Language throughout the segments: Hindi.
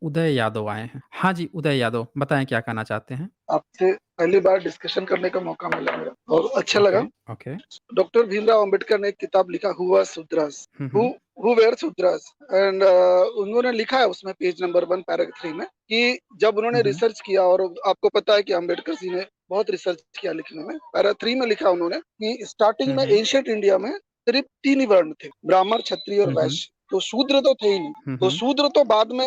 उदय यादव आए हैं। हाँ जी, उदय यादव, बताएँ क्या कहना चाहते हैं? आपसे पहली बार डिस्कशन करने का मौका मिला मेरा और अच्छा ओके, लगा। ओके। डॉक्टर भीमराव अंबेडकर ने एक किताब लिखा who was Shudras, hmm, who hmm. Who were Shudras and उन्होंने लिखा है उसमें पेज नंबर 1 पैराग्राफ 3 में कि जब हुँ, उन्होंने हुँ। रिसर्च किया और आपको पता है कि अंबेडकर जी ने बहुत रिसर्च किया लिखने में। पैरा 3 में लिखा उन्होंने कि स्टार्टिंग हुँ, में हुँ। एंशिएंट इंडिया में सिर्फ 3 ही वर्ण थे, ब्राह्मण, क्षत्रिय और हुँ, हुँ। वैश्य। तो शूद्र तो थे ही नहीं। हुँ, तो हुँ। शूद्र तो बाद में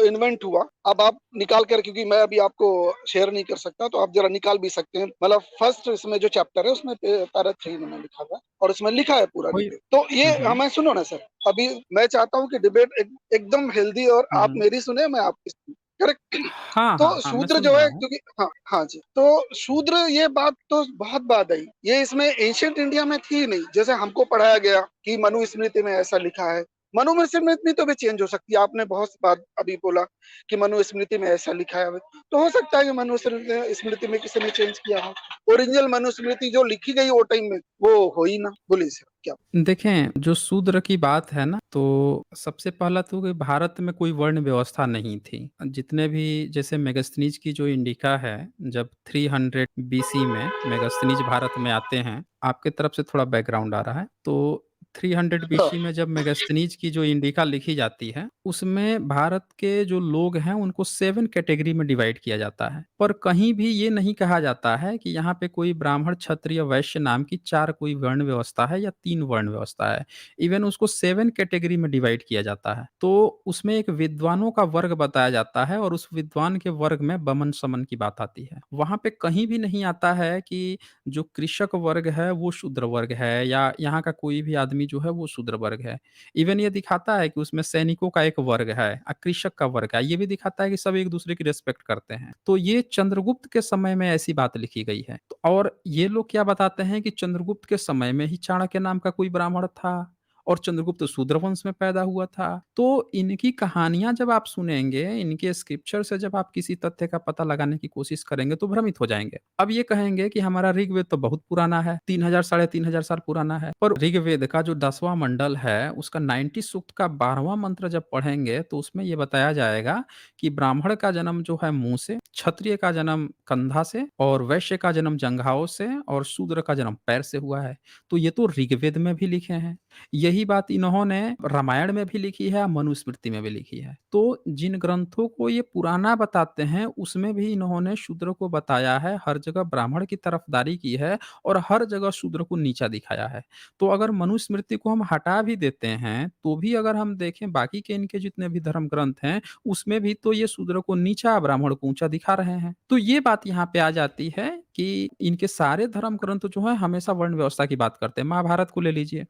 इन्वेंट हुआ। अब आप निकाल कर, क्योंकि मैं अभी आपको शेयर नहीं कर सकता, तो आप ज़रा निकाल भी सकते हैं। मतलब फर्स्ट इसमें जो चैप्टर है उसमें पैरा 3 में लिखा हुआ है और उसमें लिखा है पूरा कोई डिटेल। तो ये हुँ, हुँ। हमें सुनो ना सर, अभी मैं चाहता हूँ कि डिबेट एकदम हेल्दी और हुँ, आप हुँ। मेरी सुने, मैं आपकी सुनूँ। करेक्ट? हाँ, तो हाँ, हाँ, मैं शूद्र सुन जो रहा है, हूँ। क्योंकि हाँ, हाँ जी। तो शूद्र ये बात तो बहुत बाद आई। ये इसमें एंशिएंट इंडिया में थी ही नहीं। जैसे हमको पढ़ाया गया कि मनुस्मृति में ऐसा लिखा है। मनुस्मृति तो भी चेंज हो सकती है। आपने बहुत बात अभी बोला कि मनुस्मृति में ऐसा लिखा है। तो हो सकता है कि मनुस्मृति स्मृति में किसी ने चेंज किया हो। ओरिजिनल मनुस्मृति जो लिखी गई वो टाइम में, वो हो ही ना। बोलिए सर क्या? देखें, जो शूद्र की बात है ना, तो सबसे पहला तो कि भारत में कोई वर्ण व्यवस्था नहीं थी। जितने भी जैसे मेगास्थनीज की जो इंडिका है, जब 300 बीसी में मेगास्थनीज भारत में आते हैं, आपके तरफ से थोड़ा बैकग्राउंड आ रहा है। तो 300 हाँ, बीसी में जब मेगास्थनीज की जो इंडिका लिखी जाती है, उसमें भारत के जो लोग हैं, उनको 7 कैटेगरी में डिवाइड किया जाता है। पर कहीं भी ये नहीं कहा जाता है कि यहाँ पे कोई ब्राह्मण, क्षत्रिय, वैश्य नाम की 4 कोई वर्ण व्यवस्था है या 3 वर्ण व्यवस्था है। इवन उसको 7 कैटेगरी में डिवाइड किया जाता है। तो उसमें एक विद्वानों का वर्ग बताया जाता है और उस विद्वान के वर्ग में बमन-समन की बात आती है। वहाँ पे कहीं भी नहीं आता है कि जो कृषक वर्ग है वो शूद्र वर्ग है या यहाँ का कोई भी आदमी जो है वो शूद्र वर्ग है। इवन ये दिखाता है कि उसमें सैनिकों का एक वर्ग है, कृषक का वर्ग है। ये भी दिखाता है कि सब एक-दूसरे की रिस्पेक्ट करते हैं। तो ये चंद्रगुप्त के समय में ऐसी बात लिखी गई है। तो और ये लोग क्या बताते हैं कि चंद्रगुप्त के समय में ही चाणक्य नाम का कोई ब्राह्मण था और चंद्रगुप्त शूद्र वंश में पैदा हुआ था। तो इनकी कहानियाँ जब आप सुनेंगे, इनके स्क्रिप्चर से जब आप किसी तथ्य का पता लगाने की कोशिश करेंगे तो भ्रमित हो जाएँगे। अब ये कहेंगे कि हमारा ऋग्वेद तो बहुत पुराना है, 3000 साढ़े 3000 साल पुराना है। पर ऋग्वेद का जो 10वां मंडल है, उसका 90 सूक्त का 12वां मंत्र जब पढ़ेंगे तो उसमें ये बताया जाएगा कि ब्राह्मण का जन्म जो है मुँह से, क्षत्रिय का जन्म कंधा से और वैश्य का जन्म जंघाओं से और शूद्र का जन्म पैर से हुआ है। तो ये तो ऋग्वेद में भी लिखे हैं। यही बात इन्होंने रामायण में भी लिखी है, मनुस्मृति में भी लिखी है। तो जिन ग्रंथों को ये पुराना बताते हैं, उसमें भी इन्होंने शूद्र को बताया है, हर जगह ब्राह्मण की तरफदारी की है और हर जगह शूद्र को नीचा दिखाया है। तो अगर मनुस्मृति को हम हटा भी देते हैं, तो भी अगर हम देखें बाकी के इनके जितने भी धर्म ग्रंथ हैं, उसमें भी तो ये शूद्र को नीचा, ब्राह्मण को ऊँचा दिखा रहे हैं। तो ये बात यहाँ पे आ जाती है कि इनके सारे धर्म ग्रंथ जो हैं, हमेशा वर्ण व्यवस्था की बात करते हैं। महाभारत को ले लीजिए,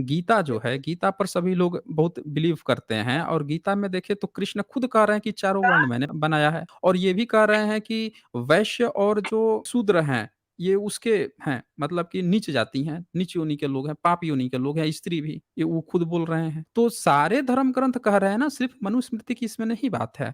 गीता जो है, गीता पर सभी लोग बहुत बिलीव करते हैं और गीता में देखें तो कृष्ण खुद कह रहे हैं कि चारों वर्ण मैंने बनाया है और ये भी कह रहे हैं कि वैश्य और जो शूद्र हैं, ये उसके हैं, मतलब कि नीच जाति हैं, नीच योनि के लोग हैं, पाप योनि के लोग हैं, स्त्री भी, ये वो खुद बोल रहे हैं। तो सारे धर्म ग्रंथ कह रहे हैं ना, सिर्फ मनुस्मृति की इसमें नहीं बात है।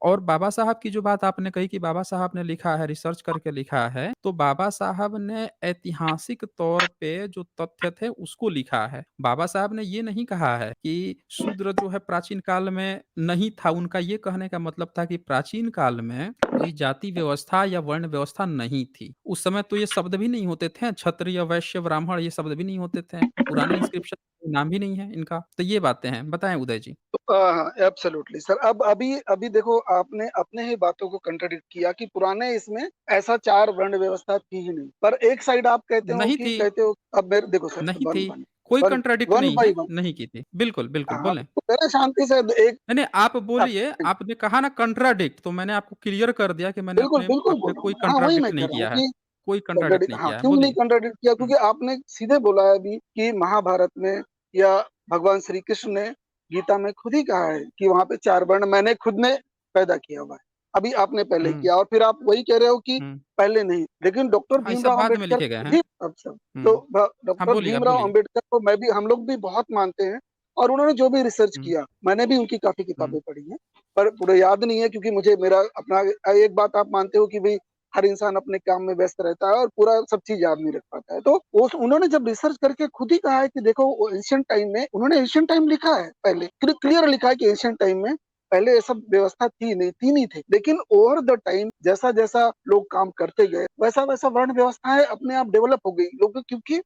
और बाबा साहब की जो बात आपने कही कि बाबा साहब ने लिखा है, रिसर्च करके लिखा है, तो बाबा साहब ने ऐतिहासिक तौर पे जो तथ्य थे उसको लिखा है। बाबा साहब ने ये नहीं कहा है कि शूद्र जो है प्राचीन काल में नहीं था, उनका ये कहने का मतलब था कि प्राचीन काल में कोई जाति व्यवस्था या वर्ण व्यवस्था नहीं थी। उस समय तो ये शब्द भी नहीं होते थे, क्षत्रिय, वैश्य, ब्राह्मण ये शब्द भी नहीं होते थे। पुराने इंस्क्रिप्शन में नाम भी नहीं है इनका। तो ये बातें हैं। बताएँ उदय जी? हाँ, एब्सोल्युटली सर। अब अभी अभी देखो, आपने अपने ही बातों को कंट्राडिक्ट किया कि पुराने इसमें ऐसा 4 वर्ण व्यवस्था थी ही नहीं। पर एक साइड आप नहीं थी। कहते हो। अब मेरे देखो सर, नहीं वन थी, वन कोई वन कंट्राडिक्ट वन नहीं बाय है, वन। नहीं की थी। बिल्कुल, बिल्कुल, हाँ, बोलें। तो मेरा शांति से एक नहीं, नहीं आप बोलिए, आपने कहा ना कंट्राडिक्ट तो मैंने आपको क्लियर कर दिया कि मैंने बिल्कुल, अपने बिल्कुल आप बोल पे रहा हूँ कोई मैं। हाँ, वही मैं कंट्राडिक्ट कह नहीं रहा हूँ किया है, कि कोई कंट्राडिक्ट कंट्राडिक्ट, नहीं हाँ, किया है, क्यों नहीं बोलिए। कंट्राडिक्ट किया? हुँ, क्योंकि आपने सीधे बोला है अभी कि महाभारत में या भगवान श्री कृष्ण ने गीता में खुद ही कहा है कि वहाँ पे 4 वर्ण मैंने खुद ने पैदा किया हुआ है। अभी आपने पहले हुँ, किया और फिर आप वही कह रहे हो कि हुँ। पहले नहीं। लेकिन डॉक्टर हाँ, ये सब भीमराव बाद में अम्बेडकर लिखे गए खुद हैं। ही अब सब तो हुँ। हाँ, डॉक्टर बोलिए, आप भीमराव बोलिए। अम्बेडकर को मैं भी, हम लोग भी बहुत मानते हैं और उन्होंने जो भी रिसर्च हुँ, किया, मैंने भी उनकी काफ़ी हुँ। किताबें पढ़ी हैं। पर पूरा याद नहीं है क्योंकि मुझे मेरा अपना एक बात आप मानते हो कि भई हर इंसान अपने काम में व्यस्त रहता है और पूरा सब चीज़ याद नहीं रख पाता है। तो उस उन्होंने जब रिसर्च करके खुद ही कहा है कि देखो वो एंशिएंट टाइम में, उन्होंने एंशिएंट टाइम लिखा है पहले, क्लियर लिखा है कि एंशिएंट टाइम में पहले ये सब व्यवस्था थी नहीं, तीन ही थे। लेकिन ओवर द टाइम जैसा-जैसा लोग काम करते गए, वैसा-वैसा वर्ण व्यवस्थाएँ अपने आप डेवलप हो गई। लोग क्योंकि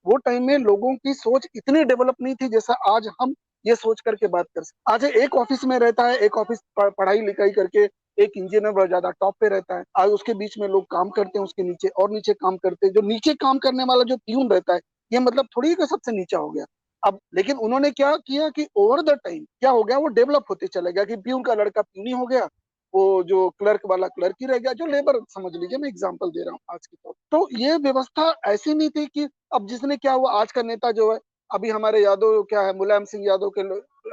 वो टाइम में लोगों की सोच इतनी डेवलप नहीं थी जैसा आज हम ये सोच करके बात कर सकते। आज एक ऑफिस में रहता है, एक ऑफिस पढ़ाई-लिखाई करके एक इंजीनियर बहुत ज़्यादा टॉप पे रहता है। आज उसके बीच में लोग काम करते हैं, उसके नीचे और नीचे काम करते हैं। जो नीचे काम करने वाला जो प्यून रहता है, ये मतलब थोड़ी कि सबसे नीचा हो गया। अब लेकिन उन्होंने क्या किया कि ओवर द टाइम क्या हो गया, वो डेवलप होते चला गया कि प्यून का लड़का प्यून ही हो गया, वो जो क्लर्क वाला क्लर्क ही रह गया, जो लेबर समझ लीजिए, मैं एग्जांपल दे रहा हूँ आज की। तो ये व्यवस्था ऐसी नहीं थी कि अब जिसने क्या हुआ, आज का नेता जो है, अभी हमारे यादव क्या है, मुलायम सिंह यादव के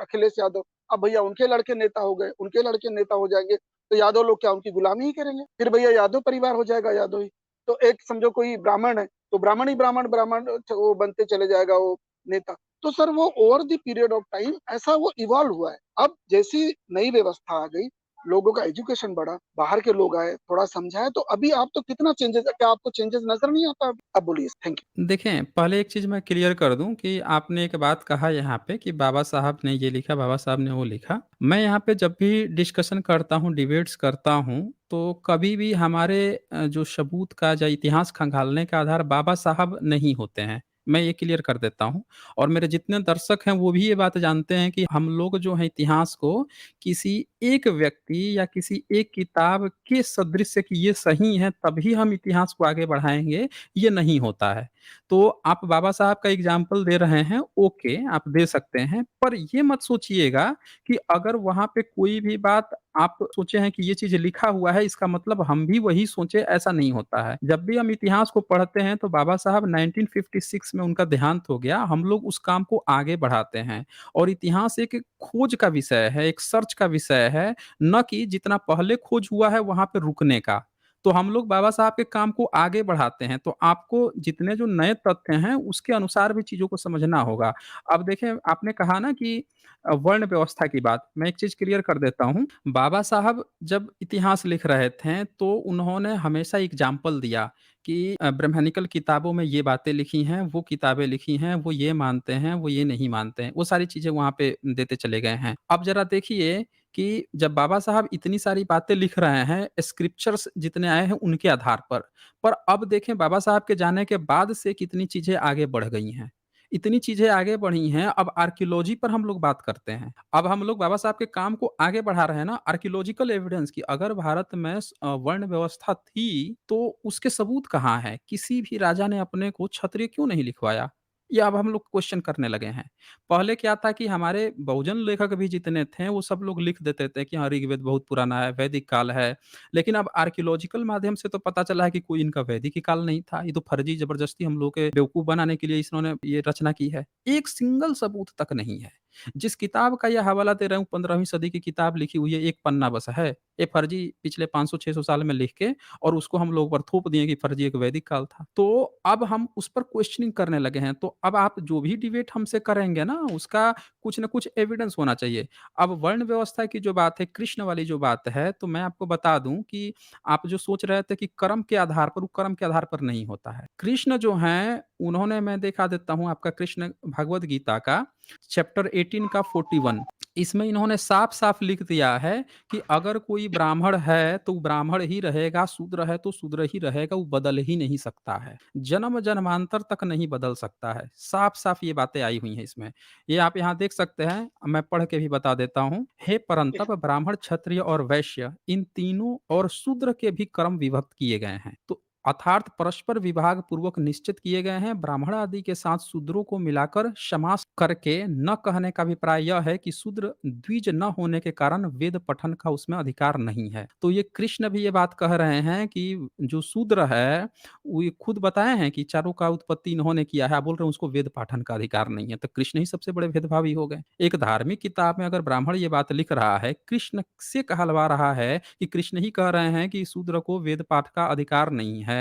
अखिलेश यादव, अब भैया उनके लड़के नेता हो गए, उनके लड़के नेता हो जाएंगे, तो यादव लोग क्या उनकी गुलामी ही करेंगे? फिर भैया यादव परिवार हो जाएगा, यादव ही। तो एक समझो कोई ब्राह्मण है, तो ब्राह्मण ही ब्राह्मण ब्राह्मण वो बनते चले जाएगा वो नेता। तो सर वो over the period of time ऐसा वो इवॉल्व हुआ है। अब जैसी नई व्यवस्था आ गई, लोगों का एजुकेशन बढ़ा, बाहर के लोग आए, थोड़ा समझाए, तो अभी आप तो कितना चेंजेस, क्या आपको चेंजेस नजर नहीं आता? अब बोलिए। Thank you. देखें, पहले एक चीज़ मैं क्लियर कर दूँ कि आपने एक बात कहा यहाँ पे कि बाबा साहब ने ये लिखा, बाबा साहब ने वो लिखा। मैं यहाँ पे जब भी डिस्कशन करता हूँ, डिबेट्स करता हूँ, तो कभी भी हमारे जो सबूत का या इतिहास खंगालने का आधार बाबा साहब नहीं होते हैं। मैं ये क्लियर कर देता हूँ और मेरे जितने दर्शक हैं, वो भी ये बात जानते हैं कि हम लोग जो हैं इतिहास को किसी एक व्यक्ति या किसी एक किताब के सदृश कि ये सही है, तभी हम इतिहास को आगे बढ़ाएँगे, ये नहीं होता है। तो आप बाबा साहब का एग्ज़ाम्पल दे रहे हैं, ओके, आप दे सकते हैं। पर ये मत सोचिएगा कि अगर वहाँ पे कोई भी बात आप सोचे हैं कि ये चीज़ लिखा हुआ है, इसका मतलब हम भी वही सोचे, ऐसा नहीं होता है। जब भी हम इतिहास को पढ़ते हैं, तो बाबा साहब 1956 में उनका देहांत हो गया, हम लोग उस काम को आगे बढ़ाते हैं। और इतिहास एक खोज का विषय है, एक सर्च का विषय है, ना कि जितना पहले खोज हुआ है, वहाँ पे रुकने का। तो हम लोग बाबा साहब के काम को आगे बढ़ाते हैं, तो आपको जितने जो नए तथ्य हैं, उसके अनुसार भी चीज़ों को समझना होगा। अब देखें, आपने कहा ना कि वर्ण व्यवस्था की बात, मैं एक चीज़ क्लियर कर देता हूँ। बाबा साहब जब इतिहास लिख रहे थे, तो उन्होंने हमेशा एग्ज़ाम्पल दिया कि ब्राह्मणिकल किताबों में ये बातें लिखी हैं, वो किताबें लिखी हैं, वो ये मानते हैं, वो ये नहीं मानते हैं। वो सारी चीज़ें वहाँ पे देते चले गए हैं। अब ज़रा देखिए कि जब बाबा साहब इतनी सारी बातें लिख रहे हैं, स्क्रिप्चर्स जितने आए हैं उनके आधार पर अब देखें बाबा साहब के जाने के बाद से कितनी चीज़ें आगे बढ़ गई हैं। इतनी चीज़ें आगे बढ़ी हैं, अब आर्कियोलॉजी पर हम लोग बात करते हैं। अब हम लोग बाबा साहब के काम को आगे बढ़ा रहे हैं ना आर्कियोलॉजिकल एविडेंस की, अगर भारत में वर्ण व्यवस्था थी, तो उसके सबूत कहाँ हैं? किसी भी राजा ने अपने को क्षत्रिय क्यों नहीं लिखवाया? ये अब हम लोग क्वेश्चन करने लगे हैं। पहले क्या था कि हमारे बहुजन लेखक भी जितने थे, वो सब लोग लिख देते थे कि हाँ, ऋग्वेद बहुत पुराना है, वैदिक काल है। लेकिन अब आर्कियोलॉजिकल माध्यम से तो पता चला है कि कोई इनका वैदिक ही काल नहीं था। ये तो फर्जी ज़बरदस्ती हम लोग के बेवकूफ़ बनाने के लिए इन्होंने ये रचना की है। एक सिंगल सबूत तक नहीं है। जिस किताब का ये हवाला दे रहा हूँ 15वीं सदी की किताब लिखी हुई है, 1 पन्ना बस है। ये फर्जी पिछले 500-600 साल में लिख के और उसको हम लोग पर थोप दिए कि फर्जी एक वैदिक काल था। तो अब हम उस पर क्वेश्चनिंग करने लगे हैं। तो अब आप जो भी डिबेट हमसे करेंगे ना, उसका कुछ न कुछ एविडेंस होना चाहिए। अब वर्ण व्यवस्था की जो बात है, कृष्ण वाली जो बात है, तो मैं आपको बता दूँ कि आप जो सोच रहे थे कि कर्म के आधार पर, वो कर्म के आधार पर नहीं होता है। कृष्ण जो हैं, उन्होंने मैं दिखा देता हूँ आपका कृष्ण भगवद गीता का चैप्टर 18 का 41 इसमें इन्होंने साफ-साफ लिख दिया है कि अगर कोई ब्राह्मण है, तो ब्राह्मण ही रहेगा, शूद्र है तो शूद्र ही रहेगा, वो बदल ही नहीं सकता है। जन्म-जन्मांतर तक नहीं बदल सकता है। साफ-साफ ये बातें आई हुई हैं इसमें। ये आप यहाँ देख सकते हैं, मैं पढ़ के भी बता देता हूँ। हे परंतप ब्राह्मण, क्षत्रिय और वैश्य इन तीनों और शूद्र के भी कर्म विभक्त किए गए हैं। तो अर्थात परस्पर विभाग पूर्वक निश्चित किए गए हैं। ब्राह्मण आदि के साथ शूद्रों को मिलाकर समास करके न कहने का अभिप्राय यह है कि शूद्र द्विज न होने के कारण वेद पठन का उसमें अधिकार नहीं है। तो ये कृष्ण भी ये बात कह रहे हैं कि जो शूद्र है, वो ये खुद बताए हैं कि चारों का उत्पत्ति इन्होंने किया है। आप बोल रहे हैं उसको वेद पाठन का अधिकार नहीं है, तो कृष्ण ही सबसे बड़े भेदभावी हो गए। एक धार्मिक किताब में अगर ब्राह्मण ये बात लिख रहा है, कृष्ण से कहलवा रहा है कि कृष्ण ही कह रहे हैं कि शूद्र को वेद पाठ का अधिकार नहीं है।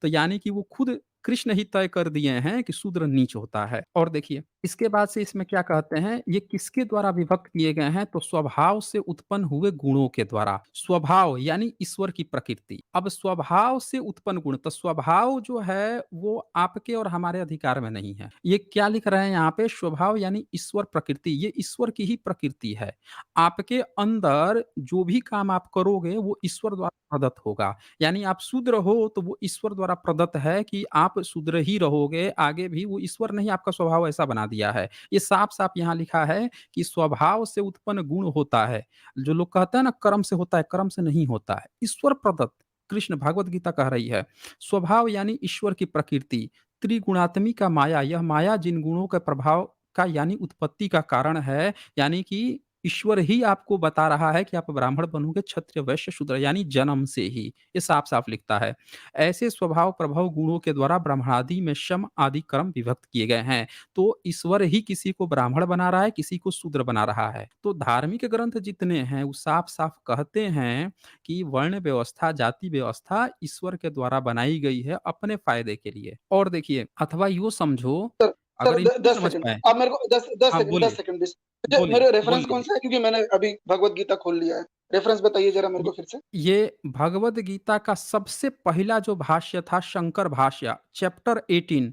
तो यानी कि वो खुद कृष्ण ही तय कर दिए हैं कि शूद्र नीच होता है। और देखिए, इसके बाद से इसमें क्या कहते हैं, ये किसके द्वारा विभक्त किए गए हैं, तो स्वभाव से उत्पन्न हुए गुणों के द्वारा। स्वभाव यानी ईश्वर की प्रकृति। अब स्वभाव से उत्पन्न गुण, तो स्वभाव जो है वो आपके और हमारे अधिकार में नहीं है। ये क्या लिख रहे हैं यहाँ पे, स्वभाव यानी ईश्वर प्रकृति, ये ईश्वर की ही प्रकृति है। आपके अंदर जो भी काम आप करोगे वो ईश्वर द्वारा प्रदत्त होगा। यानी आप शूद्र हो तो वो ईश्वर द्वारा प्रदत्त है कि आप शूद्र ही रहोगे, आगे भी वो ईश्वर ने ही आपका स्वभाव ऐसा बना दिया है। ये साफ-साफ यहाँ लिखा है कि स्वभाव से उत्पन्न गुण होता है। जो लोग कहते हैं ना कर्म से होता है, कर्म से नहीं होता है। ईश्वर प्रदत्त, कृष्ण भागवत गीता कह रही है। स्वभाव यानी ईश्वर की प्रकृति, त्रिगुणात्मिका माया, यह माया जिन गुणों के प्रभाव का यानी उत्पत्ति का कारण है, यानी कि ईश्वर ही आपको बता रहा है कि आप ब्राह्मण बनोगे, क्षत्रिय, वैश्य, शूद्र, यानी जन्म से ही। ये साफ-साफ लिखता है। ऐसे स्वभाव प्रभाव गुणों के द्वारा ब्रह्मादि में शम आदि कर्म विभक्त किए गए हैं। तो ईश्वर ही किसी को ब्राह्मण बना रहा है, किसी को शूद्र बना रहा है। तो धार्मिक ग्रंथ जितने हैं वो साफ-साफ कहते हैं कि वर्ण व्यवस्था, जाति व्यवस्था ईश्वर के द्वारा बनाई गई है अपने फायदे के लिए। और देखिए, अथवा यूँ समझो, सर सर अगर इनको नहीं 10 समझ सेकंड पाए, आप मेरे को 10 हाँ, सेकंड 10 बोलिए, सेकंड प्लीज। मुझे बोलिए, मेरे बोल रेफरेंस कौन लीजिए। सा है, क्योंकि मैंने अभी भगवत गीता खोल लिया है। रेफरेंस बताइए जरा मेरे ये को फिर से। ये भगवद गीता का सबसे पहला जो भाष्य था, शंकर भाष्य, चैप्टर 18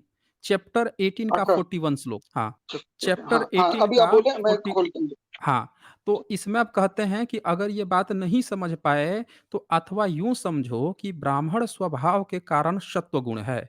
का अच्छा 41 श्लोक। हाँ, हाँ चैप्टर हाँ 18 अभी आप का बोले मैं 40। खोल दूंगी। हाँ, तो इसमें आप कहते हैं कि अगर ये बात नहीं समझ पाए, तो अथवा यूँ समझो कि ब्राह्मण स्वभाव के कारण सत्व गुण है।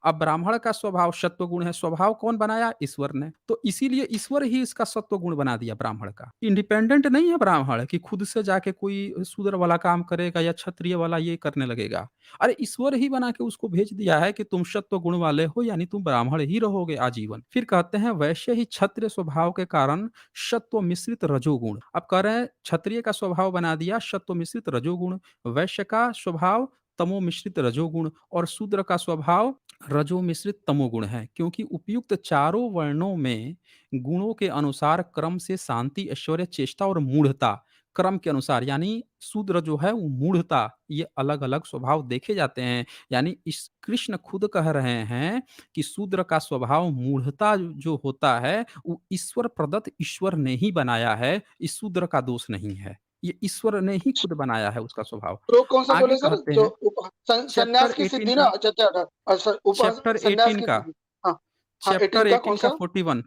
अब ब्राह्मण का स्वभाव सत्व गुण है, स्वभाव कौन बनाया? ईश्वर ने। तो इसीलिए ईश्वर ही इसका सत्व गुण बना दिया ब्राह्मण का। इंडिपेंडेंट नहीं है ब्राह्मण कि खुद से जाके कोई शूद्र वाला काम करेगा या क्षत्रिय वाला ये करने लगेगा। अरे ईश्वर ही बना के उसको भेज दिया है कि तुम सत्व गुण वाले हो, यानी तुम ब्राह्मण ही रहोगे आजीवन। फिर कहते हैं वैसे ही क्षत्रिय स्वभाव के कारण सत्व मिश्रित रजोगुण। अब कह रहे हैं क्षत्रिय का स्वभाव बना दिया सत्व मिश्रित रजोगुण, वैश्य का स्वभाव तमो मिश्रित रजोगुण, और शूद्र का स्वभाव रजो मिश्रित तमोगुण है। क्योंकि उपयुक्त चारों वर्णों में गुणों के अनुसार क्रम से शांति, ऐश्वर्य, चेष्टा और मूढ़ता, क्रम के अनुसार, यानी शूद्र जो है वो मूढ़ता, ये अलग अलग स्वभाव देखे जाते हैं। यानी इस कृष्ण खुद कह रहे हैं कि शूद्र का स्वभाव मूढ़ता जो होता है वो ईश्वर प्रदत्त, ईश्वर ने ही बनाया है, इस शूद्र का दोष नहीं है। ये ईश्वर ने ही खुद बनाया है उसका स्वभाव। तो कौन सा आगे बोले सर, कहते जो हैं चैप्टर सन्यास की 18 सिद्धि ना? का अच्छा अच्छा अच्छा, चैप्टर सन्यास 18 की का सिद्धि। हाँ हाँ, चैप्टर 18 का 18 कौन का सा?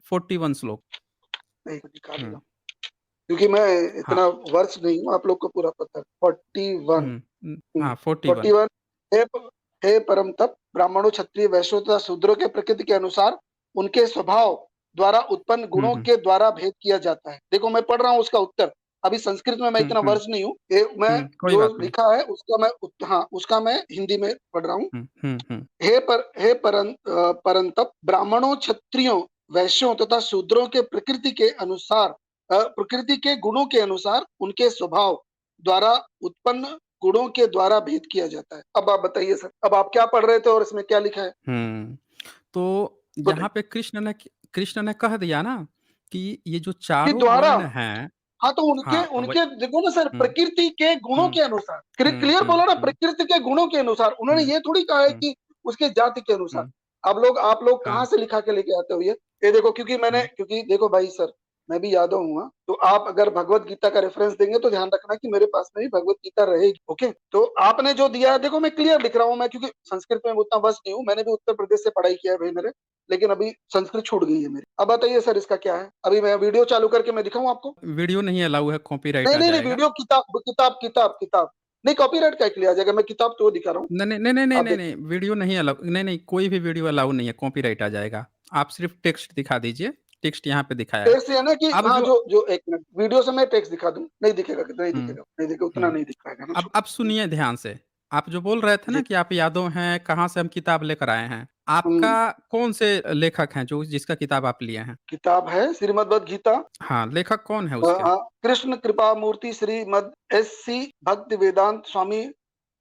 41 श्लोक। नहीं निकाल हुँ, रहा हूँ, क्योंकि मैं हाँ, इतना वर्ष नहीं हूँ, आप लोग को पूरा पता है। 41। हाँ 41। 41। हे हे परम तप, ब्राह्मणों, क्षत्रिय, वैश्यों तथा शूद्रों के प्रकृति के अनुसार उनके स्वभाव द्वारा उत्पन्न हुँ, गुणों हुँ, के द्वारा भेद किया जाता है। देखो मैं पढ़ रहा हूँ उसका उत्तर। अभी संस्कृत में मैं हुँ, इतना हुँ, वर्ष नहीं हूँ, ये मैं कोई जो बात नहीं। लिखा है उसका मैं हाँ उसका मैं हिंदी में पढ़ रहा हूँ। हुँ, हुँ, हुँ, हे परंतप, ब्राह्मणों, क्षत्रियों, वैश्यों तथा शूद्रों के प्रकृति के अनुसार, प्रकृति के गुणों के अनुसार उनके स्वभाव द्वारा उत्पन्न गुणों के द्वारा भेद किया जाता है। अब आप बताइए सर, अब आप क्या पढ़ रहे थे और इसमें क्या लिखा है? हुँ। तो यहाँ बताइए। पे कृष्ण ने कह दिया ना कि ये जो कि चारों द्वारा, वर्ण हैं, हाँ तो उनके हाँ, वही। उनके देखो ना सर, हुँ, प्रकृति के गुणों हुँ, के अनुसार, हुँ, क्लियर हुँ, बोला ना, हुँ, प्रकृति के गुणों के अनुसार। उन्होंने हुँ, ये थोड़ी कहा है हुँ, कि उसके जाति के अनुसार। हुँ, आप लोग कहाँ हाँ, से लिखा के लेके आते हो ये देखो, हुँ, क्योंकि देखो भाई सर, मैं भी यादव हूँ, हाँ? तो आप अगर भगवत गीता का रेफरेंस देंगे तो ध्यान रखना कि मेरे पास में भी भगवत गीता रहेगी। ओके, तो आपने जो दिया है, देखो मैं क्लियर लिख रहा हूँ, मैं क्योंकि संस्कृत में उतना बस नहीं हूँ, मैंने भी उत्तर प्रदेश से पढ़ाई किया है भाई मेरे, लेकिन अभी संस्कृत छूट गई है मेरी। अब बताइए सर इसका क्या है? अभी मैं वीडियो चालू करके मैं दिखाऊं आपको? वीडियो नहीं अलाउ है, कॉपीराइट नहीं आ नहीं नहीं, जाएगा। वीडियो, किताब नहीं, कॉपीराइट का लिए आ जाएगा। मैं किताब तो वो दिखा रहा हूँ, नहीं, नहीं, नहीं, नहीं, नहीं, आप नहीं, देखिए। नहीं, वीडियो नहीं अलाउ, नहीं, नहीं, कोई भी वीडियो अलाउ नहीं है, कॉपीराइट आ जाएगा। आप सिर्फ़ टेक्स्ट दिखा दीजिए, टेक्स्ट यहाँ पे दिखाया है। टेक्स्ट है ना कि अब हाँ, जो जो जो एक मिनट, वीडियो से मैं टेक्स्ट दिखा दूं, नहीं दिखेगा, हुँ, नहीं दिखेगा, उतना हुँ। नहीं दिख पाएगा ना, अब सुनिए ध्यान से। आप जो बोल रहे थे ना जी। कि आप यादव हैं, कहाँ से हम किताब लेकर आए हैं। आपका हम्म, कौन से लेखक हैं जो जिसका किताब आप लिए हैं? किताब है श्रीमद् भगवद गीता। हाँ, लेखक कौन है उसके? कृष्ण कृपा मूर्ति श्रीमद एस.सी. भक्ति वेदांत स्वामी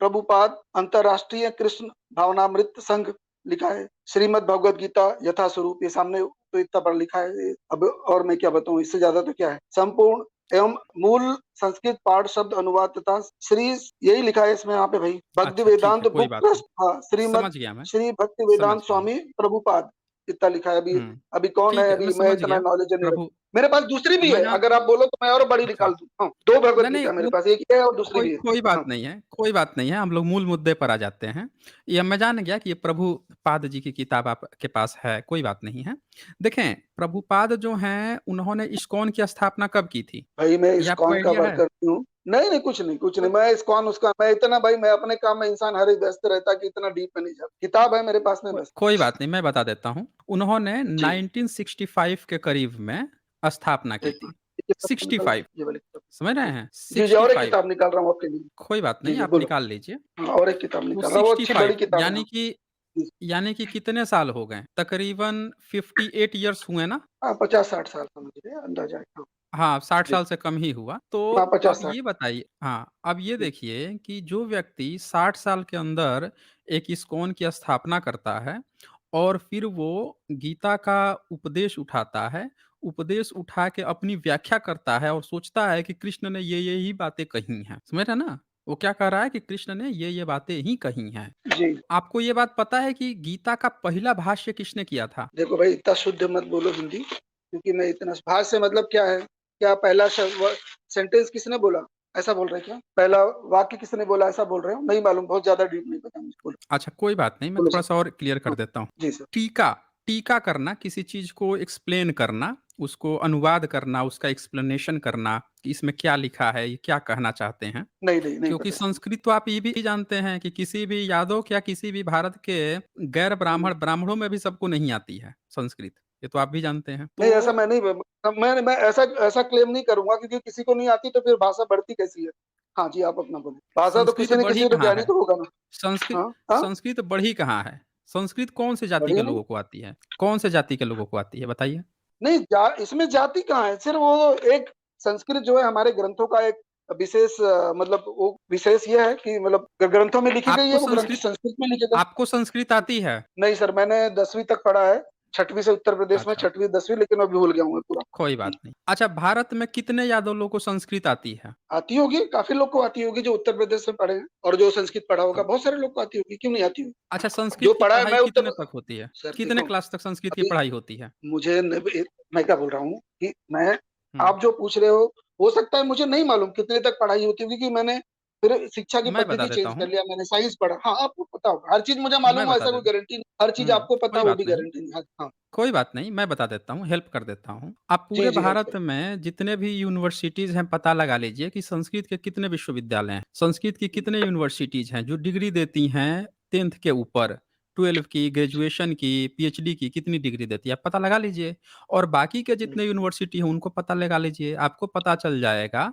प्रभुपाद अंतरराष्ट्रीय कृष्ण भावनामृत संघ लिखा है। श्रीमद् भगवद गीता यथा स्वरूप, ये सामने तो इतना पर लिखा है। अब और मैं क्या बताऊं, इससे ज्यादा तो क्या है। संपूर्ण एवं मूल संस्कृत पाठ शब्द अनुवाद तथा श्री, यही लिखा है इसमें यहाँ पे भाई, भक्ति अच्छा ठीक है, वेदांत कोई बुक बात नहीं। ट्रस्ट, हाँ, श्रीमद समझ गया मैं, श्री भक्ति समझ वेदांत गया मैं। स्वामी प्रभुपाद, इतना लिखा है अभी। हुँ, अभी कौन है, ठीक है, मैं अभी मैं समझ इतना गया। नॉलेज नहीं रख, प्रभु मेरे पास दूसरी भी मैं है, जान अगर आप बोलो तो मैं और बड़ी अच्छा। निकाल दूं। हाँ, दो भगवत नहीं, नहीं, गीता मेरे वो पास, एक ये है और दूसरी कोई भी है। कोई बात हाँ नहीं है, कोई बात नहीं है, हम लोग मूल मुद्दे पर आ जाते हैं। ये मैं जान गया कि ये प्रभुपाद जी की किताब आपके पास है, कोई बात नहीं है। देखें, प्रभुपाद जो हैं, उन्होंने इस्कॉन की स्थापना कब की थी? भाई, मैं ये आपको इस्कॉन का आइडिया है? वर्कर हूँ। नहीं नहीं, कुछ नहीं, कुछ नहीं, तो मैं इस्कॉन उसका, मैं इतना भाई, मैं अपने काम में, इंसान हर एक व्यस्त रहता है कि इतना डीप में नहीं जाता, किताब है मेरे पास में बस। कोई बात नहीं, मैं बता देता हूँ। उन्होंने जी, 1965 के करीब में स्थापना की एक थी। मिनट, ये किताब तो निकाल, 65 ये वाली किताब। समझ रहे जी हैं? जी जी, और एक 65 किताब निकाल रहा हूँ आपके लिए। कोई बात जी नहीं, जी, आप बोलो। निकाल लीजिए। हाँ, और एक किताब तो निकाल रहा हूँ, वो अच्छी 65 बड़ी किताब है। हाँ जी। यानी कि कितने साल हो गए? तकरीबन 58 इयर्स हुए ना? हाँ, 50-60 साल समझ लीजिए, अंदाजा है। हाँ हाँ, 60 जी। साल से कम ही हुआ। तो हाँ, अब 50-60। ये बताइए हाँ, अब ये जी देखिए कि जो व्यक्ति 60 साल के अंदर एक इस्कॉन की स्थापना करता है और फिर वो गीता का उपदेश उठाता है, उपदेश उठा के अपनी व्याख्या करता है और सोचता है कि कृष्ण ने ये ही बातें कही हैं। समझ रहे हैं ना? वो क्या कह रहा है कि कृष्ण ने ये बातें ही कही हैं। जी। आपको ये बात पता है कि गीता का पहला भाष्य किसने किया था? देखो भाई, इतना शुद्ध मत बोलो हिंदी, क्योंकि मैं इतना, भाष से मतलब क्या है, क्या पहला सेंटेंस किसने बोला, ऐसा बोल रहे हैं क्या? पहला वाक्य किसने बोला, ऐसा बोल रहे हो? नहीं मालूम, बहुत ज्यादा डीप नहीं पता मुझे, बोलो। अच्छा, कोई बात नहीं, मैं बोलो सर। थोड़ा-सा और क्लियर कर हाँ, देता हूँ। जी सर। टीका, टीका करना, किसी चीज़ को एक्सप्लेन करना, उसको अनुवाद करना, उसका एक्सप्लेनेशन करना कि इसमें क्या लिखा है, ये क्या कहना चाहते हैं। नहीं नहीं, नहीं क्योंकि पता इसमें। संस्कृत तो आप ये भी जानते हैं कि किसी भी यादव या किसी भी भारत के गैर हम्म। ब्राह्मणों में भी सबको नहीं आती है संस्कृत। ये तो आप भी जानते हैं। नहीं, ऐसा तो मैं नहीं, मैं ऐसा ऐसा क्लेम नहीं करूंगा, क्योंकि किसी को नहीं आती तो फिर भाषा बढ़ती कैसी है? हाँ जी, आप अपना बोले, भाषा तो संस्कृत किसी न बढ़ी किसी तो कहाँ ज्ञानी है? तो होगा ना। संस्कृत हाँ हाँ। संस्कृत बढ़ी कहाँ है? संस्कृत कौन से जाति बढ़िया के नहीं। लोगों को आती है? कौन से जाति के लोगों को आती है बताइए? नहीं, इसमें जाति कहाँ है, सिर्फ वो एक, संस्कृत जो है हमारे ग्रंथों का एक विशेष, मतलब वो विशेष ये है कि मतलब ग्रंथों में लिखी गई है, आपको वो ग्रंथ संस्कृत संस्कृत में लिखे गए। आपको संस्कृत आती है? नहीं सर, मैंने 10वीं तक पढ़ा है, 6वीं से उत्तर प्रदेश में, अच्छा, 6वीं 10वीं, लेकिन मैं भूल गया हूँ मैं पूरा। कोई बात जी। नहीं। अच्छा, भारत में कितने यादव लोगों को संस्कृत आती है? आती होगी, काफी लोग को आती होगी जो उत्तर प्रदेश में पढ़े हैं, और जो संस्कृत पढ़ा होगा, तो बहुत सारे लोग को आती होगी, क्यों नहीं आती होगी? अच्छा, जो संस्कृत की पढ़ा है, पढ़ाई मैं कितने उत्तर, तक होती है? सर कितने देखो, क्लास तक संस्कृत की अभी पढ़ाई होती है? मुझे मैं क्या बोल रहा हूँ कि मैं, हुँ, आप जो पूछ रहे हो सकता है मुझे नहीं मालूम कितने तक पढ़ाई होती होगी, क्योंकि मैंने फिर शिक्षा की मैं बता पद्धति देता चेंज कर हूँ, लिया, मैंने साइंस पढ़ा। हाँ, आपको पता होगा, हर चीज मुझे मालूम मैं हो बता ऐसा कोई देता गारंटी नहीं, हर चीज हुँ, आपको पता कोई वो बात भी नहीं। गारंटी नहीं। हाँ हाँ। कोई बात नहीं, मैं बता देता हूँ, हेल्प कर देता हूँ। आप जी पूरे जी, हेल्प भारत करिए। में जितने भी यूनिवर्सिटीज़ हैं, पता लगा लीजिए कि संस्कृत के कितने विश्वविद्यालय हैं, संस्कृत की कितने यूनिवर्सिटीज़ हैं, जो डिग्री देती हैं 10th के ऊपर, 12 की, ग्रेजुएशन की, पीएचडी की, कितनी डिग्री देती है, आप पता लगा लीजिए। और बाकी के जितने यूनिवर्सिटी हैं, उनको पता लगा लीजिए। आपको पता चल जाएगा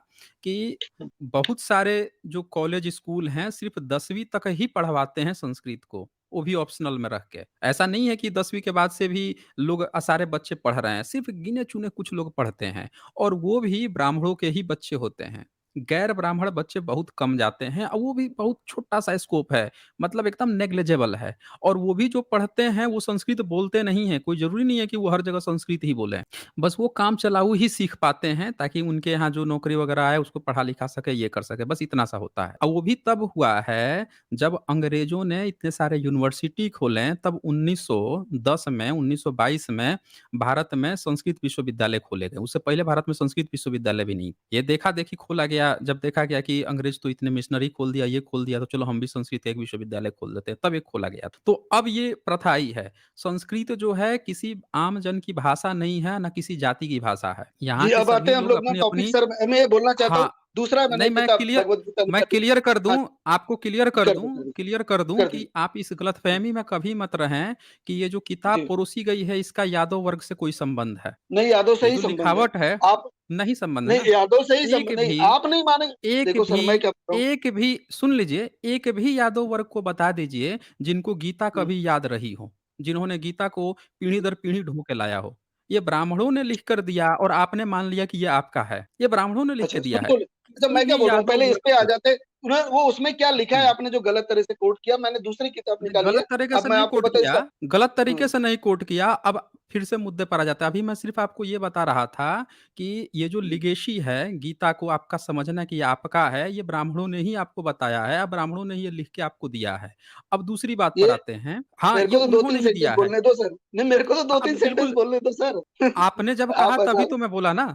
कि बहुत सारे जो कॉलेज, स्कूल हैं, सिर्फ़ 10वीं तक ही पढ़वाते हैं संस्कृत को, वो भी ऑप्शनल में रख के। ऐसा नहीं है कि 10वीं के बाद से भी लोग सारे बच्चे पढ़ रहे हैं, सिर्फ़ गिने-चुने कुछ लोग पढ़ते हैं और वो भी ब्राह्मणों के ही बच्चे होते हैं। गैर ब्राह्मण बच्चे बहुत कम जाते हैं और वो भी बहुत छोटा-सा स्कोप है, मतलब एकदम नेग्लिजिबल है और वो भी जो पढ़ते हैं, वो संस्कृत बोलते नहीं हैं, कोई ज़रूरी नहीं है कि वो हर जगह संस्कृत ही बोलें। बस वो काम चलाऊ ही सीख पाते हैं ताकि उनके यहाँ जो नौकरी वगैरह आए, उसको पढ़ा-लिखा सके, ये कर सके, बस इतना-सा होता है। और वो भी तब हुआ है जब अंग्रेजों ने इतने सारे यूनिवर्सिटी खोले तब 1910 में 1922 में भारत में संस्कृत विश्वविद्यालय खोले गए। उससे पहले भारत में संस्कृत विश्वविद्यालय भी नहीं। ये देखा-देखी खोला गया, जब देखा गया कि अंग्रेज तो इतने मिशनरी खोल दिया, ये खोल दिया, तो चलो हम भी संस्कृत एक विश्वविद्यालय खोल देते हैं, तब ये खोला गया। तो अब ये प्रथा आई है। संस्कृत जो है किसी आम जन की भाषा नहीं है, ना किसी जाति की भाषा है। यहाँ जी, के अब आते सभी हैं हम लोग लोग ना टॉपिक अपनी-अपनी सर, मैं ये बोलना चाहता हूँ, हाँ। दूसरा मैंने नहीं, एक किताब भगवत गीता मैं निकाली। क्लियर कर हाँ, दूँ, आपको क्लियर कर दूँ कर कि दीजिए। आप इस गलतफ़हमी में कभी मत रहें कि ये जो किताब जी। परोसी गई है, इसका यादव वर्ग से कोई संबंध है। नहीं, यादव से ये ही जो संबंध है। लिखावट है, आप, नहीं संबंध है नहीं, ना। यादव से ही एक संबंध नहीं, भी आप नहीं मानेंगे। एक देखो सर, भी मैं क्या बोल रहा हूँ। एक भी सुन लीजिए, एक भी यादव वर्ग को बता दीजिए, जिनको गीता हम्म, कभी याद रही हो, जिन्होंने गीता को पीढ़ी दर पीढ़ी ढो के लाया हो। ये ब्राह्मणों ने लिख कर दिया और आपने मान लिया कि ये आपका है। ये ब्राह्मणों ने लिख के अच्छा दिया सुन है। तो अच्छा, किसी मैं क्या भी बोल रहा हूँ, यादव पहले इस वर्ग पे आ को जाते। वो उसमें क्या लिखा है, हुँ। आपने जो गलत तरह से कोट किया, मैंने दूसरी किताब नहीं, निकाली है। गलत तरीके से अब मैं नहीं आपको कोट बता किया, इसका। गलत तरीके हाँ, से नहीं कोट किया, अब फिर से मुद्दे पर आ जाता है। अभी मैं सिर्फ़ आपको ये बता रहा था कि ये जो लीगेसी है, गीता को आपका समझना कि ये आपका है, ये ब्राह्मणों ने ही आपको बताया है, ब्राह्मणों ने ये लिख के आपको दिया है। अब दूसरी बात पर ये आते हैं, हाँ, मेरे ये को तो दो उन्होंने तीन ही सेंटेंस दिया है। बोलने दो सर। नहीं, मेरे को तो दो तीन अब सेंटेंस बिल्कुल बोलने दो सर। आपने जब कहा आप तभी ऐसा, तो मैं बोला ना,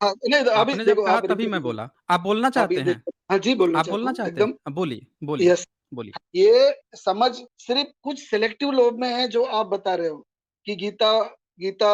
हाँ नहीं, तो अभी आपने जब देखो, कहा आप तभी रिपीट मैं करो। बोला। आप बोलना अभी चाहते हैं? देखो, हाँ जी, बोलना आप चाहता बोलना हूँ चाहते हैं? एकदम। बोलिए, बोलिए, यस। बोलिए। ये समझ सिर्फ कुछ सिलेक्टिव लोग में है जो आप बता रहे हो कि गीता गीता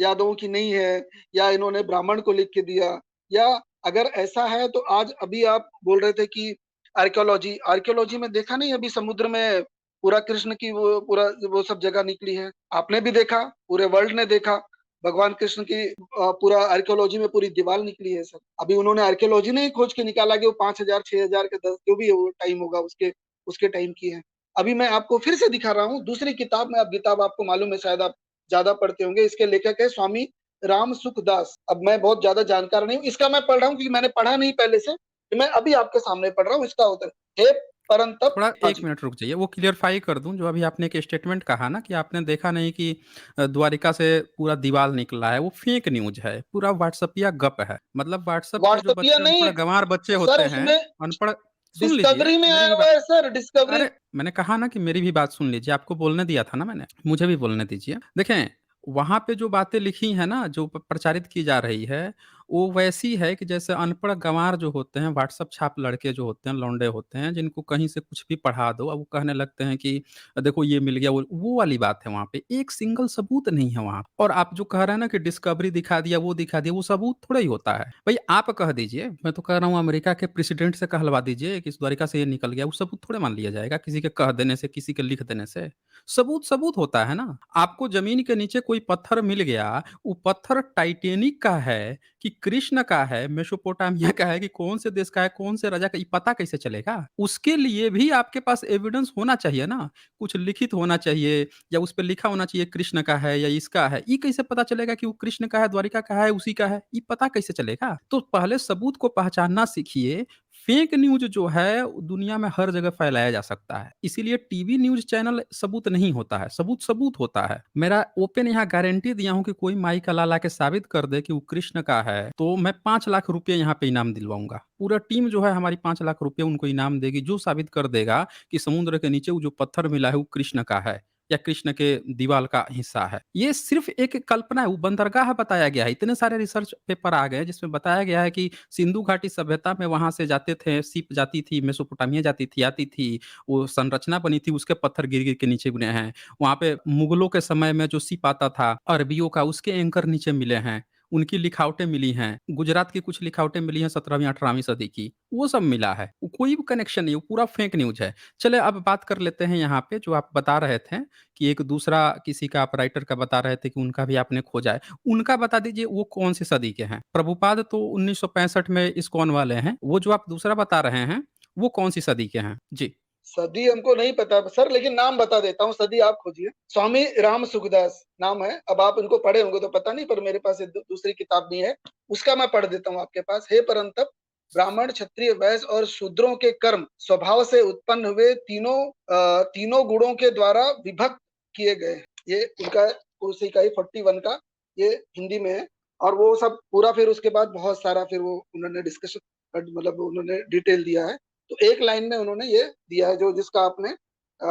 यादवों की नहीं है, या इन्होंने ब्राह्मण को लिख के दिया, या अगर ऐसा है तो आज अभी आप बोल रहे थे कि आर्कियोलॉजी आर्कियोलॉजी में देखा नहीं, अभी समुद्र में पूरा कृष्ण की वो पूरा वो सब जगह निकली है, आपने भी देखा, पूरे वर्ल्ड ने देखा, भगवान कृष्ण की पूरा आर्कियोलॉजी में पूरी दीवार निकली है सर। अभी उन्होंने आर्कियोलॉजी ने ही खोज के निकाला कि वो 5,000 6,000 के 10 जो भी वो टाइम होगा उसके उसके टाइम की है। अभी मैं आपको फिर से दिखा रहा हूँ दूसरी किताब में, अब किताब आपको मालूम है, शायद आप ज्यादा पढ़ते होंगे, इसके लेखक है स्वामी राम सुखदास। अब मैं बहुत ज्यादा जानकार नहीं हूँ इसका, मैं पढ़ रहा हूँ क्योंकि मैंने पढ़ा नहीं पहले से, तो मैं अभी आपके सामने पढ़ रहा हूँ इसका उत्तर। हे परंतप। थोड़ा हाँ 1 जी। मिनट रुक जाइए, वो क्लियरफाई कर दूँ, जो अभी आपने एक स्टेटमेंट कहा ना कि आपने देखा नहीं कि द्वारिका से पूरा दीवाल निकला है, वो फेक न्यूज़ है, पूरा व्हाट्सएपिया गप है। मतलब व्हाट्सएप पे जो व्हाट्सएपिया बच्चे नहीं अनपढ़ गँवार बच्चे सर, होते हैं, उसमें अनपढ़ सुन लीजिए, डिस्कवरी में मेरी आया भी हुआ बात है सर, डिस्कवरी। अरे! मैंने कहा ना कि मेरी भी बात सुन लीजिए, आपको बोलने दिया था ना मैंने, मुझे भी बोलने दीजिए। देखें, वहाँ पे जो बातें लिखी हैं ना, जो प्रचारित की जा रही है, वो वैसी है कि जैसे अनपढ़ गँवार जो होते हैं, व्हाट्सएप छाप लड़के जो होते हैं, लौंडे होते हैं, जिनको कहीं से कुछ भी पढ़ा दो, अब वो कहने लगते हैं कि देखो ये मिल गया, वो वाली बात है वहाँ पे। एक सिंगल सबूत नहीं है वहाँ। और आप जो कह रहे हैं ना कि डिस्कवरी दिखा दिया, वो दिखा दिया, वो सबूत थोड़ा ही होता है। भई आप कह दीजिए, मैं तो कह रहा हूँ अमेरिका के प्रेसिडेंट से कहलवा दीजिए कि इस द्वारिका से ये निकल गया, वो सबूत थोड़े मान लिया जाएगा किसी के कह देने से, किसी के लिख देने से। सबूत, सबूत होता है ना। आपको ज़मीन के नीचे कोई पत्थर मिल गया, वो पत्थर टाइटैनिक का है कि कृष्ण का है, मेसोपोटामिया का है कि कौन से देश का है, कौन से राजा का, ये पता कैसे चलेगा? उसके लिए भी आपके पास एविडेंस होना चाहिए ना। कुछ लिखित होना चाहिए या उस पे लिखा होना चाहिए कृष्ण का है या इसका है। ये कैसे पता चलेगा कि वो कृष्ण का है, द्वारिका का है, उसी का है? ये पता कैसे चलेगा? तो पहले सबूत को पहचानना सीखिए। फेक न्यूज़ जो है वो दुनिया में हर जगह फैलाया जा सकता है। इसीलिए टीवी न्यूज़ चैनल सबूत नहीं होता है, सबूत सबूत होता है। मेरा ओपन यहाँ गारंटी दिया हूँ कि कोई माई का लाला के साबित कर दे कि वो कृष्ण का है, तो मैं 5 लाख रुपए यहाँ पे इनाम दिलवाऊँगा। पूरा टीम जो है हमारी 5 लाख रुपए उनको इनाम देगी, जो साबित कर देगा कि समुद्र के नीचे वो जो पत्थर मिला है वो कृष्ण का है या कृष्ण के दीवाल का हिस्सा है। ये सिर्फ़ एक कल्पना है, वो बंदरगाह बताया गया है। इतने सारे रिसर्च पेपर आ गए हैं जिसमें बताया गया है कि सिंधु घाटी सभ्यता में वहाँ से जाते थे, शिप जाती थी, मेसोपोटामिया जाती थी, आती थी, वो संरचना बनी थी, उसके पत्थर गिर-गिर के नीचे गिरे हैं। वहाँ पे मुगलों के समय में जो शिप आता था अरबियों का, उसके एंकर नीचे मिले हैं। उनकी लिखावटें मिली हैं। गुजरात की कुछ लिखावटें मिली हैं 17वीं 18वीं सदी की, वो सब मिला है। वो कोई भी कनेक्शन नहीं, वो पूरा फेक न्यूज़ है। चलिए अब बात कर लेते हैं यहाँ पे जो आप बता रहे थे कि एक दूसरा किसी का आप राइटर का बता रहे थे कि उनका भी आपने खोजा है। उनका बता दीजिए वो कौन-सी सदी के हैं? प्रभुपाद तो 1965 में इस्कॉन वाले हैं। वो जो आप दूसरा बता रहे हैं, वो कौन-सी सदी के हैं? जी। सदी हमको नहीं पता सर, लेकिन नाम बता देता हूँ, सदी आप खोजिए। स्वामी राम सुखदास नाम है। अब आप इनको पढ़े होंगे तो पता नहीं, पर मेरे पास एक दूसरी किताब भी है, उसका मैं पढ़ देता हूँ आपके पास। हे परंतप, ब्राह्मण क्षत्रिय वैश्य और शूद्रों के कर्म स्वभाव से उत्पन्न हुए तीनों गुणों के द्वारा विभक्त किए गए हैं। ये उनका उसी का ही 41 का ये हिंदी में है। और वो सब पूरा फिर उसके बाद बहुत सारा फिर वो उन्होंने डिस्कशन, मतलब उन्होंने डिटेल दिया है। तो एक लाइन में उन्होंने ये दिया है जो जिसका आपने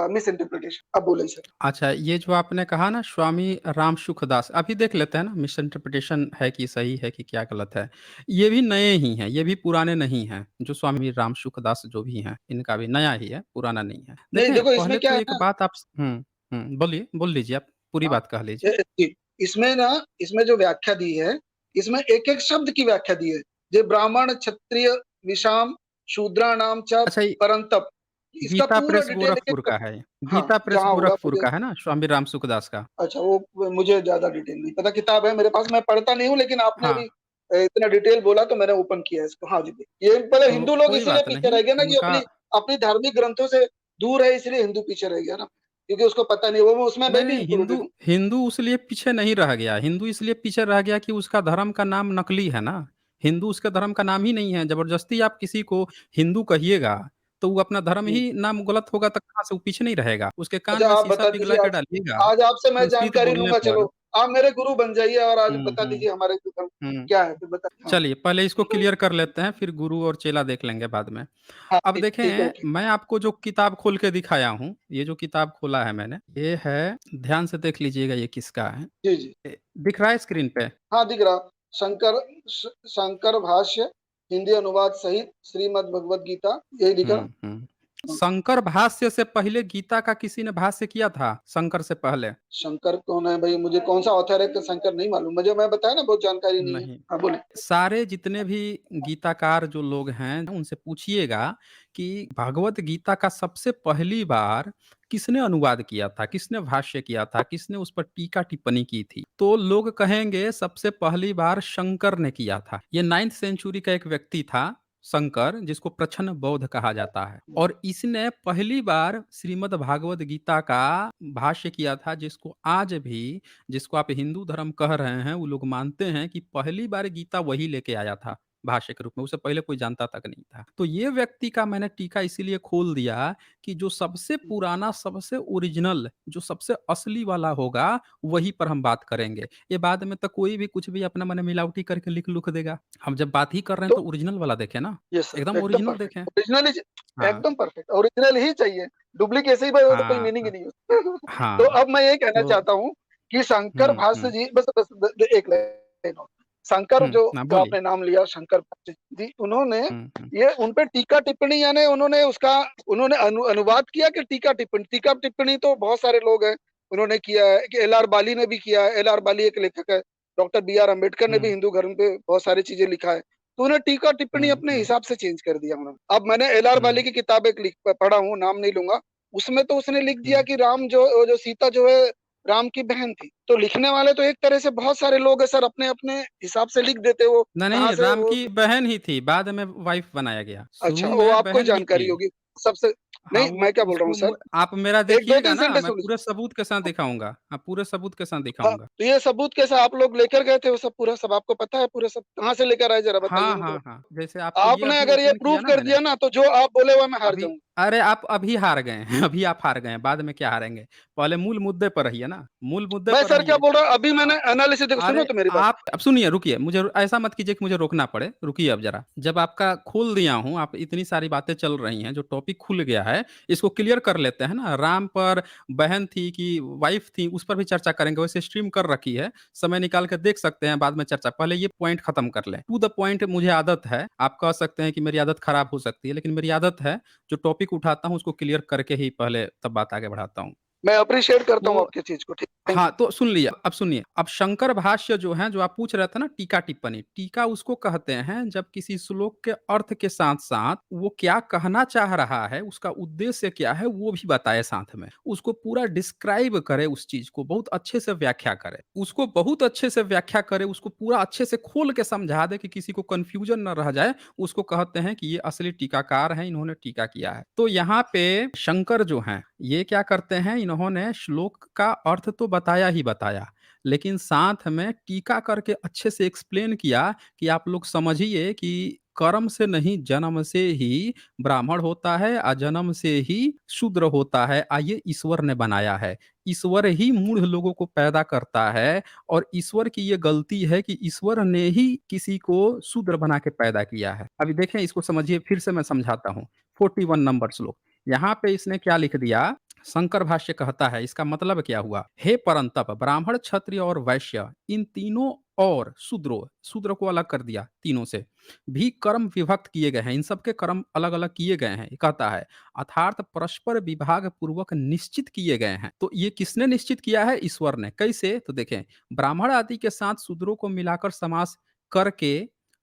मिस इंटरप्रिटेशन। अब बोले सर। अच्छा, ये जो आपने कहा ना स्वामी राम सुखदास, अभी देख लेते हैं ना मिसइंटरप्रिटेशन है कि सही है कि क्या गलत है। ये भी नए ही हैं, ये भी पुराने नहीं हैं। जो स्वामी राम सुखदास जो भी हैं, इनका भी नया ही है, पुराना नहीं है। नहीं देखें, देखो, पहले इसमें तो क्या है एक ना। बात आप बोलिए, बोल लीजिए आप, पूरी हाँ, बात कह लीजिए। जी, इसमें ना, इसमें जो व्याख्या दी है, इसमें एक एक शब्द की व्याख्या दी है। जो ब्राह्मण क्षत्रिय विषाम शूद्राणाम च अच्छा, ये परंतप, इसका गीता पूरा प्रेस डिटेल एक गोरखपुर एक। का है। हाँ, गीता प्रेस जहाँ होगा गोरखपुर मुझे। का है ना, स्वामी राम सुखदास का? अच्छा, वो मुझे ज्यादा डिटेल नहीं पता। किताब है मेरे पास, मैं पढ़ता नहीं हूँ, लेकिन आपने हाँ, अभी इतना डिटेल बोला तो मैंने ओपन किया इसको। हाँ जी, ये पहले तो हिंदू लोग कोई इसीलिए बात पीछे नहीं, रह गए ना कि उनका अपनी अपनी धार्मिक ग्रंथों से दूर है, इसलिए हिंदू पीछे रह गया ना, क्योंकि उसको पता नहीं। वो उसमें नहीं, मैं भी नहीं, इंक्लूडेड हिंदू हूँ। हिंदू इसलिए पीछे नहीं रह गया, हिंदू इसलिए पीछे रह गया कि उसका धर्म का नाम नकली है ना। हिंदू उसके धर्म का नाम ही नहीं है, ज़बरदस्ती आप किसी को हिंदू कहिएगा, तो वो अपना धर्म जी। ही नाम गलत होगा तो कहाँ से वो पीछे नहीं रहेगा। उसके कान अच्छा में आप शीशा बता पिघला दीजिए के आज डालिएगा, आज आपसे मैं संस्कृत जानकारी बोलने लूँगा पर। चलो। आप मेरे गुरु बन जाइए और आज हुँ, बता हुँ, दीजिए हमारे धर्म हुँ। क्या है फिर बताइए? हाँ। चलिए, पहले इसको क्लियर कर लेते हैं, फिर गुरु और चेला देख लेंगे बाद में। हाँ, अब ठीक ठीक है, देखें, ओके। मैं आपको जो किताब खोल के दिखाया हूँ, ये जो किताब खोला है मैंने, ये है, ध्यान से देख लीजिएगा ये किसका है। जी, जी। दिख रहा है स्क्रीन पे? हाँ, दिख रहा। शंकर शंकर भाष्य, हिंदी अनुवाद सहित श्रीमद् भगवद गीता यही लिखा? हुँ, हुँ। हाँ। शंकर भाष्य से पहले गीता का किसी ने भाष्य किया था? शंकर से पहले? शंकर कौन है भई? मुझे कौन-सा ऑथर है तो शंकर नहीं मालूम। मुझे मैं बताया ना बहुत जानकारी नहीं है। नहीं। हाँ, बोलिए। सारे जितने भी गीताकार जो लोग हैं, उनसे पूछिएगा कि भगवत गीता का सबसे पहली बार किसने अनुवाद किया था? किसने भाष्य किया था? किसने उस पर टीका-टिप्पणी की थी? तो लोग कहेंगे सबसे पहली बार शंकर ने किया था। ये 9th सेंचुरी का एक व्यक्ति था, शंकर, जिसको प्रछन्न बौद्ध कहा जाता है। और इसने पहली बार श्रीमद् भागवत गीता का भाष्य किया था, जिसको आप हिंदू धर्म कह रहे हैं, वो लोग मानते हैं कि पहली बार गीता वही लेके आया था भाष्य के रूप में, उससे पहले कोई जानता तक नहीं था। तो ये व्यक्ति का मैंने टीका इसीलिए खोल दिया कि जो सबसे पुराना, सबसे ओरिजिनल, जो सबसे असली वाला होगा, वही पर हम बात करेंगे। ये बाद में तो कोई भी कुछ भी अपना मन मिलावटी करके लिख देगा। हम जब बात ही कर रहे हैं तो तो ओरिजिनल वाला देखें ना, यस सर, एकदम एकदम ओरिजिनल परफेक्ट। देखें। ओरिजिनल ही हाँ, एकदम परफेक्ट, ओरिजिनल ही चाहिए। डुप्लीकेसी भाई वो तो कोई हाँ, मीनिंग ही हाँ, नहीं है। तो हाँ। अब मैं ये कहना तो चाहता हूँ कि शंकर हुँ, भाष्य हुँ, जी बस एक लाइन और। शंकर हुँ, जो ना जो बोलिए। आपने नाम लिया शंकर भाष्य जी, उन्होंने हुँ, हुँ, ये उन पे टीका-टिप्पणी यानी उन्होंने उसका उन्होंने अनुवाद किया कि टीका-टिप्पणी? टीका-टिप्पणी तो बहुत सारे लोग हैं, उन्होंने किया है कि एल.आर. बाली ने भी किया है। एल.आर. बाली एक लेखक है। Doctor B R. अम्बेडकर ने भी हुँ, हिंदू धर्म पे बहुत सारी चीज़ें लिखा है। तो उन्हें टीका-टिप्पणी हुँ, अपने हुँ, हिसाब से चेंज कर दिया उन्होंने। अब मैंने एल.आर. बाली हुँ, की किताब एक पढ़ा हूँ, नाम नहीं लूँगा। उसमें तो उसने लिख दिया हुँ। कि राम जो सीता जो है राम की बहन थी। तो लिखने वाले तो एक तरह से बहुत सारे लोग हैं सर, अपने-अपने हिसाब से लिख देते वो, नहीं, कहाँ से राम वो। की बहन ही थी, बाद में वाइफ़ बनाया गया। अच्छा, शुरू वो में आपको बहन ही जानकारी थी। होगी। सबसे हाँ, नहीं, वो मैं क्या बोल रहा हूँ उसको सर, आप मेरा 1-2-3 देखिएगा ना, सेंटेंस मैं सुन पूरे सबूत के साथ लीजिए। दिखाऊँगा। हाँ, पूरे सबूत के साथ हाँ, दिखाऊँगा। तो ये सबूत कैसे आप लोग लेकर गए थे वो सब पूरा सब आपको पता है पूरा सब? कहाँ से लेकर आए ज़रा बताइए हाँ, हमको? हाँ, हाँ। जैसे आपको ये आपने अभी अगर ये ओपन प्रूव किया ना कर मैंने, दिया ना तो जो आप बोले वो मैं हार अभी, जाऊँगा। अरे आप अभी हार गए हैं, अभी आप हार गए हैं, बाद में क्या हारेंगे? पहले मूल मुद्दे पर रहिए ना, मूल मुद्दे मैं पर सर क्या रहिए। बोल रहा हूँ अभी मैंने हाँ। एनालिसिस देखो सुनो अरे तो मेरी बात। आप अब सुनिए, रुकिए, मुझे ऐसा मत कीजिए कि मुझे रोकना पड़े, रुकिए अब ज़रा। जब आपका खोल दिया हूँ, आप इतनी सारी बातें चल रही हैं, जो टॉपिक खुल गया है, इसको क्लियर कर लेते हैं ना। राम पर बहन थी कि वाइफ़ थी, उस पर भी चर्चा करेंगे, वैसे स्ट्रीम कर रखी है, समय निकाल के देख सकते हैं, बाद में चर्चा। पहले ये पॉइंट खत्म कर लें। टू द पॉइंट मुझे आदत है, आप कह सकते हैं कि मेरी आदत खराब हो सकती है, लेकिन मेरी आदत है, जो टॉपिक उठाता हूँ, उसको क्लियर करके ही पहले तब बात आगे बढ़ाता हूँ। मैं अप्रिशिएट करता हूँ तो आपकी चीज़ को, ठीक, थैंक हाँ, यू। तो सुन लिया, अब सुनिए, अब शंकर भाष्य जो है, जो आप पूछ रहे थे ना टीका-टिप्पणी, टीका उसको कहते हैं जब किसी श्लोक के अर्थ के साथ-साथ वो क्या कहना चाह रहा है, उसका उद्देश्य क्या है, वो भी बताए साथ में। उसको पूरा डिस्क्राइब करे उस चीज़ को, बहुत अच्छे से व्याख्या करे। उसको बहुत अच्छे से व्याख्या करे, उसको पूरा अच्छे से खोल के समझा दे कि किसी को कन्फ्यूजन ना रह जाए, उसको कहते हैं कि ये असली टीकाकार हैं, इन्होंने टीका किया है। तो यहाँ पे शंकर जो हैं, ये क्या करते हैं, इन्होंने श्लोक का अर्थ तो बताया ही बताया, लेकिन साथ में टीका करके अच्छे से एक्सप्लेन किया कि आप लोग समझिए कि कर्म से नहीं, जन्म से ही ब्राह्मण होता है, जन्म से ही शूद्र होता है, ये ईश्वर ने बनाया है। ईश्वर ही मूढ़ लोगों को पैदा करता है, और ईश्वर की ये गलती है कि ईश्वर ने ही किसी को शूद्र बना के पैदा किया है। अभी देखें, इसको समझिए, फिर से मैं समझाता हूँ। 41 नंबर श्लोक, यहाँ पे इसने क्या लिख दिया, शंकर भाष्य कहता है, इसका मतलब क्या हुआ? हे परंतप, ब्राह्मण, क्षत्रिय और वैश्य, इन तीनों और शूद्रों, शूद्र को अलग कर दिया, तीनों से भी कर्म विभक्त किए गए हैं, इन सबके कर्म अलग अलग किए गए हैं, ये कहता है, अर्थात परस्पर विभाग पूर्वक निश्चित किए गए हैं। तो ये किसने निश्चित किया है? ईश्वर ने। कैसे? तो देखें, ब्राह्मण आदि के साथ शूद्रों को मिलाकर समास करके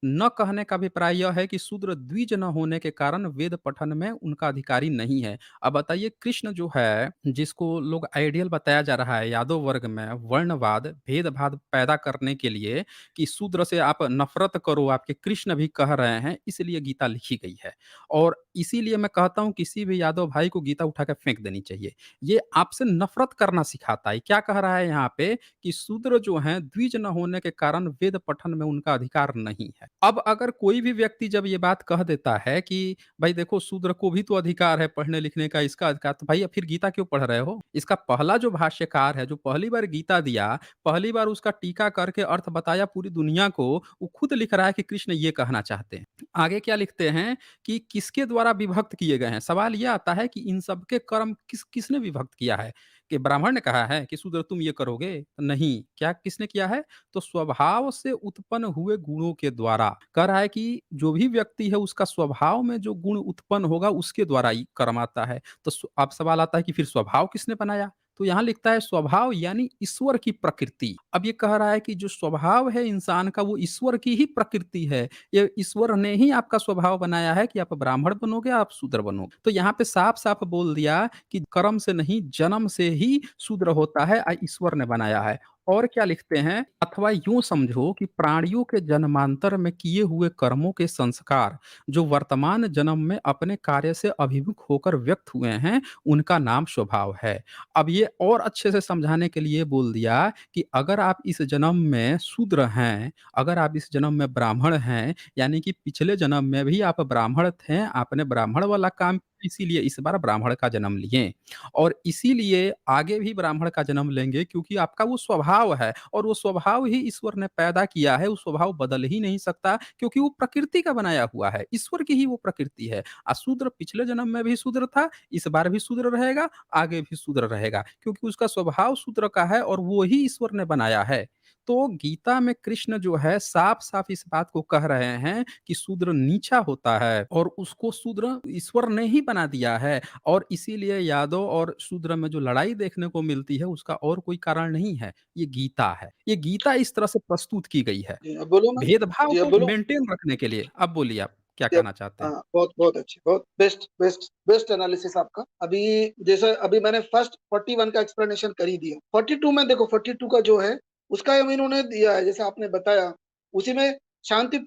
न कहने का अभिप्राय यह है कि शूद्र द्विज न होने के कारण वेद पठन में उनका अधिकारी नहीं है। अब बताइए, कृष्ण जो है, जिसको लोग आइडियल बताया जा रहा है यादव वर्ग में, वर्णवाद, भेदभाव पैदा करने के लिए कि शूद्र से आप नफरत करो, आपके कृष्ण भी कह रहे हैं, इसलिए गीता लिखी गई है। और इसीलिए मैं कहता हूँ, किसी भी यादव भाई को गीता उठा के फेंक देनी चाहिए। ये आपसे नफरत करना सिखाता है। क्या कह रहा है यहाँ पे कि शूद्र जो हैं, द्विज न होने के कारण वेद पठन में उनका अधिकार नहीं है। अब अगर कोई भी व्यक्ति जब ये बात कह देता है कि भाई देखो शूद्र को भी तो अधिकार है पढ़ने लिखने का, इसका अधिकार, तो भाई फिर गीता क्यों पढ़ रहे हो? इसका पहला जो भाष्यकार है, जो पहली बार गीता दिया, पहली बार उसका टीका करके अर्थ बताया पूरी दुनिया को, वो खुद लिख रहा है कि कृष्ण ये कहना चाहते हैं। आगे क्या लिखते हैं कि किसके द्वारा विभक्त किए गए हैं? सवाल ये आता है कि इन सब के कर्म किसने विभक्त किया है? कि ब्राह्मण ने कहा है कि शूद्र तुम ये करोगे? नहीं, क्या किसने किया है? तो स्वभाव से उत्पन्न हुए गुणों के द्वारा कह रहा है कि जो भी व्यक्ति है उसका स्वभाव में जो गुण उत्पन्न होगा उसके द्वारा ही कर्म आता है। तो अब सवाल आता है कि फिर स्वभाव किसने बनाया? तो यहाँ लिखता है स्वभाव यानी ईश्वर की प्रकृति। अब ये कह रहा है कि जो स्वभाव है इंसान का वो ईश्वर की ही प्रकृति है। ये ईश्वर ने ही आपका स्वभाव बनाया है कि आप ब्राह्मण बनोगे, आप शूद्र बनोगे। तो यहाँ पे साफ-साफ बोल दिया कि कर्म से नहीं जन्म से ही शूद्र होता है, ईश्वर ने बनाया है। और क्या लिखते हैं, अथवा यूं समझो कि प्राणियों के जन्मांतर में किए हुए कर्मों के संस्कार जो वर्तमान जन्म में अपने कार्य से अभिमुख होकर व्यक्त हुए हैं, उनका नाम स्वभाव है। अब ये और अच्छे से समझाने के लिए बोल दिया कि अगर आप इस जन्म में शूद्र हैं, अगर आप इस जन्म में ब्राह्मण हैं, यानी कि पिछले जन्म में भी आप ब्राह्मण थे, आपने ब्राह्मण वाला काम किया, इसीलिए इस बार ब्राह्मण का जन्म लिए। और इसीलिए आगे भी ब्राह्मण का जन्म लेंगे, क्योंकि आपका वो स्वभाव है और वो स्वभाव ही ईश्वर ने पैदा किया है, वो स्वभाव बदल ही नहीं सकता, क्योंकि वो प्रकृति का बनाया हुआ है, ईश्वर की ही वो प्रकृति है। शूद्र पिछले जन्म में भी शूद्र था, इस बार भी शूद्र रहेगा, आगे भी शूद्र रहेगा, क्योंकि उसका स्वभाव शूद्र का है और वो ही ईश्वर ने बनाया है। तो गीता में कृष्ण जो है साफ-साफ इस बात को कह रहे हैं कि शूद्र नीचा होता है और उसको शूद्र ईश्वर ने ही बना दिया है। और इसीलिए यादव और शूद्र में जो लड़ाई देखने को मिलती है उसका और कोई कारण नहीं है, ये गीता है। ये गीता इस तरह से प्रस्तुत की गई है, जी, अब बोलूँ मैं? भेदभाव जी, अब को बोलूँ? मेंटेन रखने के लिए। अब बोलिए आप क्या जी, अब कहना चाहते हैं? हाँ, बहुत बहुत अच्छे, बहुत बेस्ट बेस्ट बेस्ट एनालिसिस आपका। अभी जैसे अभी मैंने फर्स्ट 41 का एक्सप्लेनेशन कर ही दिया। 42 में देखो, 42 का जो है उसका इन्होंने दिया है जैसे आपने बताया, उसी में शांति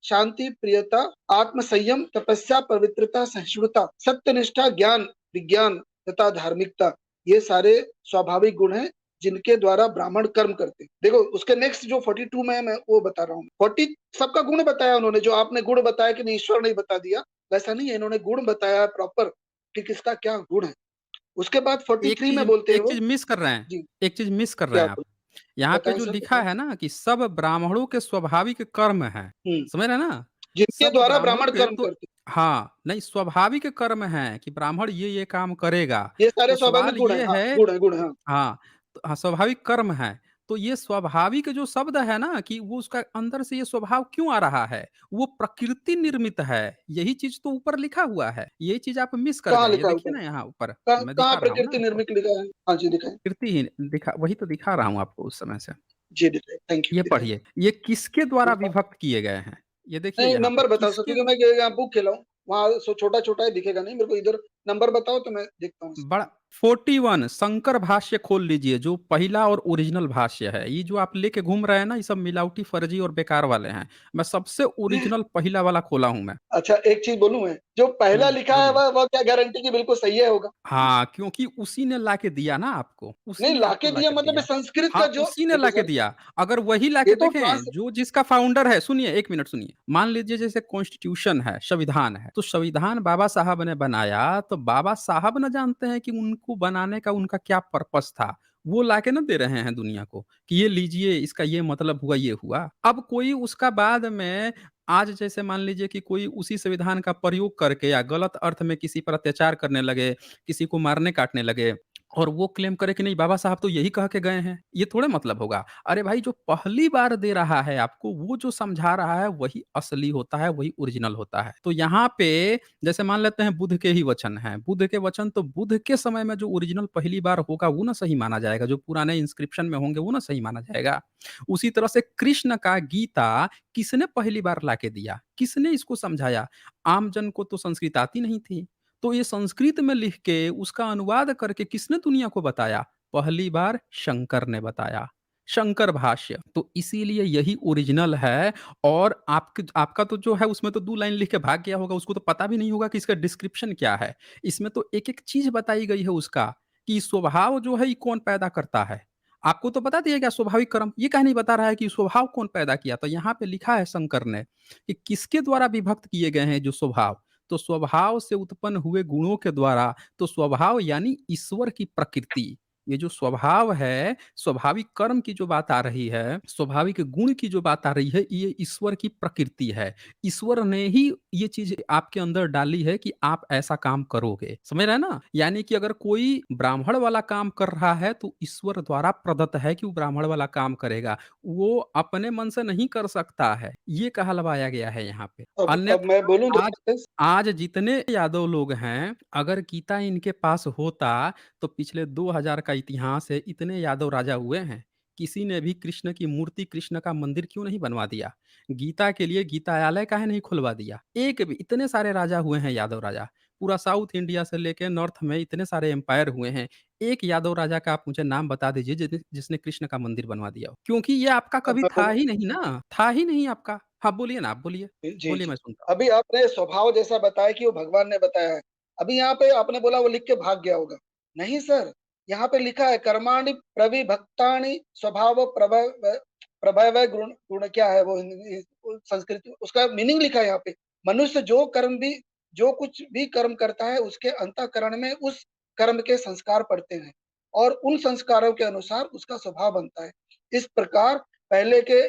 शांति, प्रियता, आत्म संयम, तपस्या, पवित्रता, सहिष्णुता, सत्यनिष्ठा, ज्ञान, विज्ञान तथा धार्मिकता, ये सारे स्वाभाविक गुण हैं जिनके द्वारा ब्राह्मण कर्म करते हैं। देखो उसके नेक्स्ट जो 42 में है, मैं वो बता रहा हूँ। 40 सबका गुण बताया उन्होंने, जो आपने गुण बताया कि नहीं ईश्वर ने बता दिया, वैसा नहीं है, इन्होंने गुण बताया प्रॉपर कि किसका क्या गुण है। उसके बाद 43 में बोलते हैं एक वो। चीज़ मिस कर रहे हैं, जी, एक चीज़ मिस कर रहे क्या हैं आप। बोल? यहाँ पे बताएं जो सर, लिखा बताएं। है ना कि सब ब्राह्मणों के स्वाभाविक कर्म हैं, हम्म। समझ रहे हैं ना? जिनके सब द्वारा ब्राह्मणों ब्राह्मण के कर्म तो करते हाँ, नहीं स्वाभाविक कर्म हैं कि ब्राह्मण ये काम करेगा। हैं, ये सारे तो स्वाभाविक सवाल गुण है। ये हाँ, है, गुण है, गुण है, हाँ। हाँ, तो हाँ, स्वाभाविक कर्म है। तो ये स्वाभाविक जो शब्द है ना कि वो उसका अंदर से ये स्वभाव क्यों आ रहा है? वो प्रकृति निर्मित है। यही चीज़ तो ऊपर लिखा हुआ है। ये चीज़ आप मिस कर कहाँ गए। ये लिखा है देखिए ऊपर? ना यहाँ ऊपर, कहाँ मैं कहाँ दिखा रहा हूँ ना प्रकृति आपको। निर्मित लिखा है? हाँ जी, दिखाएं। प्रकृति ही दिखा, वही तो दिखा रहा हूँ आपको उस समय से। जी, दिखाएं, थैंक यू, ये दिखाएं। पढ़िए, ये किसके द्वारा विभक्त किए गए हैं? ये देखिए नहीं, यहाँ पे नंबर बताओ सर, किसके क्योंकि मैं यहाँ बुक खिलाऊं, वहां सो छोटा छोटा है, दिखेगा नहीं मेरे को इधर। नंबर बताओ तो मैं देखता हूँ इसको। बड़ा 41 शंकर भाष्य खोल लीजिए, जो पहला और ओरिजिनल भाष्य है। ये जो आप लेके घूम रहे हैं ना, ये सब मिलावटी, फर्जी और बेकार वाले हैं। मैं सबसे ओरिजिनल पहला वाला खोला हूँ मैं। अच्छा, एक चीज बोलूं मैं, जो पहला लिखा है बोलिए। वह क्या गारंटी की बिल्कुल सही है होगा? हाँ, क्योंकि उसी ने लाके दिया ना आपको, उसी नहीं, ने आपको लाके दिया लाके मतलब ये दिया। संस्कृत का हाँ, जो, उसी ने देखो लाके सर, दिया। अगर वही लाके ये तो देखें, जो जिसका फाउंडर है, सुनिए 1 मिनट सुनिए। मान लीजिए जैसे कॉन्स्टिट्यूशन है, संविधान है, तो संविधान बाबा साहब ने बनाया, तो बाबा साहब ना जानते हैं कि उनको बनाने का उनका क्या पर्पस था। वो लाके ना दे रहे हैं दुनिया को कि ये लीजिए, इसका ये मतलब हुआ, ये हुआ। अब कोई उसका बाद में आज जैसे मान लीजिए कि कोई उसी संविधान का प्रयोग करके या गलत अर्थ में किसी पर अत्याचार करने लगे, किसी को मारने काटने लगे और वो क्लेम करे कि नहीं बाबा साहब तो यही कह के गए हैं, ये थोड़े मतलब होगा। अरे भाई जो पहली बार दे रहा है आपको, वो जो समझा रहा है वही असली होता है, वही ओरिजिनल होता है। तो यहाँ पे जैसे मान लेते हैं बुद्ध के ही वचन हैं, बुद्ध के वचन, तो बुद्ध के समय में जो ओरिजिनल पहली बार होगा वो ना सही माना जाएगा, जो पुराने इंस्क्रिप्शन में होंगे वो ना सही माना जाएगा। उसी तरह से कृष्ण का गीता किसने पहली बार लाके दिया? किसने इसको समझाया? आम जन को तो संस्कृत आती नहीं थी। तो ये संस्कृत में लिख के उसका अनुवाद करके किसने दुनिया को बताया? पहली बार शंकर ने बताया। शंकर भाष्य। तो इसीलिए यही ओरिजिनल है। और आपका तो जो है उसमें तो 2 लाइन लिख के भाग गया होगा, उसको तो पता भी नहीं होगा कि इसका डिस्क्रिप्शन क्या है। इसमें तो एक-एक चीज़ बताई गई है उसका, कि स्वभाव जो है ये कौन पैदा करता है। आपको तो बता दिया गया स्वाभाविक कर्म, ये काहे नहीं बता रहा है कि स्वभाव कौन पैदा किया? तो यहाँ पे लिखा है शंकर ने कि किसके द्वारा विभक्त किए गए हैं जो स्वभाव? तो स्वभाव से उत्पन्न हुए गुणों के द्वारा, तो स्वभाव यानी ईश्वर की प्रकृति। ये जो स्वभाव है, स्वाभाविक कर्म की जो बात आ रही है, स्वाभाविक गुण की जो बात आ रही है, ये ईश्वर की प्रकृति है। ईश्वर ने ही ये चीज़ आपके अंदर डाली है कि आप ऐसा काम करोगे। समझ रहे हैं ना? यानी कि अगर कोई ब्राह्मण वाला काम कर रहा है तो ईश्वर द्वारा प्रदत्त है कि वो ब्राह्मण वाला काम करेगा। वो अपने मन से नहीं कर सकता है। ये कहलवाया गया है यहाँ पे। अब मैं अन्यथा बोलूँ आज दोबारा से? आज जितने यादव लोग हैं, अगर गीता इनके पास होता तो पिछले 2000 का इतिहास है, इतने यादव राजा हुए हैं। किसी ने भी कृष्ण की मूर्ति, कृष्ण का मंदिर क्यों नहीं बनवा दिया? गीता के लिए गीतालय काहे नहीं खुलवा दिया? एक भी इतने सारे राजा हुए हैं यादव राजा। पूरा साउथ इंडिया से लेके नॉर्थ में इतने सारे एम्पायर हुए हैं। एक यादव राजा का आप मुझे नाम बता दीजिए जिसने कृष्ण का मंदिर बनवा दिया हो। क्योंकि ये आपका अब कभी मैं था बोलूँ? ही नहीं ना, था ही नहीं आपका। हाँ, बोलिए ना, आप बोलिए। जी, बोलिए जी। मैं सुनता हूँ। अभी आपने स्वभाव जैसा बताया कि वो भगवान ने बताया है। अभी यहाँ पे आपने बोला वो लिख के भाग गया होगा। नहीं सर, यहाँ पे लिखा है कर्माणि प्रविभक्तानि स्वभाव प्रभव गुण गुण क्या है वो संस्कृत उसका मीनिंग लिखा है यहाँ पे। मनुष्य जो कुछ भी कर्म करता है उसके अंतःकरण में उस कर्म के संस्कार पड़ते हैं और उन संस्कारों के अनुसार उसका स्वभाव बनता है। इस प्रकार पहले के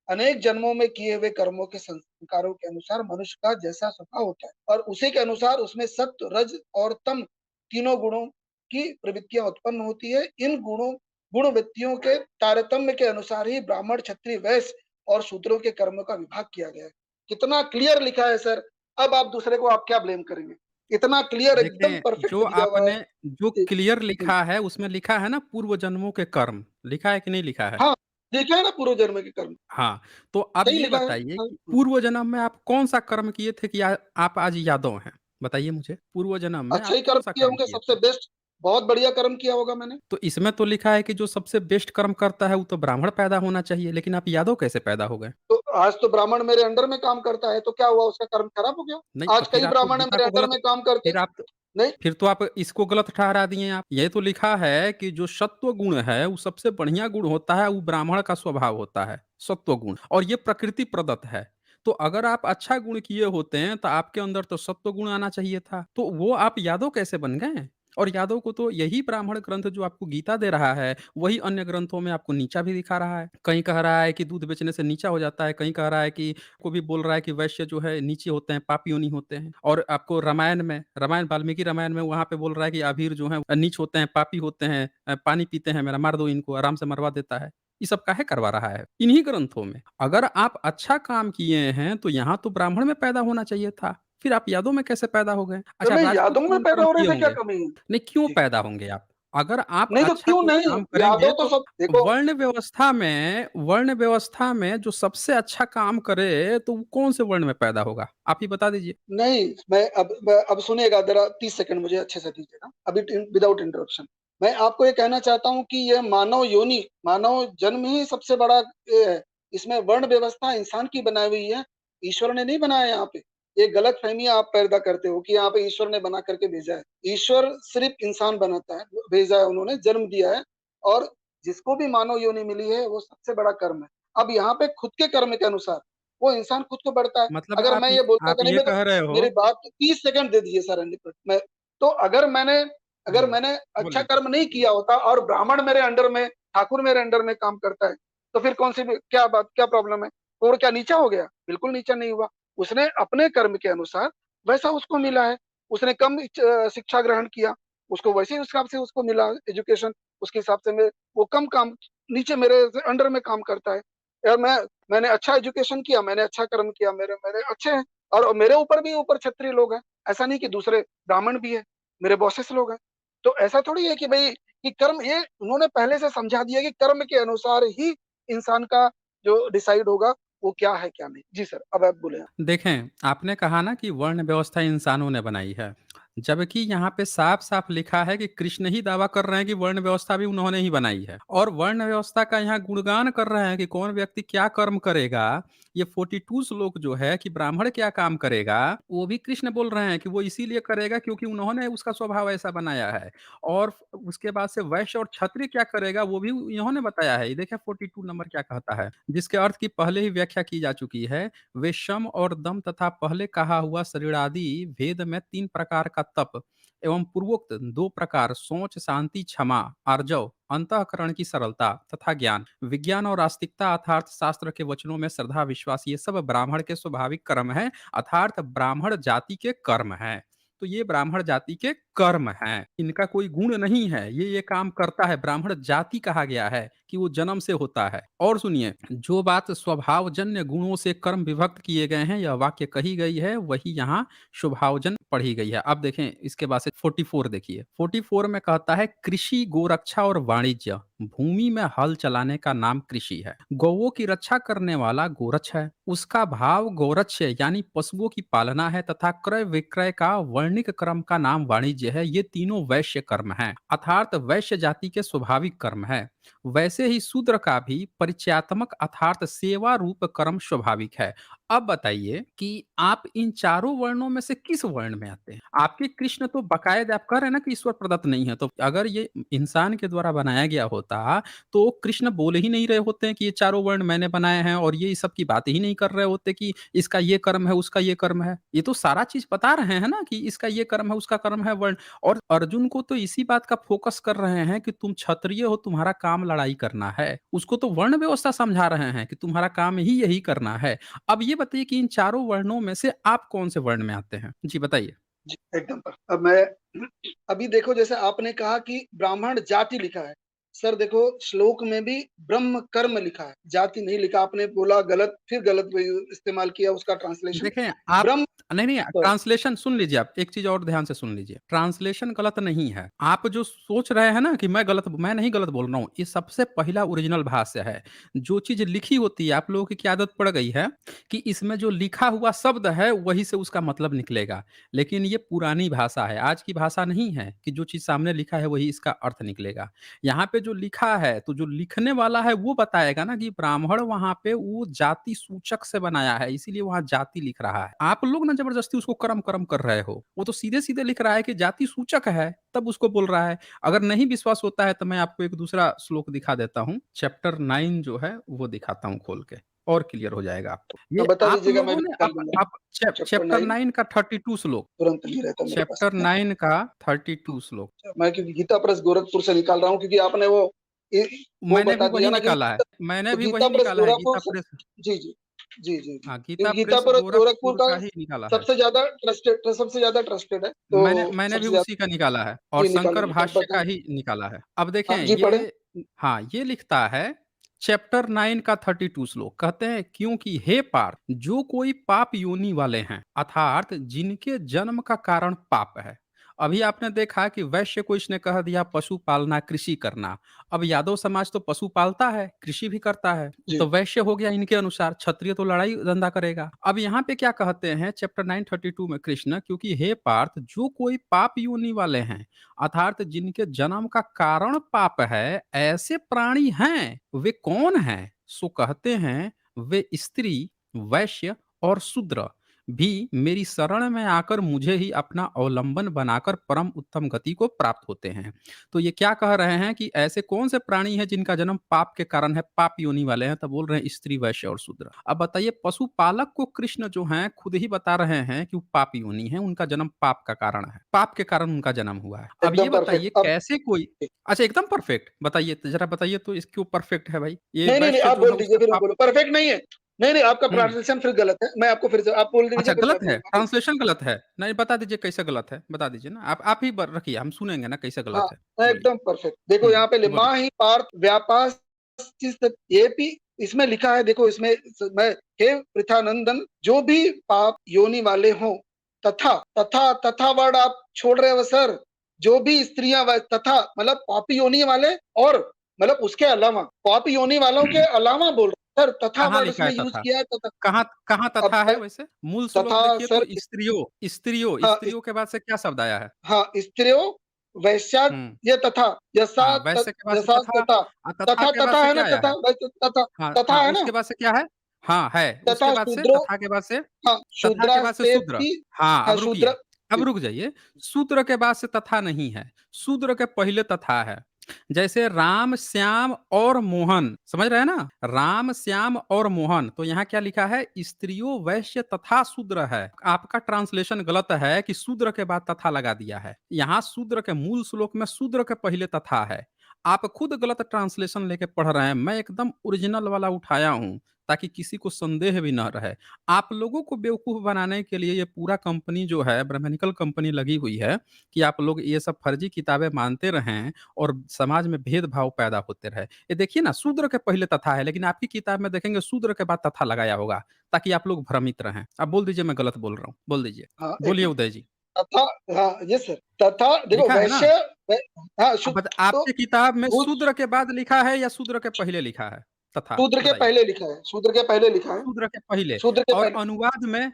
अनेक जन्मों में किए हुए कर्मों के संस्कारों के अनुसार मनुष्य का जैसा स्वभाव होता है और उसी के अनुसार उसमें सत्व, रज और तम तीनों गुणों की प्रवृत्तियां उत्पन्न होती है। इन गुण वृत्तियों के तारतम्य के अनुसार ही ब्राह्मण, क्षत्रिय, वैश्य और शूद्रों के कर्मों का विभाग किया गया है। कितना क्लियर लिखा है सर। अब आप दूसरे को आप क्या ब्लेम करेंगे? इतना क्लियर एकदम देखें, परफेक्ट दिया हुआ है। जो जी, क्लियर जी। लिखा है, उसमें लिखा है ना पूर्व जन्मों के कर्म, लिखा है कि नहीं लिखा है? हाँ, लिखा है ना पूर्व जन्म के कर्म। हाँ, तो अब सही ये लिखा है। बताइए हाँ, कि पूर्व जन्म में आप कौन-सा कर्म किए थे कि आप आज यादव हैं? बताइए मुझे, पूर्व जन्म में अच्छा आप ही कर्म कौन-सा किए कर्म होंगे किए सबसे थे? बेस्ट, बहुत बढ़िया कर्म किया होगा मैंने। तो इसमें तो लिखा है कि जो सबसे बेस्ट कर्म करता है, वो तो ब्राह्मण पैदा होना चाहिए, लेकिन आप यादव कैसे पैदा हो गए? तो आज तो ब्राह्मण मेरे अंडर में काम करता है, तो क्या हुआ उसका कर्म खराब हो गया? नहीं, तो आज कई ब्राह्मण है मेरे अंडर में काम करते हैं। फिर आप नहीं, फिर तो आप इसको गलत ठहरा दिए आप। ये तो लिखा है कि जो सत्व गुण है, वो सबसे बढ़िया गुण होता है, वो ब्राह्मण का स्वभाव होता है, सत्व गुण और ये प्रकृति प्रदत्त है। तो अगर आप अच्छा गुण किए होते हैं, तो आपके अंदर तो सत्व गुण आना चाहिए था। तो वो आप यादव कैसे बन गए? और यादव को तो यही ब्राह्मण ग्रंथ जो आपको गीता दे रहा है, वही अन्य ग्रंथों में आपको नीचा भी दिखा रहा है। कहीं कह रहा है कि दूध बेचने से नीचा हो जाता है, कहीं कह रहा है कि को भी बोल रहा है कि वैश्य जो है नीचे होते हैं, पापी योनि होते हैं। और आपको रामायण वाल्मीकि रामायण में वहाँ पे बोल रहा है कि अभीर जो है नीच होते हैं, पापी होते हैं, पानी पीते हैं मेरा, मार दो इनको, आराम से मरवा देता है। ये सब काहे करवा रहा है? इन्हीं ग्रंथों में। अगर आप अच्छा काम किए हैं, तो यहाँ तो ब्राह्मण में पैदा होना चाहिए था। फिर आप यादव में कैसे पैदा हो गए? तो अच्छा, नहीं राजपूत यादव में कौन पैदा कर्म होने किए से क्या होंगे? कमी है? नहीं, क्यों जी। पैदा होंगे आप? अगर आप नहीं तो अच्छा क्यों कोई नहीं? काम करेंगे यादव तो तो सब देखो। वर्ण व्यवस्था में जो सबसे अच्छा काम करे तो वो कौन से वर्ण में पैदा होगा? आप ही बता दीजिए। नहीं, अब सुनिएगा ज़रा 30 सेकंड मुझे अच्छे से दीजिएगा, अभी विदाउट इंटरप्शन। मैं आपको ये कहना चाहता हूँ कि ये मानव जन्म ही सबसे बड़ा ये है। इसमें वर्ण व्यवस्था इंसान की बनाई हुई है, ईश्वर ने नहीं बनाया यहाँ पे। ये गलतफ़हमियाँ आप पैदा करते हो कि यहाँ पे ईश्वर ने बना करके भेजा है। ईश्वर सिर्फ़ इंसान बनाता है, भेजा है उन्होंने, जन्म दिया है और जिसको भी मानव योनि मिली है, वो सबसे बड़ा कर्म है। अब यहाँ पे खुद के कर्म के अनुसार, वो इंसान खुद को बढ़ता है। मतलब अगर मैं ये बोलता आप कि नहीं ये मैं तो कह रहे हो। मेरी बात 30 सेकंड दे दीजिए सर मैं तो अगर हुँ, मैंने अच्छा बोलिए। कर्म नहीं किया होता और ब्राह्मण मेरे अंडर में, ठाकुर मेरे अंडर में काम करता है, तो फिर कौन सी क्या बात, क्या प्रॉब्लम है? तो वो क्या नीचा हो गया? बिल्कुल नीचा नहीं हुआ। उसने अपने कर्म के अनुसार वैसा उसको मिला है। उसने कम शिक्षा ग्रहण किया, उसको वैसे ही उस हिसाब से उसको मिला एजुकेशन, उसके हिसाब से वो कम काम नीचे मेरे अंडर में काम करता है। यार मैंने अच्छा एजुकेशन किया, मैंने अच्छा कर्म किया, मेरे मेरे अच्छे हैं और मेरे ऊपर भी ऊपर क्षत्रिय लोग हैं। ऐसा नहीं कि दूसरे ब्राह्मण भी हैं, मेरे बॉसेस लोग हैं। तो ऐसा थोड़ी है कि भई कि कर्म ये उन्होंने पहले से समझा दिया कि कर्म के अनुसार ही इंसान का जो डिसाइड होगा, वो क्या है, क्या नहीं। जी सर, अब आप बोलें। देखें, आपने कहा ना कि वर्ण व्यवस्था इंसानों ने बनाई है, जबकि यहाँ पे साफ-साफ लिखा है कि कृष्ण ही दावा कर रहे हैं कि वर्ण व्यवस्था भी उन्होंने ही बनाई है और वर्ण व्यवस्था का यहाँ गुणगान कर रहे हैं कि कौन व्यक्ति क्या कर्म करेगा, ये 42 श्लोक जो है कि ब्राह्मण क्या काम करेगा, वो भी कृष्ण बोल रहे हैं कि वो इसीलिए करेगा क्योंकि उन्होंने उसका स्वभाव ऐसा बनाया है। और उसके बाद से वैश्य और क्षत्रिय क्या करेगा वो भी इन्होंने बताया है। ये देखिए 42 नंबर क्या कहता है, जिसके अर्थ की पहले ही व्याख्या की जा चुकी है। वे शम और दम तथा पहले कहा हुआ शरीरादि भेद में 3 प्रकार का तप एवं पूर्वोक्त 2 प्रकार सोच, शांति, क्षमा, आर्जव, अंतःकरण की सरलता तथा ज्ञान, विज्ञान और आस्तिकता अर्थात शास्त्र के वचनों में श्रद्धा, विश्वास, ये सब ब्राह्मण के स्वाभाविक कर्म है, अर्थात ब्राह्मण जाति के कर्म है। तो ये ब्राह्मण जाति के कर्म हैं, इनका कोई गुण नहीं है, ये काम करता है। ब्राह्मण जाति कहा गया है कि वो जन्म से होता है। और सुनिए, जो बात स्वभावजन्य गुणों से कर्म विभक्त किए गए हैं, यह वाक्य कही गई है, वही यहाँ स्वभावजन पढ़ी गई है। अब देखें इसके बाद से 44 देखिए, 44 में कहता है कृषि, गोरक्षा और वाणिज्य, भूमि में हल चलाने का नाम कृषि है। गौओं की रक्षा करने वाला गोरक्ष है, उसका भाव गौरक्ष यानी पशुओं की पालना है, तथा क्रय विक्रय का वर्णिक कर्म का नाम वाणिज्य है। ये तीनों वैश्य कर्म हैं, अर्थात वैश्य जाति के स्वाभाविक कर्म है। वैसे ही शूद्र का भी परिचयात्मक अर्थात सेवा रूप कर्म स्वाभाविक है। अब बताइए कि आप इन चारों वर्णों में से किस वर्ण में आते हैं? आपके कृष्ण तो बाकायदा आप कह रहे हैं ना कि ईश्वर प्रदत्त नहीं है, तो अगर ये इंसान के द्वारा बनाया गया होता, तो कृष्ण बोल ही नहीं रहे होते हैं कि ये चारों वर्ण मैंने बनाए हैं, और ये सब की बात ही नहीं कर रहे होते कि इसका ये कर्म है, उसका ये कर्म है। ये तो सारा चीज़ बता रहे हैं ना कि इसका ये कर्म है, उसका कर्म है वर्ण। और अर्जुन को तो इसी बात का फोकस कर रहे हैं कि तुम क्षत्रिय हो, तुम्हारा काम लड़ाई करना है। उसको तो वर्ण व्यवस्था समझा रहे हैं कि तुम्हारा काम ही यही करना है। अब ये बताइए कि इन चारों वर्णों में से आप कौन से वर्ण में आते हैं? जी बताइए। जी, एकदम अब मैं अभी देखो, जैसे आपने कहा कि ब्राह्मण जाति लिखा है, सर देखो श्लोक में भी ब्रह्म कर्म लिखा है, जाति नहीं लिखा। आपने बोला गलत, फिर गलत इस्तेमाल किया उसका ट्रांसलेशन। देखें आप, ब्रह्म नहीं, नहीं, पर ट्रांसलेशन सुन लीजिए आप, एक चीज़ और ध्यान से सुन लीजिए। ट्रांसलेशन गलत नहीं है। आप जो सोच रहे हैं ना कि मैं नहीं गलत बोल रहा हूँ, ये सबसे पहला ओरिजिनल भाष्य है। जो चीज़ लिखी होती है, आप लोगों की क्या आदत पड़ गई है कि इसमें जो लिखा हुआ शब्द है, वही से उसका मतलब निकलेगा। लेकिन ये पुरानी भाषा है, आज की भाषा नहीं है कि जो चीज़ सामने लिखा है, वही इसका अर्थ निकलेगा। यहाँ पे जो लिखा है, तो जो लिखने वाला है, वो बताएगा ना कि ब्राह्मण वहाँ पे वो जाति सूचक से बनाया है, इसीलिए वहाँ जाति लिख रहा है। आप लोग ना जबरदस्ती उसको कर्म कर्म कर रहे हो। वो तो सीधे-सीधे लिख रहा है कि जाति सूचक है, तब उसको बोल रहा है। अगर नहीं विश्वास होता है तो मैं आपको एक दूसरा श्लोक दिखा देता हूँ। चैप्टर 9 जो है वो दिखाता हूँ खोल के, और क्लियर हो जाएगा आपको। तो ये बता आप दीजिएगा, मैं लोगों भी ने निकाल अब लूंगा। अब चैप्टर चैप्टर 9 9 का 32 श्लोक, तुरंत नहीं रहता मेरे पास चैप्टर में। 9 का 32 श्लोक। मैं क्योंकि गीता प्रेस गोरखपुर से निकाल रहा हूँ, क्योंकि आपने वो मैंने भी बता वही दिया ना कि निकाला है। मैंने तो भी गीता वही प्रेस निकाला है, गीता गोरखपुर से। प्रेस। जी जी जी जी जी, हाँ, गीता क्योंकि गीता प्रेस प्रेस गोरखपुर गोरखपुर का का ही निकाला है। सबसे ज्यादा ट्रस्टेड है, तो मैंने भी सबसे ज्यादा। उसी का निकाला है, और जी शंकर निकालिए, भाष्य का बताएं। ही निकाला है। अब देखें हाँ जी, पढ़े। ये, हाँ, ये लिखता है चैप्टर 9 का 32 श्लोक, कहते हैं क्योंकि हे पार्थ, जो कोई पाप योनि वाले हैं, अर्थात जिनके जन्म का कारण पाप है। अभी आपने देखा कि वैश्य को इसने कह दिया पशु पालना, कृषि करना। अब यादव समाज तो पशु पालता है, कृषि भी करता है, जी तो वैश्य हो गया इनके अनुसार। क्षत्रिय तो लड़ाई धंधा करेगा। अब यहाँ पे क्या कहते हैं चैप्टर 9:32 में कृष्ण, क्योंकि हे पार्थ, जो कोई पाप योनि वाले हैं, अर्थात जिनके जन्म का कारण पाप है, ऐसे प्राणी हैं। वे कौन हैं? सो कहते हैं वे स्त्री, वैश्य और शूद्र भी मेरी शरण में आकर मुझे ही अपना अवलंबन बनाकर परम उत्तम गति को प्राप्त होते हैं। तो ये क्या कह रहे हैं कि ऐसे कौन से प्राणी हैं जिनका जन्म पाप के कारण है, पाप योनि वाले हैं, तब बोल रहे हैं स्त्री, वैश्य और शूद्र। अब बताइए, पशुपालक को कृष्ण जो हैं खुद ही बता रहे हैं कि वो पाप योनि है, उनका जन्म पाप का कारण है, पाप के कारण उनका जन्म हुआ है। अब ये एकदम परफेक्ट। बताइए अब कैसे कोई, अच्छा एकदम परफेक्ट बताइए, तो जरा बताइए तो इस क्यों परफेक्ट है भाई? ये नहीं नहीं नहीं, वैश्य आप जो है बोल दीजिए, उसका फिर मैं पाप। बोलो परफेक्ट नहीं है। नहीं नहीं, आपका हम्म। ट्रांसलेशन फिर गलत है। मैं आपको फिर से, आप बोल अच्छा दीजिए, फिर मैं गलत है, बोलूंगा। ट्रांसलेशन गलत है। नहीं बता दीजिए कैसे गलत है, बता दीजिए ना, आप ही रखिए, हम सुनेंगे ना कैसे हाँ, गलत है। बोलिए। एकदम परफेक्ट। देखो यहाँ पे बोलिए। लिमा ही पार्थ व्यापास, ये भी इसमें लिखा है। देखो इसमें मैं, हे पृथानंदन, जो भी पाप योनि वाले हों, तथा तथा तथा वर्ड आप छोड़ रहे हो सर। जो भी स्त्रियां तथा मतलब पापी योनि वाले, और मतलब उसके अलावा पापी योनि वालों के अलावा बोल रहे हैं, सर तथा कहाँ वर्ड लिखा है उसमें यूज तथा? किया है। तथा कहाँ कहाँ अब तथा है वैसे? मूल श्लोक तथा देखिए तो सर, स्त्रियों, स्त्रियों, हाँ स्त्रियों के बाद से क्या शब्द आया है? हाँ, स्त्रियों, वैश्या, हम्म। ये तथा, हाँ, यसा वैश्य के बाद से यसा तथा। तथा, तथा तथा के बाद तथा से है ना, क्या आया तथा है? तथा हाँ तथा हाँ, है ना। उसके बाद से क्या है? हाँ, है। उसके तथा बाद से शूद्रो, तथा के बाद से हाँ, तथा के बाद से शूद्र। शूद्रास्तेति, हाँ, हाँ, अब रुकिए, शूद्र, अब जी, रुक जाइए। शूद्र के बाद से तथा नहीं है, शूद्र के पहले तथा है। जैसे राम, श्याम और मोहन, समझ रहे हैं ना? राम, श्याम और मोहन, तो यहाँ क्या लिखा है? स्त्रियों, वैश्य तथा शूद्र है। आपका ट्रांसलेशन गलत है कि शूद्र के बाद तथा लगा दिया है। यहाँ शूद्र के मूल श्लोक में शूद्र के पहले तथा है। आप खुद गलत ट्रांसलेशन लेके पढ़ रहे हैं। मैं एकदम ओरिजिनल वाला उठाया हूँ, ताकि किसी को संदेह भी ना रहे। आप लोगों को बेवकूफ़ बनाने के लिए ये पूरा कंपनी जो है, ब्राह्मणिकल कंपनी लगी हुई है, कि आप लोग ये सब फर्जी किताबें मानते रहें और समाज में भेदभाव पैदा होते रहे। ये देखिए ना, शूद्र के पहले तथा है, लेकिन आपकी किताब में देखेंगे शूद्र के बाद तथा लगाया होगा, ताकि आप लोग भ्रमित रहें। अब बोल दीजिए मैं गलत बोल रहा हूँ, बोल दीजिए। हाँ, एक बोलिए मिनट। उदय जी। तथा, हाँ, यस सर, तथा देखो लिखा है ना? वैश्य, वै हाँ, अब तो आपकी किताब में उस शूद्र के बाद लिखा है या शूद्र के पहले लिखा है तथा? शूद्र के बताइए। पहले लिखा है, शूद्र के पहले लिखा है, शूद्र के पहले। शूद्र के और पहले। अनुवाद में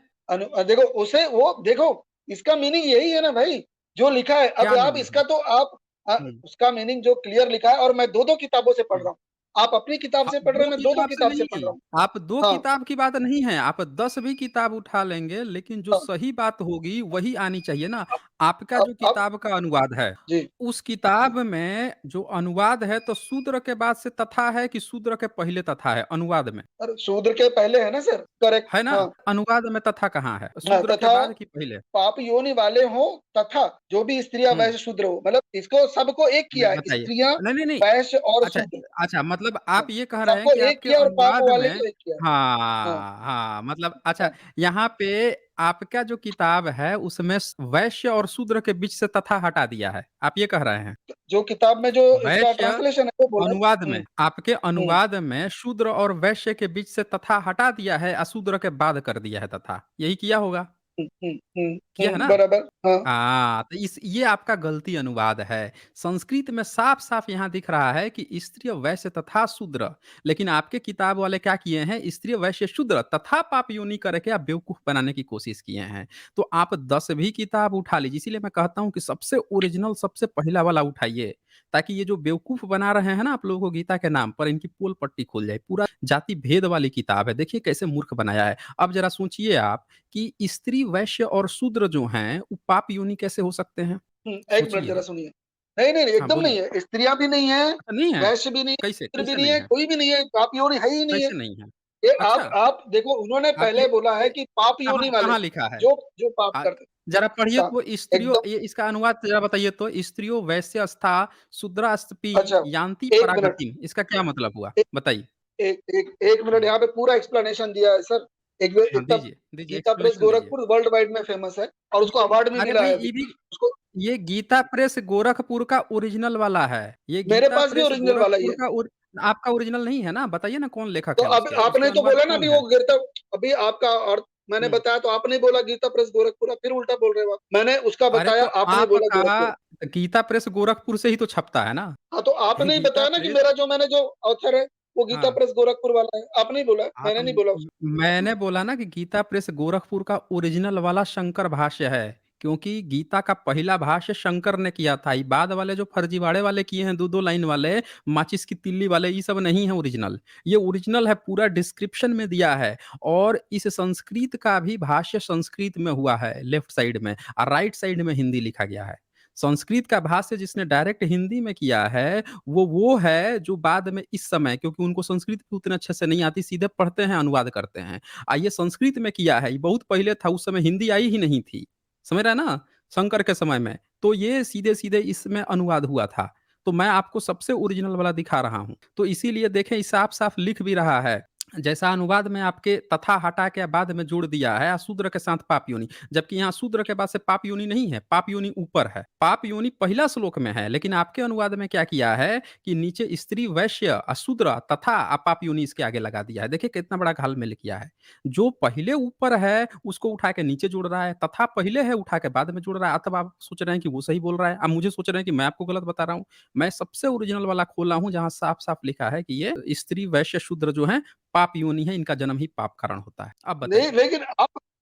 देखो उसे वो देखो, इसका मीनिंग यही है ना भाई, जो लिखा है। अब क्या आप मीनिंग है? इसका तो आप हम्म। उसका मीनिंग जो क्लियर लिखा है, और मैं दो दो किताबों से पढ़ रहा हूँ। आप अपनी किताब हाँ, से पढ़ रहे 2 हैं, मैं दो दो किताब से किताब से पढ़ नहीं, रहा हूँ। आप 2 हाँ, किताब की बात नहीं है, आप 10 भी किताब उठा लेंगे, लेकिन जो हाँ, सही बात होगी वही आनी चाहिए ना। अब आपका जो अब किताब का अनुवाद है, जी, उस किताब में जो अनुवाद है, तो शूद्र के बाद से तथा है कि शूद्र के पहले तथा है अनुवाद में? अरे शूद्र के पहले है ना सर, करेक्ट, है ना? हाँ, अनुवाद में तथा कहाँ है? हाँ, शूद्र के तथा बाद कि पहले? पाप योनि वाले हो, तथा जो भी स्त्रियां हुँ। वैश्य शूद्र हो, मतलब इसको सबको एक किया है, बताइए। स्त्रियां, नहीं, नहीं, नहीं। वैश्य और अच्छा, शूद्र। अच्छा, मतलब हाँ, आप ये कह रहे हैं सबको कि एक आपके किया और पाप अनुवाद वाले में को एक किया। हाँ, हाँ, हाँ, मतलब अच्छा, हाँ, यहाँ पे आपका जो किताब है उसमें वैश्य और शूद्र के बीच से तथा हटा दिया है, आप ये कह रहे हैं? जो किताब में जो इसका वैश्य ट्रांसलेशन है वो बोला अनुवाद है। में, आपके हुँ, अनुवाद में शूद्र और वैश्य के बीच से तथा हटा दिया है, अशूद्र के बाद कर दिया है तथा, यही किया होगा? हुँ, हुँ, हुँ, किया है ना? बराबर, हाँ, हाँ, तो इस ये आपका गलती अनुवाद है। संस्कृत में साफ-साफ यहाँ दिख रहा है कि स्त्रीय वैश्य तथा शूद्र, लेकिन आपके किताब वाले क्या किए हैं, स्त्रीय वैश्य शूद्र तथा पाप योनि करके आप बेवकूफ़ बनाने की कोशिश किए हैं। तो आप 10 भी किताब उठा लीजिए, इसीलिए मैं कहता हूँ कि सबसे ओरिजिनल, सबसे पहला वाला उठाइए, ताकि ये जो बेवकूफ़ बना रहे हैं ना आप लोगों को गीता के नाम पर, इनकी पोल पट्टी खुल जाए। पूरा जाति भेद वाली किताब है, देखिए कैसे मूर्ख बनाया है। अब ज़रा सोचिए आप कि स्त्री, वैश्य और शूद्र जो हैं, वो पाप योनि कैसे हो सकते हैं? 1 मिनट सोचिए। ज़रा सुनिए। नहीं, नहीं, नहीं, हाँ, एकदम नहीं बोलिए। है, स्त्रियाँ भी नहीं है, अच्छा नहीं है? वैश्य भी नहीं है, कैसे शूद्र भी कैसे नहीं नहीं है, है? कोई भी नहीं है, पाप योनि है ही नहीं है। कैसे नहीं है? ये अच्छा, आप देखो, उन्होंने आप ये पहले बोला है कि पाप कहाँ योनि वाले, कहाँ लिखा है? जो जो पाप अ, करते ज़रा पढ़िए हाँ, तो स्त्रियों, एकदम, ये इसका अनुवाद ज़रा बताइए तो, स्त्रियो वैश्यस्था शूद्रास्पि अच्छा, यान्ति 1 मिनट, परागतिम, इसका क्या मतलब हुआ? ए बताइए। एक एक 1 मिनट, हुँ। यहाँ पे पूरा एक्सप्लेनेशन दिया है सर। हाँ, एक तब दीजिए, दीजिए गीता प्रेस एक्सप्लेनेशन दीजिए। गोरखपुर वर्ल्ड वाइड में फेमस है, और उसको अवार्ड भी अरे मिला भाई, है अभी। उसको ये गीता प्रेस गोरखपुर का ओरिजिनल वाला है। ये मेरे गीता पास भी प्रेस ओरिजिनल वाला ही गोरखपुर है। का आपका ओरिजिनल नहीं है ना? बताइए ना कौन लेखक तो है अब उसके? उसके आपने तो अनुवाद बोला ना कौन अभी है? वो गिरता, अभी आपका और मैंने हुँ। बताया, तो आपने बोला गीता प्रेस गोरखपुर, आप फिर उल्टा बोल रहे हो आप। मैंने उसका अरे बताया, तो आपने बोला गोरखपुर। आपका गीता प्रेस गोरखपुर से ही तो छपता है ना? हाँ, तो आपने ही गीता बताया ना कि प्रेस मेरा जो ऑथर है, वो गीता हाँ। प्रेस गोरखपुर वाला है। आपने ही बोला, हाँ, तो मैंने नहीं बोला उसको। मैंने बोला ना कि गीता प्रेस गोरखपुर का ओरिजिनल वाला शंकर भाष्य है, क्योंकि गीता का पहला भाष्य शंकर ने किया था। ये बाद वाले जो फर्जीवाड़े वाले किए हैं, 2-2 लाइन वाले, माचिस की तिल्ली वाले, ये सब नहीं है ओरिजिनल। ये ओरिजिनल है, पूरा डिस्क्रिप्शन में दिया है। और इस संस्कृत का भी भाष्य संस्कृत में हुआ है लेफ्ट साइड में, और राइट साइड में हिंदी लिखा गया है। संस्कृत का भाष्य जिसने डायरेक्ट हिंदी में किया है, वो है जो बाद में इस समय, क्योंकि उनको संस्कृत भी उतने अच्छे से नहीं आती, सीधे पढ़ते हैं, अनुवाद करते हैं। ये संस्कृत में किया है, ये बहुत पहले था, उस समय हिंदी आई ही नहीं थी। समझ रहे हैं ना? शंकर के समय में। तो ये सीधे-सीधे इसमें अनुवाद हुआ था। तो मैं आपको सबसे ओरिजिनल वाला दिखा रहा हूँ। तो इसीलिए देखें, ये साफ-साफ लिख भी रहा है। जैसा अनुवाद में आपके तथा हटा के बाद में जोड़ दिया है, शूद्र के साथ पाप योनि। जबकि यहाँ शूद्र के बाद से पाप योनि नहीं है, पाप योनि ऊपर है। पाप योनि पहला श्लोक में है, लेकिन आपके अनुवाद में क्या किया है कि नीचे स्त्री, वैश्य, शूद्र तथा पाप योनि इसके आगे लगा दिया है। देखिए कितना बड़ा घाल-मेल किया है। जो पहले ऊपर है उसको उठा के नीचे जोड़ रहा है, तथा पहले है उठा के बाद में जोड़ रहा है। तब आप सोच रहे हैं कि वो सही बोल रहा है, अब मुझे सोच रहे हैं कि मैं आपको गलत बता रहा हूँ। मैं सबसे ओरिजिनल वाला खोला हूँ, जहाँ साफ-साफ लिखा है कि ये स्त्री, वैश्य, शूद्र जो हैं पाप योनि है, इनका जन्म ही पाप कारण होता है। अब नहीं, बताइए। लेकिन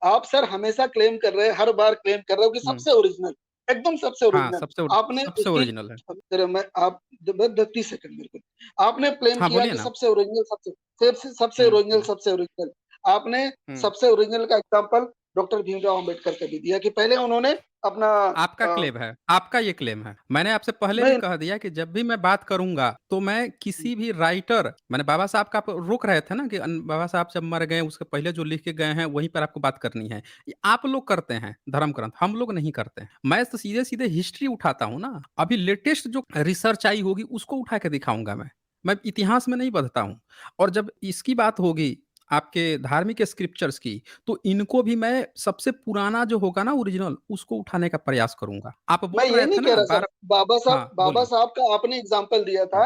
आप सर हमेशा क्लेम कर रहे हैं, हर बार क्लेम कर रहे हो कि हुँ। सबसे ओरिजिनल। एकदम सबसे हाँ, ओरिजिनल। आपने सबसे उसकी ओरिजिनल है। जरा मैं आप 30 सेकंड मेरे को, आपने क्लेम हाँ, किया बोलिए कि ना। सबसे ओरिजिनल, सबसे हुँ, ओरिजिनल, हुँ, सबसे ओरिजिनल। आपने हुँ। सबसे ओरिजिनल का एग्जांपल डॉक्टर भीमराव अंबेडकर का भी दिया कि पहले उन्होंने अपना आपका क्लेम है, आपका ये क्लेम है। मैंने आपसे पहले भी नहीं, कह दिया कि जब भी मैं बात करूँगा, तो मैं किसी भी राइटर मैंने बाबा साहब का आप रोक रहे थे ना कि बाबा साहब जब मर गए, उसके पहले जो लिख के गए हैं, वहीं पर आपको बात करनी है। ये आप लोग करते हैं, धर्म ग्रंथ, हम लोग नहीं करते हैं। मैं तो सीधे-सीधे हिस्ट्री उठाता हूँ ना। अभी लेटेस्ट जो रिसर्च आई होगी, उसको उठा के दिखाऊँगा मैं। मैं इतिहास में नहीं बढता हूँ। और जब इसकी बात होगी, आपके धार्मिक स्क्रिप्चर्स की, तो इनको भी मैं सबसे पुराना जो होगा ना ओरिजिनल, उसको उठाने का प्रयास करूँगा। आप मैं बोल ये रहे नहीं थे कह ना रहा सर, बात। हाँ, बाबा बोलिए। साहब का आपने एग्जाम्पल दिया हुँ, था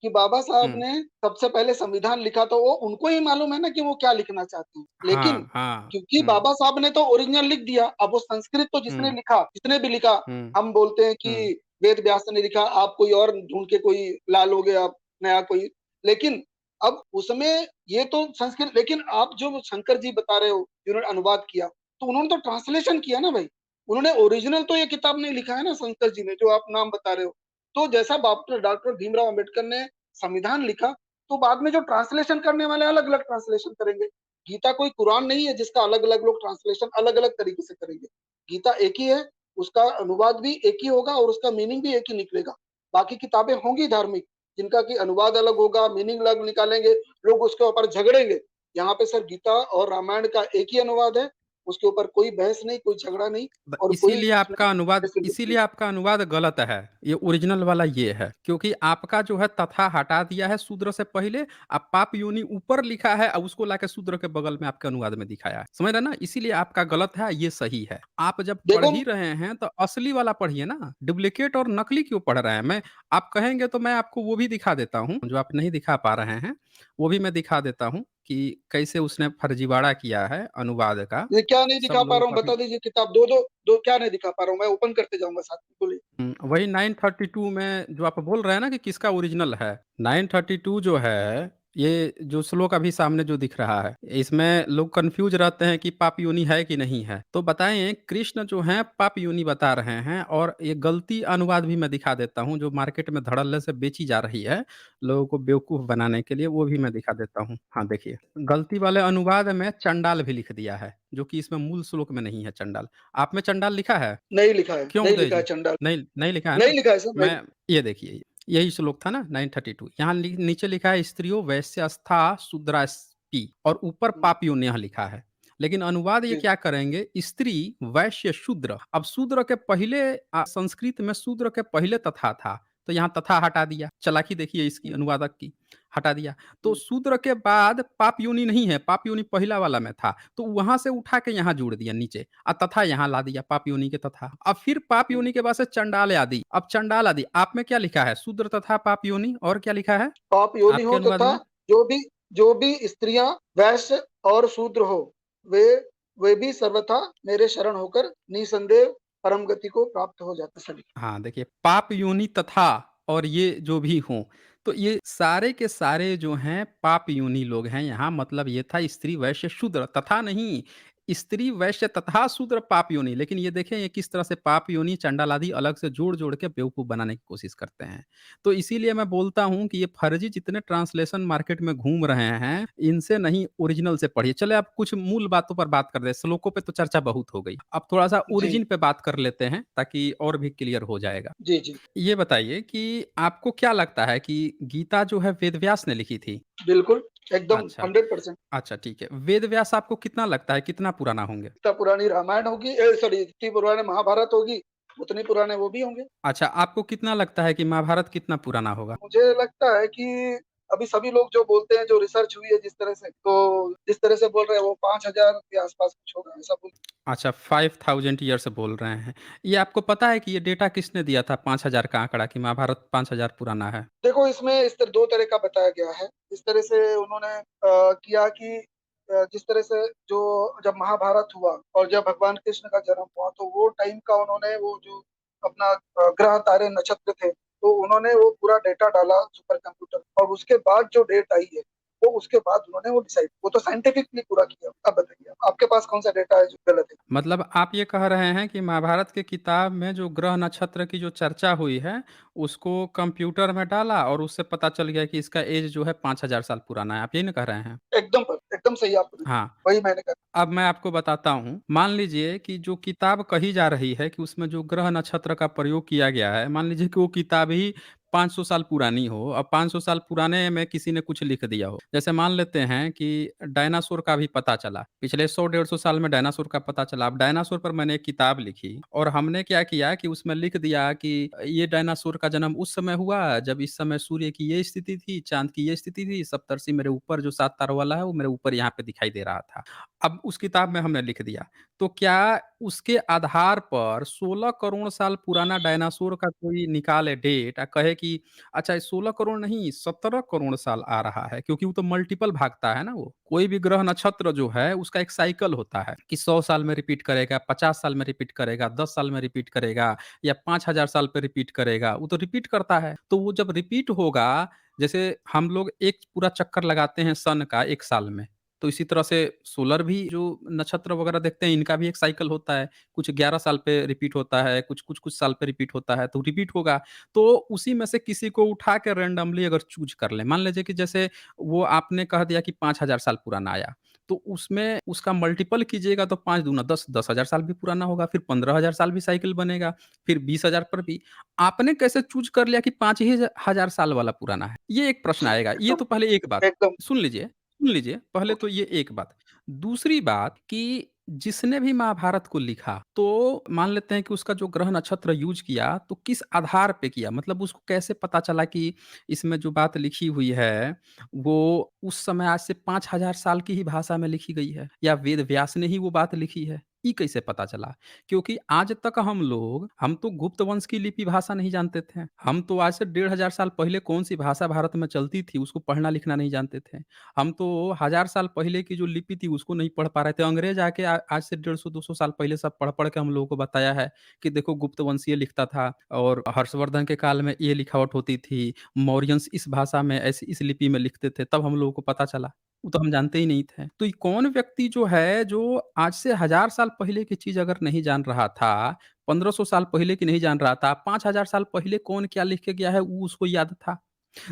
कि बाबा साहब हुँ। ने सबसे पहले संविधान लिखा, तो वो उनको ही मालूम है ना कि वो क्या लिखना चाहते हैं। लेकिन हाँ, हाँ। क्योंकि हुँ, बाबा साहब ने तो ओरिजिनल लिख दिया, अब वो संस्कृत तो जिसने हुँ, लिखा, जिसने भी लिखा, हुँ, हम बोलते हैं कि हुँ। वेद व्यास ने लिखा, आप कोई और ढूंढ के कोई ला लोगे, आप नया कोई। लेकिन अब उसमें ये तो संस्कृत, लेकिन आप जो शंकर जी बता रहे हो जिन्होंने अनुवाद किया, तो उन्होंने तो ट्रांसलेशन किया ना भाई। उन्होंने ओरिजिनल तो ये किताब नहीं लिखा है ना, शंकर जी ने जो आप नाम बता रहे हो। तो जैसा डॉक्टर डॉक्टर भीमराव अंबेडकर ने संविधान लिखा, तो बाद में जो ट्रांसलेशन करने वाले अलग अलग ट्रांसलेशन करेंगे। गीता कोई कुरान नहीं है जिसका अलग अलग लोग ट्रांसलेशन अलग अलग तरीके से करेंगे। गीता एक ही है, उसका अनुवाद भी एक ही होगा और उसका मीनिंग भी एक ही निकलेगा। बाकी किताबें होंगी धार्मिक, जिनका की अनुवाद अलग होगा, मीनिंग अलग निकालेंगे, लोग उसके ऊपर झगड़ेंगे। यहाँ पे सर गीता और रामायण का एक ही अनुवाद है, उसके ऊपर कोई बहस नहीं, कोई झगड़ा नहीं, ब और कोई उसमें ऐसे कुछ नहीं। इसीलिए आपका अनुवाद गलत है। ये ओरिजिनल वाला ये है, क्योंकि आपका जो है तथा हटा दिया है शूद्र से पहले, अब पाप योनि ऊपर लिखा है और उसको लाके शूद्र के बगल में आपके अनुवाद में दिखाया है। समझ रहे हैं ना? इसीलिए आपका गलत है, ये सही है। आप जब पढ़ देखो, ही रहे हैं तो असली वाला पढ़िए ना, डुप्लीकेट और नकली क्यों पढ़ रहे हैं? मैं आप कहेंगे तो मैं आपको वो भी दिखा देता हूँ, जो आप नहीं दिखा पा रहे हैं, वो भी मैं दिखा देता हूँ कि कैसे उसने फर्जीवाड़ा किया है अनुवाद का। ये क्या नहीं सब दिखा पा लोगों रहा हूँ, का भी। बता दीजिए किताब, दो दो दो, क्या नहीं दिखा पा रहा हूँ, मैं ओपन करते जाऊंगा साथ में, बोलिए। वही 932 में जो आप बोल रहे हैं ना कि किसका ओरिजिनल है, 932 जो है, ये जो श्लोक अभी सामने जो दिख रहा है, इसमें लोग कंफ्यूज रहते हैं कि पाप योनि है कि नहीं है। तो बताएं, कृष्ण जो है पाप योनि बता रहे हैं, और ये गलती अनुवाद भी मैं दिखा देता हूँ जो मार्केट में धड़ल्ले से बेची जा रही है लोगों को बेवकूफ़ बनाने के लिए, वो भी मैं दिखा देता हूँ। हाँ, देखिए, गलती वाले अनुवाद में चंडाल भी लिख दिया है, जो कि इसमें मूल श्लोक में नहीं है चंडाल। आप में चंडाल लिखा है? नहीं लिखा है, क्यों नहीं उदय लिखा है जी? चंडाल। नहीं नहीं लिखा है ना? नहीं लिखा है सर, नहीं मैं लिखा। ये देखिए, यही श्लोक था ना 932, यहाँ नीचे लिखा है स्त्रियो वैश्यस्था शूद्रास्पि, और ऊपर हम्म, पापयोन्यः लिखा है। लेकिन अनुवाद ये जी क्या करेंगे, स्त्री, वैश्य, शूद्र। अब शूद्र के पहले संस्कृत में शूद्र के पहले तथा था, तो यहाँ तथा हटा दिया। चालाकी देखिए इसकी, हम्म, अनुवादक की, हटा दिया। तो हम्म, शूद्र के बाद पाप योनि नहीं है, पाप योनि पहला वाला में था, तो वहां से उठा के यहाँ जोड़ दिया नीचे, तथा यहाँ ला दिया पाप योनि के तथा। अब फिर पाप हम्म। योनि के बाद से चंडाल आदि, अब चंडाल आदि आप में क्या लिखा है, शूद्र तथा पाप योनि, और क्या लिखा है पाप योनि आपके हो अनुवाद तथा में? जो भी जो भी स्त्रियां वैश्य और शूद्र हो, वे वे भी सर्वथा मेरे शरण होकर निसंदेह परम गति को प्राप्त हो जाते सभी। हाँ, देखिए, पाप योनि तथा, और ये जो भी हों, तो ये सारे के सारे जो हैं पाप योनि लोग हैं यहाँ, मतलब ये था स्त्री वैश्य शूद्र, तथा नहीं, स्त्री वैश्य तथा शूद्र पाप योनि। लेकिन ये देखें ये किस तरह से पाप योनि चंडाल आदि अलग से जोड़ जोड़ के बेवकूफ बनाने की कोशिश करते हैं। तो इसीलिए मैं बोलता हूँ कि ये फर्जी जितने ट्रांसलेशन मार्केट में घूम रहे हैं, इनसे नहीं, ओरिजिनल से पढ़िए। चले, अब कुछ मूल बातों पर बात कर दे, श्लोकों पे तो चर्चा बहुत हो गई, अब थोड़ा सा जी ओरिजिन पे बात कर लेते हैं ताकि और भी क्लियर हो जाएगा। जी जी, ये बताइए कि आपको क्या लगता है कि गीता जो है वेद व्यास ने लिखी थी? बिल्कुल, एकदम अच्छा, 100%। अच्छा, ठीक है। वेद व्यास आपको कितना लगता है कितना पुराना होंगे? जितना पुरानी रामायण होगी, सॉरी, जितनी पुरानी महाभारत होगी, उतनी पुराने वो भी होंगे। अच्छा, आपको कितना लगता है कि महाभारत कितना पुराना होगा? मुझे लगता है कि अभी सभी लोग जो बोलते हैं, जो रिसर्च हुई है जिस तरह से, तो जिस तरह से बोल रहे हैं वो 5,000 के आसपास कुछ होगा, ऐसा बोल। अच्छा, 5000 ईयर से बोल रहे हैं। ये आपको पता है कि ये डेटा किसने दिया था 5000 का आंकड़ा, कि महाभारत 5000 पुराना है? देखो, इसमें इस तरह दो तरह का बताया गया है। इस तरह से उन्होंने किया कि जिस तरह से जो जब महाभारत हुआ और जब भगवान कृष्ण का जन्म हुआ, तो वो टाइम का उन्होंने वो जो अपना ग्रह तारे नक्षत्र थे, तो उन्होंने वो पूरा डेटा डाला सुपर कंप्यूटर, और उसके बाद जो डेट आई है, तो उसके बाद उन्होंने वो डिसाइड, वो तो साइंटिफिकली पूरा किया। अब बताइए आपके पास कौन सा डेटा है जो गलत है? मतलब आप ये कह रहे हैं कि महाभारत की किताब में जो ग्रह नक्षत्र की जो चर्चा हुई है, उसको कंप्यूटर में डाला और उससे पता चल गया कि इसका एज जो है 5000 साल पुराना है। आप यही ना कह रहे हैं? एकदम सही आपने कहा, हाँ। वही मैंने कहा। अब मैं आपको बताता हूँ। मान लीजिए कि जो किताब कही जा रही है कि उसमें जो ग्रह नक्षत्र का प्रयोग किया गया है, मान लीजिए कि वो किताब ही 500 साल पुरानी हो। अब 500 साल पुराने में किसी ने कुछ लिख दिया हो। जैसे मान लेते हैं कि डायनासोर का भी पता चला। पिछले 100 150 साल में डायनासोर का पता चला। अब डायनासोर पर मैंने एक किताब लिखी और हमने क्या किया कि उसमें लिख दिया कि ये डायनासोर का जन्म उस समय हुआ जब इस समय सूर्य की ये स्थिति थी, चाँद की ये स्थिति थी, सप्तर्षि मेरे ऊपर जो 7 तारों वाला है वो मेरे ऊपर यहाँ पे दिखाई दे रहा था। अब उस किताब में हमने लिख दिया, तो क्या उसके आधार पर 16 करोड़ साल पुराना डायनासोर का कोई निकाले डेट कहे कि अच्छा 16 करोड़ नहीं 17 करोड़ साल आ रहा है, क्योंकि वो तो मल्टीपल भागता है ना वो। कोई भी ग्रह नक्षत्र जो है उसका एक साइकिल होता है कि 100 साल में रिपीट करेगा, 50 साल में रिपीट करेगा, 10 साल में रिपीट करेगा या 5000 साल पे रिपीट करेगा, वो तो रिपीट करता है। तो वो जब रिपीट होगा, जैसे हम लोग एक पूरा चक्कर लगाते हैं सन का 1 साल में, तो इसी तरह से सोलर भी जो नक्षत्र वगैरह देखते हैं इनका भी एक साइकिल होता है। कुछ 11 साल पे रिपीट होता है, कुछ साल पे रिपीट होता है, तो रिपीट होगा। तो उसी में से किसी को उठा के रैंडमली अगर चूज़ कर लें, मान लीजिए कि जैसे वो आपने कह दिया कि 5000 साल पुराना आया, तो उसमें उसका मल्टीपल कीजिएगा तो 5 दूना 10, 10,000 साल भी पुराना होगा, फिर 15,000 साल भी साइकिल बनेगा, फिर 20,000 पर भी। आपने कैसे चूज़ कर लिया कि 5 ही हज़ार साल वाला पुराना है? ये एक प्रश्न आएगा। ये एकदम तो पहले एक बात एकदम सुन लीजिए, पहले तो ओके। ये एक बात। दूसरी बात कि जिसने भी महाभारत को लिखा, तो मान लेते हैं कि उसका जो ग्रह नक्षत्र यूज़ किया, तो किस आधार पे किया? मतलब उसको कैसे पता चला कि इसमें जो बात लिखी हुई है, वो उस समय आज से 5000 साल की ही भाषा में लिखी गई है या वेद व्यास ने ही वो बात लिखी है? ये कैसे पता चला? क्योंकि आज तक हम तो गुप्त वंश की लिपि भाषा नहीं जानते थे। हम तो आज से 1500 साल पहले कौन-सी भाषा भारत में चलती थी, उसको पढ़ना-लिखना नहीं जानते थे। हम तो 1000 साल पहले की जो लिपि थी उसको नहीं पढ़ पा रहे थे। अंग्रेज़ आके आज से 150 200 साल पहले सब पढ़-पढ़ के हम लोगों को बताया है कि देखो गुप्तवंशीय लिखता था और हर्षवर्धन के काल में ये लिखावट होती थी। मौर्यंस इस भाषा में ऐसी इस लिपि में लिखते थे, तब हम लोगों को पता चला। वो तो हम जानते ही नहीं थे। तो ये कौन व्यक्ति जो है, जो आज से 1000 साल पहले की चीज़ अगर नहीं जान रहा था, 1500 साल पहले की नहीं जान रहा था, 5000 साल पहले कौन क्या लिख के गया है, वो उसको याद था।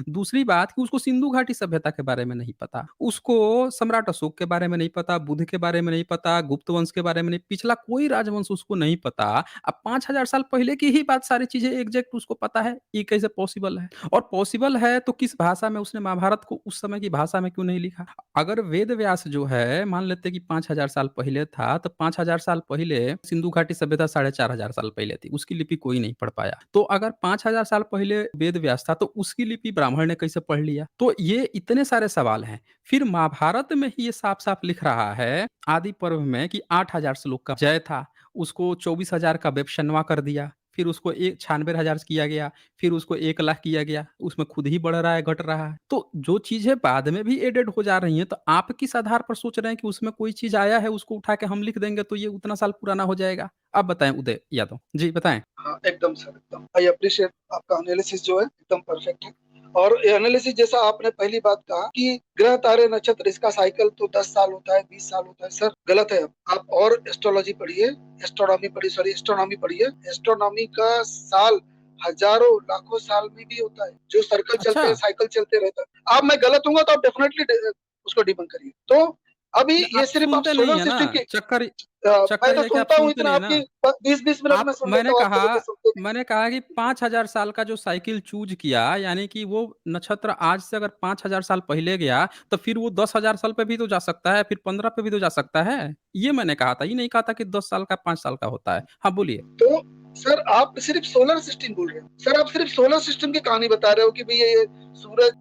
दूसरी बात कि उसको सिंधु घाटी सभ्यता के बारे में नहीं पता। उसको सम्राट अशोक के बारे में नहीं पता, बुद्ध के बारे में नहीं पता, गुप्त वंश के बारे में नहीं, पिछला कोई राजवंश उसको नहीं पता। अब 5000 साल पहले की ही बात सारी चीज़ें एग्ज़ैक्ट उसको पता है, ये कैसे पॉसिबल है? और पॉसिबल है तो किस भाषा में उसने महाभारत को उस समय की भाषा में क्यों नहीं लिखा? अगर वेद व्यास जो है मान लेते हैं कि 5000 साल पहले था, तो 5000 साल पहले सिंधु घाटी सभ्यता 4500 साल पहले थी, उसकी लिपि कोई नहीं पढ़ पाया। तो अगर 5000 साल पहले वेद व्यास था, तो उसकी लिपि ब्राह्मण ने कैसे पढ़ लिया? तो ये इतने सारे सवाल हैं। फिर महाभारत में ही ये साफ-साफ लिख रहा है, आदि पर्व में कि 8000 श्लोक का जय था, उसको 24,000 का वेपशनवा कर दिया, फिर उसको 96,000 किया गया, फिर उसको 1,00,000 किया गया, उसमें खुद ही बढ़ रहा है, घट रहा है। तो जो चीज़ें बाद में भी एडेड हो जा रही हैं, तो आप किस आधार पर सोच रहे हैं कि उसमें कोई चीज़ आया है, उसको उठा के हम लिख देंगे, तो ये उतना साल पुराना हो जाएगा? आप बताएँ उदय यादव। जी, बताएँ। हाँ, एकदम सर, एकदम। आई एप्रिशिएट आपका एनालिसिस जो है एकदम परफेक्ट है। और ये एनालिसिस जैसा आपने पहली बात कहा कि ग्रह, तारे, नक्षत्र इसका साइकिल तो 10 साल होता है, 20 साल होता है, सर गलत है। आप और एस्ट्रोलॉजी पढ़िए, एस्ट्रोनॉमी पढ़िए, सॉरी एस्ट्रोनॉमी पढ़िए। एस्ट्रोनॉमी का साल हजारों लाखों साल में भी होता है, जो सर्कल अच्छा, चलते हैं, साइकिल चलते रहता है। आप मैं गलत हूँगा तो आप डेफिनेटली उसको डिबंक करिए। तो अभी न ये आप सिर्फ आप सुनते नहीं सोलर है ना, सिस्टम की मैं चक्कर तो ये है कि आप सुनता हूँ सुनते इतना, नहीं है आपकी ना। 20-20 मिनट में आप सुन लेता हूँ, आप तो मुझे सुनते नहीं। मैंने कहा कि 5000 साल का जो साइकिल चूज़ किया, यानी कि वो नक्षत्र आज से अगर 5000 साल पहले गया, तो फिर वो 10,000 साल पे भी तो जा सकता है, फिर 15 पे भी तो जा सकता है। ये मैंने कहा था, ये नहीं कहा था कि 10 साल का 5 साल का होता है। हाँ, बोलिए। तो सर आप सिर्फ सोलर सिस्टम बोल रहे हो, सर आप सिर्फ सोलर सिस्टम की कहानी बता रहे हो कि भई ये सूरज,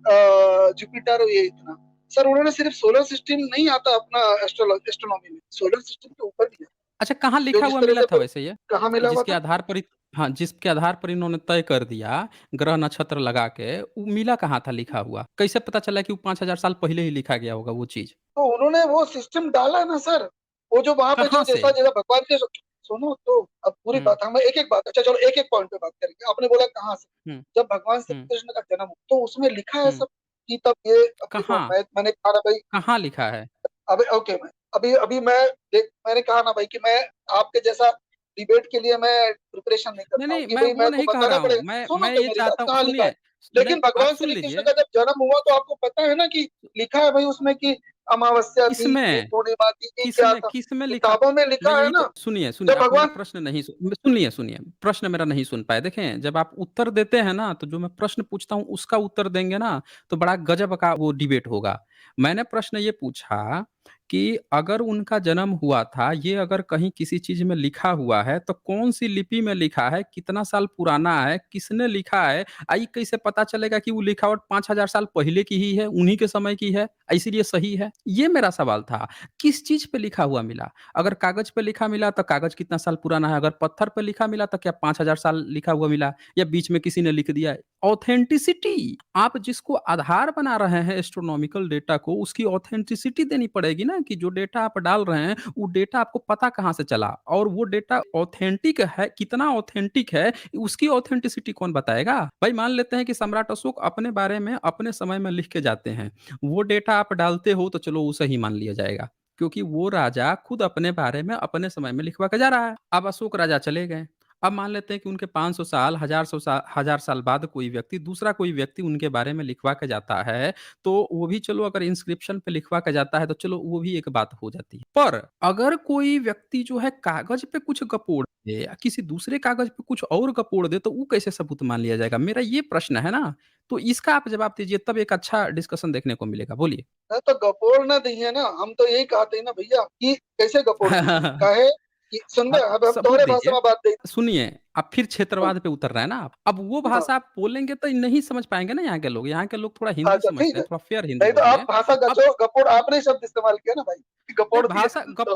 जुपिटर और ये इतना। सर उन्होंने सिर्फ सोलर सिस्टम नहीं आता अपना एस्ट्रोनॉमी में, सोलर सिस्टम के ऊपर भी है। अच्छा, कहाँ जो लिखा जिस हुआ तरह मिला से था वैसे ये? कहाँ मिला हुआ जिसके था? आधार पर इ हाँ, जिसके आधार पर इन्होंने तय कर दिया, ग्रह नक्षत्र लगा के, वो मिला कहाँ था लिखा हुआ? कैसे पता चला कि वो 5000 साल पहले ही लिखा गया होगा वो चीज़? तो उन्होंने वो सिस्टम डाला ना सर। वो जो वहाँ पे जो कहाँ से? जैसा-जैसा भगवान के, सुनो तो अब पूरी हुँ, बात हम एक-एक बात, अच्छा चलो एक-एक पॉइंट पे बात करेंगे। आपने बोला कहाँ से? हुँ, जब भगवान श्री हुँ, कृष्ण का जन्म हुआ, तो उसमें लिखा है हुँ। सब। कि तब ये, अब देखो कहाँ? मैंने कहा ना भाई, कहाँ लिखा है? अभी ओके, मैं अभी अभी मैं देख, मैंने कहा ना भाई कि मैं आपके जैसा डिबेट के लिए मैं प्रिपरेशन नहीं नहीं, करता हूँ नहीं, कि मैं भाई वो मेरे को नहीं कह बताना रहा हूँ। पड़ेगा। सुनो मैं तो ये मेरी बात, चाहता हूँ, कहाँ लिखा है? सुनिए, नहीं, लेकिन आप भगवान श्री कृष्ण सुन का जब जन्म हुआ तो आपको पता है ना कि लिखा है भाई उसमें कि अमावस्या थी, ये किसमें? पूर्णिमा थी, ये क्या किसमें था, किसमें लिखा? किताबों में मैं लिखा है यही तो ना। सुनिए, सुनिए, जब आप मेरा भगवान, प्रश्न नहीं सुनिए, प्रश्न मेरा नहीं सुन पाए। देखें, जब आप उत्तर देते हैं ना, तो जो मैं प्रश्न पूछता हूँ उसका उत्तर देंगे ना, तो बड़ा गजब का वो डिबेट होगा। मैंने प्रश्न ये पूछा कि अगर उनका जन्म हुआ था, ये अगर कहीं किसी चीज़ में लिखा हुआ है, तो कौन-सी लिपि में लिखा है, कितना साल पुराना है, किसने लिखा है? ये कैसे पता चलेगा कि वो लिखावट 5000 साल पहले की ही है, उन्हीं के समय की है, इसीलिए सही है? ये मेरा सवाल था। किस चीज़ पे लिखा हुआ मिला? अगर कागज़ पे लिखा मिला तो कागज़ कितना साल पुराना है? अगर पत्थर पे लिखा मिला तो क्या 5000 साल लिखा हुआ मिला या बीच में किसी ने लिख दिया? ऑथेंटिसिटी, आप जिसको आधार बना रहे हैं एस्ट्रोनॉमिकल डेटा को, उसकी ऑथेंटिसिटी देनी पड़ेगी ना कि जो डेटा आप डाल रहे हैं, वो डेटा आपको पता कहाँ से चला और वो डेटा ऑथेंटिक है, कितना ऑथेंटिक है, उसकी ऑथेंटिसिटी कौन बताएगा? भाई मान लेते हैं कि सम्राट अशोक अपने बारे में अपने समय में लिख के जाते हैं। वो डेटा आप डालते हो तो चलो उसे ही मान लिया जाएगा। क्योंकि वो राजा खुद अपने बारे में अपने समय में लिखवा के जा रहा है। अब अशोक राजा चले गए। अब मान लेते हैं कि उनके 500 साल, हज़ार साल बाद कोई व्यक्ति, दूसरा कोई व्यक्ति उनके बारे में लिखवा के जाता है, तो वो भी चलो अगर इंस्क्रिप्शन पे लिखवा के जाता है, तो चलो वो भी एक बात हो जाती है। पर अगर कोई व्यक्ति जो है कागज़ पे कुछ गपोड़ दे या किसी दूसरे कागज़ पे कुछ और गपोड़ दे, तो वो कैसे सबूत मान लिया जाएगा? मेरा ये प्रश्न है ना। तो इसका आप जवाब दीजिए, तब एक अच्छा डिस्कशन देखने को मिलेगा। बोलिए। मैं तो गपोड़ ना दी है ना, हम तो यही कहते हैं ना भैया कि कैसे गपोड़ दी है, काहे कि सुन बे, हाँ, अब हम सबूत तोहरे भाषा दीजिए। में बात नहीं। सुनिए, अब फिर हाँ, क्षेत्रवाद पे उतर रहे हैं ना आप। अब वो हाँ, भाषा आप बोलेंगे तो नहीं समझ पाएँगे ना यहाँ के लोग। यहाँ के लोग थोड़ा हिंदी अच्छा समझते ठीक है। हैं, थोड़ा फेयर हिंदी नहीं तो आप बोलिए। भाषा अब गचो गपोड़ आपने शब्द इस्तेमाल किया ना भाई, कि नहीं, गपोड़ दिए भाषा तो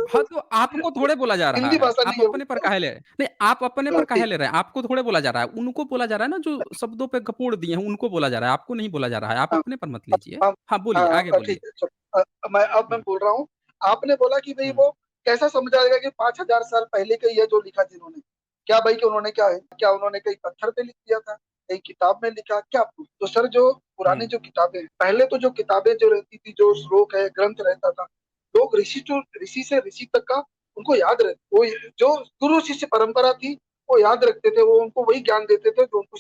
हाँ, तो आपको थोड़े बोला जा रहा हिंदी है। भाषा आप नहीं है अपने पर वो। काहे ले रहे हैं? नहीं, आप अपने हाँ, पर काहे ठीक। ले रहे हैं? आपको थोड़े बोला जा रहा है। उनको बोला जा रहा है ना जो शब्दों पे गपोड़ दिए हैं, उनको बोला जा रहा है। आपको नहीं बोला जा रहा है। आप हाँ, अपने पर मत लीजिए। हाँ, हाँ, बोलिए, हाँ, आगे ठीक बोलिए। है चलो। मैं हुँ, बोल रहा हूँ, आपने बोला कि भाई हुँ, वो कैसा समझाएगा कि 5000 साल पहले का ये जो लिखा जिन्होंने, क्या भाई कि उन्होंने क्या है, क्या उन्होंने कहीं पत्थर पे लिख दिया था, कहीं किताब में लिखा, क्या proof? तो सर जो पुरानी हुँ। जो किताबें हैं, पहले तो जो किताबें जो रहती थी, जो श्लोक है, ग्रंथ रहता था, लोग ऋषि से ऋषि तक का उनको याद रहता, वो जो गुरु शिष्य परंपरा थी वो याद रखते थे, वो उनको वही ज्ञान देते थे जो उनको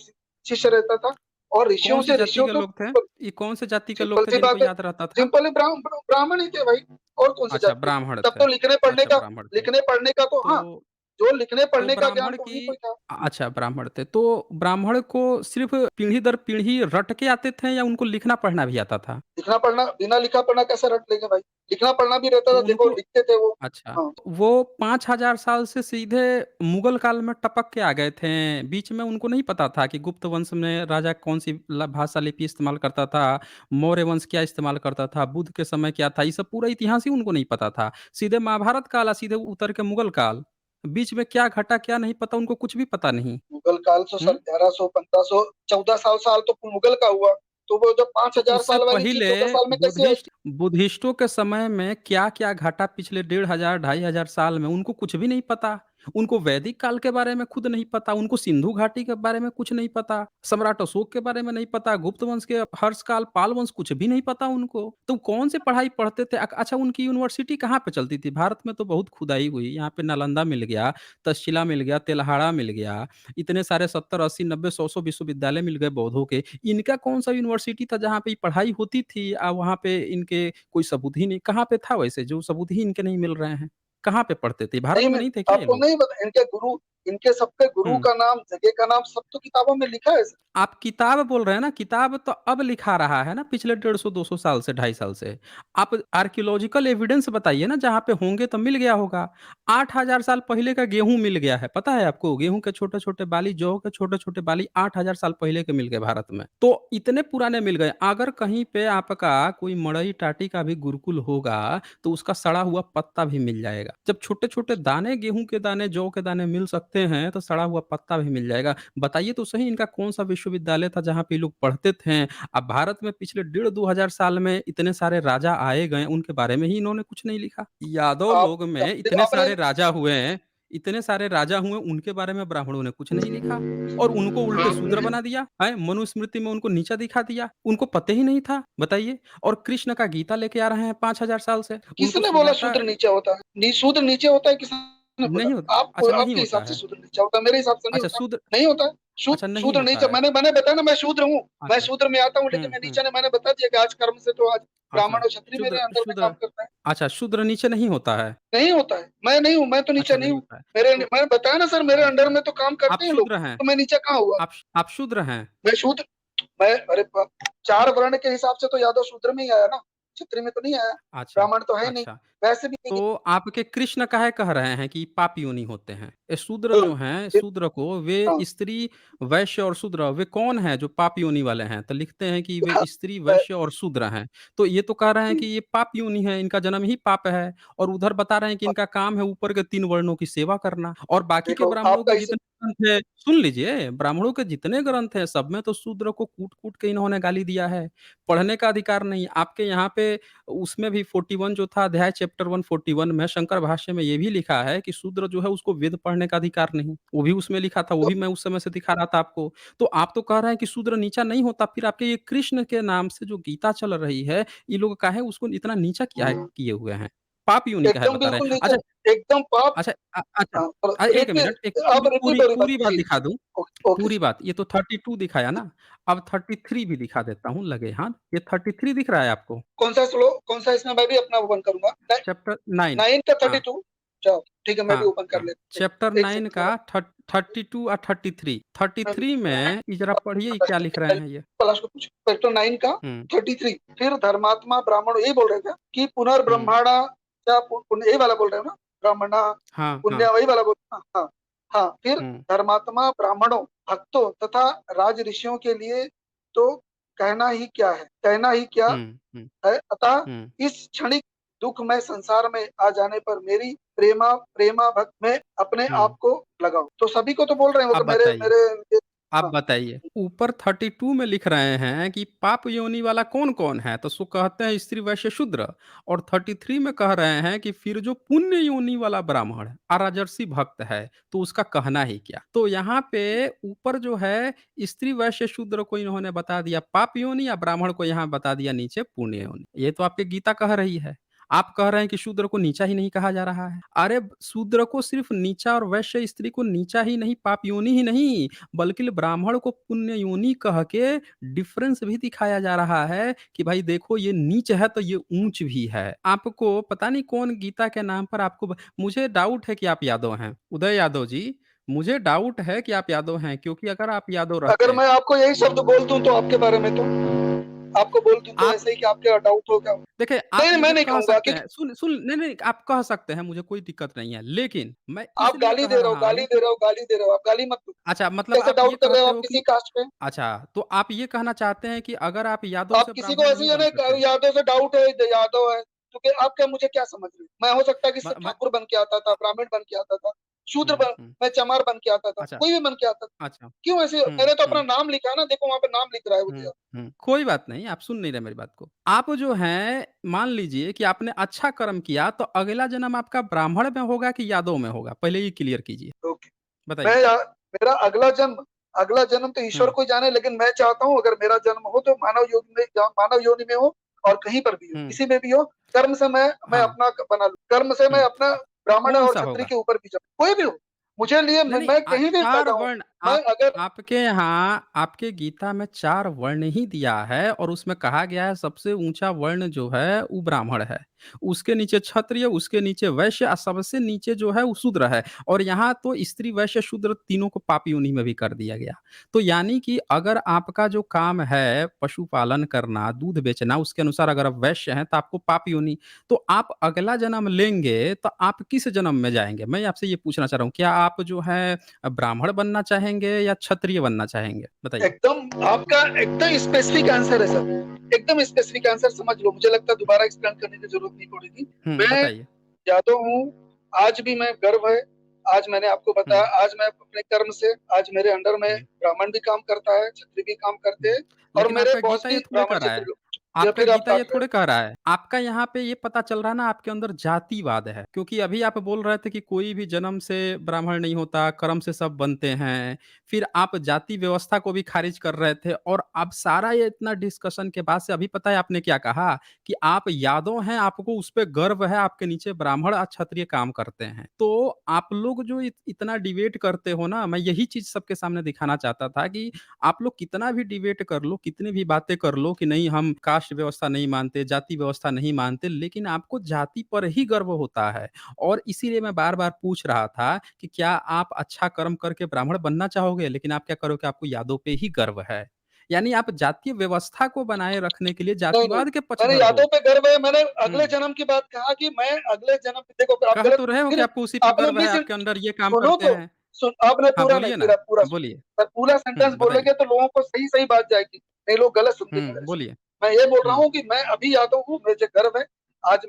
शिष्य रहता था। और ऋषियों कौन-सी से जाति ऋषियों के के, लोग थे? ये कौन-से जाति के सिंपल लोग थे सी जिनको बात है, याद रहता था? सिंपली ब्राह्मण ही थे भाई, और कौन सी अच्छा, जाति थी? ब्राह्मण तब थे। तो अच्छा, ब्राह्मण थे। लिखने पढ़ने का तो हाँ, तो जो लिखने तो पढ़ने का ज्ञान ब्राह्मण तो की उन्हीं को ही था। अच्छा, ब्राह्मण थे। तो ब्राह्मण को सिर्फ़ पीढ़ी दर पीढ़ी रट के आते थे या उनको लिखना-पढ़ना भी आता था? लिखना पढ़ना, बिना लिखा पढ़ना कैसे रट लेंगे भाई? लिखना पढ़ना भी रहता तो था, देखो उनको लिखते थे वो। अच्छा, हाँ, वो 5000 साल से सीधे मुगल काल में टपक के आ गए थे। बीच में उनको नहीं पता था कि गुप्त वंश में राजा कौन-सी भाषा लिपि इस्तेमाल करता था, मौर्य वंश क्या इस्तेमाल करता था, बुद्ध के समय क्या था, ये सब पूरा इतिहास ही उनको नहीं पता था। सीधे महाभारत काल सीधे उतर के मुगल काल। बीच में क्या घटा, क्या नहीं पता, उनको कुछ भी पता नहीं। मुगल काल तो हुँ? सर 1100 1500 1400 साल तो मुगल का हुआ, तो वो जब तो 5000 उससे साल वाली चीज पहले 14 साल में कैसे आई? बुद्धिस्टों के समय में क्या-क्या घटा पिछले 1500 2500 साल में, उनको कुछ भी नहीं पता। उनको वैदिक काल के बारे में खुद नहीं पता, उनको सिंधु घाटी के बारे में कुछ नहीं पता, सम्राट अशोक के बारे में नहीं पता, गुप्त वंश के हर्ष काल, पाल वंश कुछ भी नहीं पता उनको। तो कौन से पढ़ाई पढ़ते थे? अच्छा, उनकी यूनिवर्सिटी कहाँ पे चलती थी? भारत में तो बहुत खुदाई हुई, यहाँ पे नालंदा मिल गया, तक्षशिला मिल गया, तेल्हाड़ा मिल गया, इतने सारे 70, 80, 90, 100 विश्वविद्यालय मिल गए बौद्धों के। इनका कौन-सा यूनिवर्सिटी था जहाँ पे ये पढ़ाई होती थी वहाँ पे इनके कोई सबूत ही नहीं, कहाँ पे था वैसे जो सबूत ही इनके नहीं मिल रहे हैं? कहाँ पे पढ़ते थे? भारत नहीं में मैं नहीं थे क्या ये आपको लोग? नहीं बता, इनके गुरु, इनके सबके गुरु हुँ। का नाम, जगह का नाम सब तो किताबों में लिखा है सर। आप किताब बोल रहे हैं ना, किताब तो अब लिखा रहा है ना पिछले 150-200 साल से, 2.5 साल से। आप आर्कियोलॉजिकल एविडेंस बताइए ना जहाँ पे होंगे तो मिल गया होगा। 8000 साल पहले का गेहूँ मिल गया है, पता है आपको? गेहूँ के छोटे-छोटे बाली, जौ के छोटे-छोटे बाली 8000 साल पहले के मिल गए भारत में। तो इतने पुराने मिल गए। अगर कहीं पे आपका कोई मड़ई-टाटी का भी गुरुकुल होगा, तो उसका सड़ा हुआ पत्ता भी मिल जाएगा। जब छोटे-छोटे दाने गेहूँ के दाने, जौ के दाने मिल सकते हैं, तो सड़ा हुआ पत्ता भी मिल जाएगा। बताइए तो सही इनका कौन-सा विश्वविद्यालय था जहाँ पे ये लोग पढ़ते थे? अब भारत में पिछले 1,500-2,000 साल में इतने सारे राजा आए गए, उनके बारे में ही इन्होंने कुछ नहीं लिखा। यादव आप लोग में देखो इतने अपने, सारे राजा हुए हैं, इतने सारे राजा हुए, उनके बारे में ब्राह्मणों ने कुछ नहीं लिखा और उनको उल्टे शूद्र बना दिया, हैं? मनुस्मृति में उनको नीचा दिखा दिया, उनको पता ही नहीं था, बताइए? और कृष्ण का गीता लेके आ रहे हैं 5000 साल से, उनको किसने बोला सुजाता शूद्र नीचे होता है? शूद्र नीचे होता है, किसने बोला? नहीं हो आप अच्छा नहीं आपके हिसाब होता से है। शूद्र नीचा होता है, मेरे हिसाब से नहीं अच्छा होता। शूद्र नहीं होता है। अच्छा नहीं शूद्र होता नीचा, है। मैंने बताया ना, मैं शूद्र हूँ। मैं अच्छा। शूद्र में आता हूँ, लेकिन हुँ, मैं हुँ। नीचा नहीं, मैंने बता दिया कि आज कर्म से तो आज अच्छा, ब्राह्मण और क्षत्रिय मेरे शूद्र अंदर में काम शूद्र करता है। अच्छा शूद्र नीचे नहीं होता है। नहीं होता है, मैं नहीं हूँ, मैं तो नीचा अच्छा नहीं नहीं हूँ। होता है। मेरे तो मैंने बताया ना सर, मेरे अंडर अच्छा, में तो काम आप करते हैं लोग, शूद्र हैं। तो मैं नीचा कहाँ हुआ? आप शूद्र हैं। मैं शूद्र, मैं अरे 4 वर्ण के हिसाब से तो यादव शूद्र में ही आया ना, क्षत्रिय में तो नहीं आया। अच्छा, ब्राह्मण तो है ही नहीं, अच्छा। वैसे भी नहीं तो आपके कृष्ण काहे कह रहे हैं कि पाप योनि होते हैं? ये शूद्र है। जो हैं, शूद्र को वे हाँ, स्त्री, वैश्य और शूद्र वे कौन हैं जो पाप योनि वाले हैं? तो लिखते हैं कि वे हाँ, स्त्री, मैं वैश्य और शूद्र हैं। तो ये तो कह रहे हैं कि ये पाप योनि है, इनका जन्म ही पाप है और उधर बता रहे हैं कि इनका काम है ऊपर के 3 वर्णों की सेवा करना और बाकी के देखो ब्राह्मणों आपका के इसे जितने ग्रंथ हैं सुन लीजिए, ब्राह्मणों के जितने ग्रंथ हैं सब में तो शूद्र को कूट-कूट के इन्होंने गाली दिया है। पढ़ने का अधिकार नहीं। आपके यहाँ पे उसमें भी 41 जो था अध्याय चैप्टर 141 में शंकर भाष्य में ये भी लिखा है कि शूद्र जो है उसको वेद पढ़ने का अधिकार नहीं। वो भी उसमें लिखा था, वो तो भी मैं उस समय से दिखा रहा था आपको। तो आप तो कह रहे हैं कि शूद्र नीचा नहीं होता, फिर आपके ये कृष्ण के नाम से जो गीता चल रही है, ये लोग काहे उसको इतना नीचा क्या है किए हुए हैं? पाप यूनि काहे एकदम बता रहे बिल्कुल हैं? नीचे, एकदम पाप। अच्छा अच्छा हाँ, और 1 मिनट, एक अब पूरी रिपीट पूरी हो रही बात, पूरी बात जी दिखा जी। दूँ, ओके ओके पूरी सर। बात। ये तो 32 दिखाया ना, अब 33 भी दिखा देता हूँ लगे हाथ। ये 33 दिख रहा है आपको? कौन सा इसमें मैं भी अपना ओपन करूंगा? चैप्टर 9 9 का हाँ, 32। चलो ठीक है, मैं भी हाँ, ओपन कर हाँ। लेता चैप्टर हूँ, एक 9 सेकंड का जरा। 32 और 33। मैं 33 में ये ज़रा पढ़िए क्या लिख रहे हैं ये? पलाश को पूछ, चैप्टर 9 का हुँ, 33। फिर धर्मात्मा ब्राह्मण यही बोल रहे थे कि हुँ। पुनर्ब्रह्माणा, क्या पुण्य यही वाला बोल रहे हो ना? ब्राह्मणा हाँ, पुण्य हाँ। वही वाला बोल, हाँ हाँ हाँ। फिर हुँ, धर्मात्मा ब्राह्मणों, भक्तों तथा राज ऋषियों के लिए तो कहना ही क्या है, कहना ही क्या हुँ, हुँ, है। अतः हुँ। इस क्षणिक दुखमय संसार में आ जाने पर मेरी प्रेमा प्रेमा भक्त में अपने हुँ। आप को लगाओ। तो सभी को तो बोल रहे हैं, वो तो अब मेरे बताइए मेरे आप हाँ। बताइए, ऊपर 32 में लिख रहे हैं कि पाप योनि वाला कौन-कौन है? तो सो कहते हैं स्त्री, वैश्य, शूद्र और 33 में कह रहे हैं कि फिर जो पुण्य योनि वाला ब्राह्मण अराजर्षि भक्त है, तो उसका कहना ही क्या? तो यहाँ पे ऊपर जो है स्त्री, वैश्य, शूद्र को इन्होंने बता दिया पाप योनि या ब्राह्मण को यहाँ बता दिया नीचे पुण्य योनि। ये तो आपकी गीता कह रही है। आप कह रहे हैं कि शूद्र को नीचा ही नहीं कहा जा रहा है। अरे! शूद्र को सिर्फ़ नीचा और वैश्य स्त्री को नीचा ही नहीं, पाप योनि ही नहीं बल्कि ब्राह्मण को पुण्य योनि कह के डिफरेंस भी दिखाया जा रहा है कि भाई देखो ये नीच है तो ये ऊँच भी है। आपको पता नहीं कौन गीता के नाम पर आपको मुझे डाउट है कि आप यादव हैं। उदय यादव जी, मुझे डाउट है कि आप यादव हैं क्योंकि अगर आप यादव अगर रहते मैं आपको यही शब्द बोल दूं तो आपके बारे में, तो हुँ, आपको बोल दूं तो आप ऐसे ही कि आपके डाउट हो क्या? देखिए, आप नहीं नहीं, मैं मुझे नहीं कह कहूंगा सकते क्योंकि हैं नहीं, नहीं आप कह सकते हैं मुझे कोई दिक्कत नहीं है। लेकिन मैं आप इसलिए गाली कह दे रहे हो, रहा गाली हूँ दे कि रहे हो, गाली दे रहे हो, आप गाली मत दो। अच्छा मतलब कैसे आप ये डाउट कर रहे हो कहते आप हो किसी कि कास्ट पे? अच्छा, तो आप ये कहना चाहते हैं कि अगर आप यादव आप से किसी को ब्राह्मण ऐसे नहीं ही है बन ना, सके यादव से डाउट है, यादव है, तो क्या आप, क्या मुझे क्या समझ रहे हो? मैं हो सकता है कि म सिर्फ म ठाकुर बन के आता था, ब्राह्मण बन के आता था, शूद्र हुँ, बन, हुँ। मैं चमार बन के आता था, अच्छा, कोई भी बन के आता था। अच्छा। क्यों ऐसे? हुँ, मैंने तो अपना हुँ, नाम लिखा है ना, देखो वहां पे नाम लिख रहा है हुँ, मुझे। हुँ। कोई बात नहीं, आप सुन नहीं रहे मेरी बात को। आप जो हैं मान लीजिए कि आपने अच्छा कर्म किया तो अगला जन्म आपका ब्राह्मण में होगा कि यादव में होगा? पहले ये क्लियर कीजिए, ओके। बताइए। मेरा अगला जन्म तो ईश्वर हुँ, को ही जाने, लेकिन मैं चाहता हूँ अगर मेरा जन्म हो तो मानव योनि में हो, और कहीं पर भी हो, हुँ। किसी में भी हो। कर्म से मैं हाँ, अपना बना लूं, कर्म से मैं हुँ। अपना ब्राह्मण और कौन-सा क्षत्रिय होगा? के ऊपर भी जाऊं, कोई भी हो। मुझे लिए नहीं, नहीं मैं कहीं भी 4 पैदा हूं। वर्ण मैं अगर आपके यहाँ आपके गीता में 4 वर्ण ही दिया है और उसमें कहा गया है सबसे ऊँचा वर्ण जो है वो ब्राह्मण है। उसके नीचे क्षत्रिय, उसके नीचे वैश्य और सबसे नीचे जो है वो शूद्र है और यहाँ तो स्त्री, वैश्य, शूद्र तीनों को पाप योनि में भी कर दिया गया। तो यानी कि अगर आपका जो काम है पशुपालन करना, दूध बेचना, उसके अनुसार अगर आप वैश्य हैं तो आपको पाप योनि तो आप अगला जन्म लेंगे तो आप किस जन्म में जाएँगे? मैं आपसे ये पूछना चाह रहा हूँ। क्या आप जो है ब्राह्मण बनना चाहेंगे या क्षत्रिय बनना चाहेंगे? बताइए। एकदम आपका एकदम स्पेसिफिक आंसर है सर, एकदम स्पेसिफिक आंसर समझ लो। मुझे लगता है दोबारा एक्सप्लेन करने की जरूरत नहीं पड़ेगी। हुँ, मैं बताइए। यादव हूँ, आज भी मैं गर्व है। आज मैंने आपको बताया, हुँ, आज मैं अपने कर्म से, आज मेरे अंडर में हुँ, ब्राह्मण भी काम करता है, क्षत्रिय भी काम करते हुँ। हैं, और लेकिन मेरे आपका बॉस गीता भी ये थोड़े ब्राह्मण कह रहा क्षत्रिय है। लोग। या आपका फिर आप गीता ये काट रहे थोड़े कह रहा है। आपका यहाँ पे ये पता चल रहा है ना आपके अंदर जातिवाद है। क्योंकि अभी आप बोल रहे थे कि कोई भी जन्म से ब्राह्मण नहीं होता, कर्म से सब बनते हैं। फिर आप जाति व्यवस्था को भी खारिज कर रहे थे और अब सारा ये इतना डिस्कशन के बाद से अभी पता है आपने क्या कहा? कि आप यादव हैं, आपको उस पे गर्व है, आपके नीचे ब्राह्मण और क्षत्रिय काम करते हैं। तो आप लोग जो इतना डिबेट करते हो ना, मैं यही चीज़ सबके सामने दिखाना चाहता था कि आप लोग कितना भी डिबेट कर लो, कितनी भी बातें कर लो कि नहीं हम कास्ट व्यवस्था नहीं मानते, जाति व्यवस्था नहीं मानते, लेकिन आपको जाति पर ही गर्व होता है। और इसीलिए मैं बार-बार पूछ रहा था कि क्या आप अच्छा कर्म करके ब्राह्मण बनना चाहोगे? लेकिन आप क्या करोगे आपको यादों पे ही गर्व है। यानी आप जातीय व्यवस्था को बनाए रखने के लिए नहीं, नहीं। जातिवाद के मैंने पक्षधर यादों हो। पे गर्व है, मैंने अगले हुँ। जन्म की बात कहा कि मैं अगले जन्म देखो आप कह गलत तो रहे हो कि फिर आपको उसी पे आपने गर्व है, आपके अंदर ये काम सुनो करते तो, हैं। आपने हाँ, पूरा नहीं बोलिए ना। पूरा हाँ, सुनिए। बोलिए। सर पूरा सेंटेंस बताइए। बोलेंगे तो लोगों को सही-सही बात जाएगी। नहीं लोग गलत सुनते हैं मेरे से। बोलिए। मैं ये बोल रहा हुँ, हूँ कि मैं अभी यादव हूँ, मुझे गर्व है। आज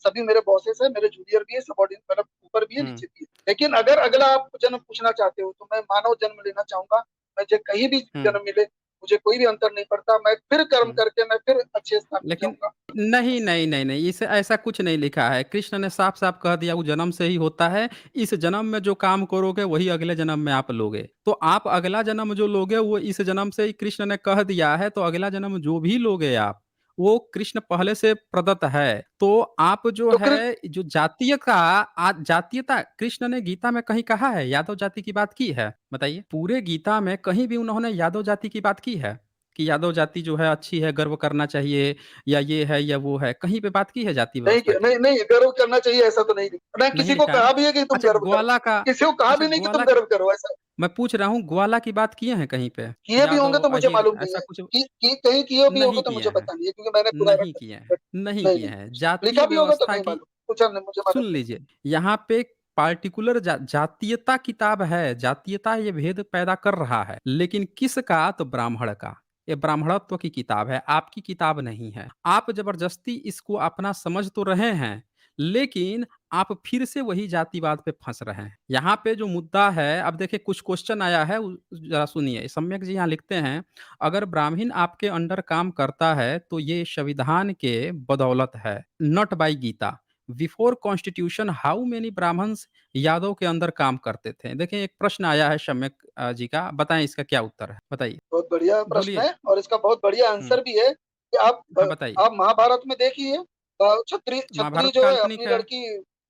सभी मेरे बॉसेस हैं, मेरे जूनियर भी है, सबॉर्डिनेट मतलब ऊपर भी है, हुँ, नीचे भी है। लेकिन अगर अगला आप जन्म पूछना चाहते हो तो मैं मानव जन्म लेना चाहूँगा। मुझे कहीं भी हुँ, जन्म मिले, मुझे कोई भी अंतर नहीं पड़ता। मैं फिर कर्म हुँ। करके मैं फिर अच्छे स्थान पे लेकिन जाऊँगा। नहीं, नहीं, नहीं, नहीं, इस ऐसा कुछ नहीं लिखा है। कृष्ण ने साफ-साफ कह दिया वो जन्म से ही होता है। इस जन्म में जो काम करोगे वही अगले जन्म में आप लोगे। तो आप अगला जन्म जो लोगे वो इस जन्म से ही कृष्ण ने कह दिया है तो अगला जन्म जो भी लोगे आप, वो कृष्ण पहले से प्रदत्त है। तो आप जो तो कृ है जो जातीयता कृष्ण ने गीता में कहीं कहा है? यादव जाति की बात की है? बताइए। पूरे गीता में कहीं भी उन्होंने यादव जाति की बात की है? कि यादव जाति जो है अच्छी है, गर्व करना चाहिए या ये है या वो है, कहीं पे बात की है जाति नहीं व्यवस्था किया, की? नहीं, नहीं गर्व करना चाहिए ऐसा तो नहीं लिखा। ना नहीं किसी को लिखा है कहा ना? भी है कि तुम अच्छा गर्व करो। ग्वाला का किसी को कहा अच्छा भी नहीं कि तुम ग्वाला की गर्व करो ऐसा। मैं पूछ रहा हूँ ग्वाला की बात किए हैं कहीं पे? किए भी होंगे यादव, तो मुझे अहीर मालूम नहीं ऐसा है। कुछ कि कहीं किए भी होंगे नहीं तो किए मुझे हैं, पता नहीं है क्योंकि मैंने पूरा नहीं किए हैं, रट नहीं नहीं, किए नहीं। हैं। लिखा जातीय भी होगा तो व्यवस्था नहीं की मालूम। पूछा नहीं मुझे सुन मालूम नहीं। लीजिए, यहाँ पे पार्टिकुलर जातीयता किताब है, जातीयता ये भेद पैदा कर रहा है, लेकिन किसका? तो ब्राह्मण का। ये ब्राह्मणत्व की किताब है, आपकी किताब नहीं है। आप ज़बरदस्ती इसको अपना समझ तो रहे हैं, लेकिन आप फिर से वही जातिवाद पे फँस रहे हैं। यहाँ पे जो मुद्दा है, अब देखिए कुछ क्वेश्चन आया है ज़रा सुनिए, सम्यक जी यहाँ लिखते हैं, अगर ब्राह्मण आपके अंडर काम करता है, तो ये संविधान के बदौलत है, not by Gita. Before constitution how many Brahmins Yadav के अंदर काम करते थे? देखिए एक प्रश्न आया है सम्यक जी का, बताएँ इसका क्या उत्तर है? बताइए। बहुत बढ़िया प्रश्न बोलिए। है और इसका बहुत बढ़िया हुँ, आंसर भी है कि हाँ बताइए। आप महाभारत में देखिए छत्री छत्री महाभारत जो है काल्पनिक अपनी है, लड़की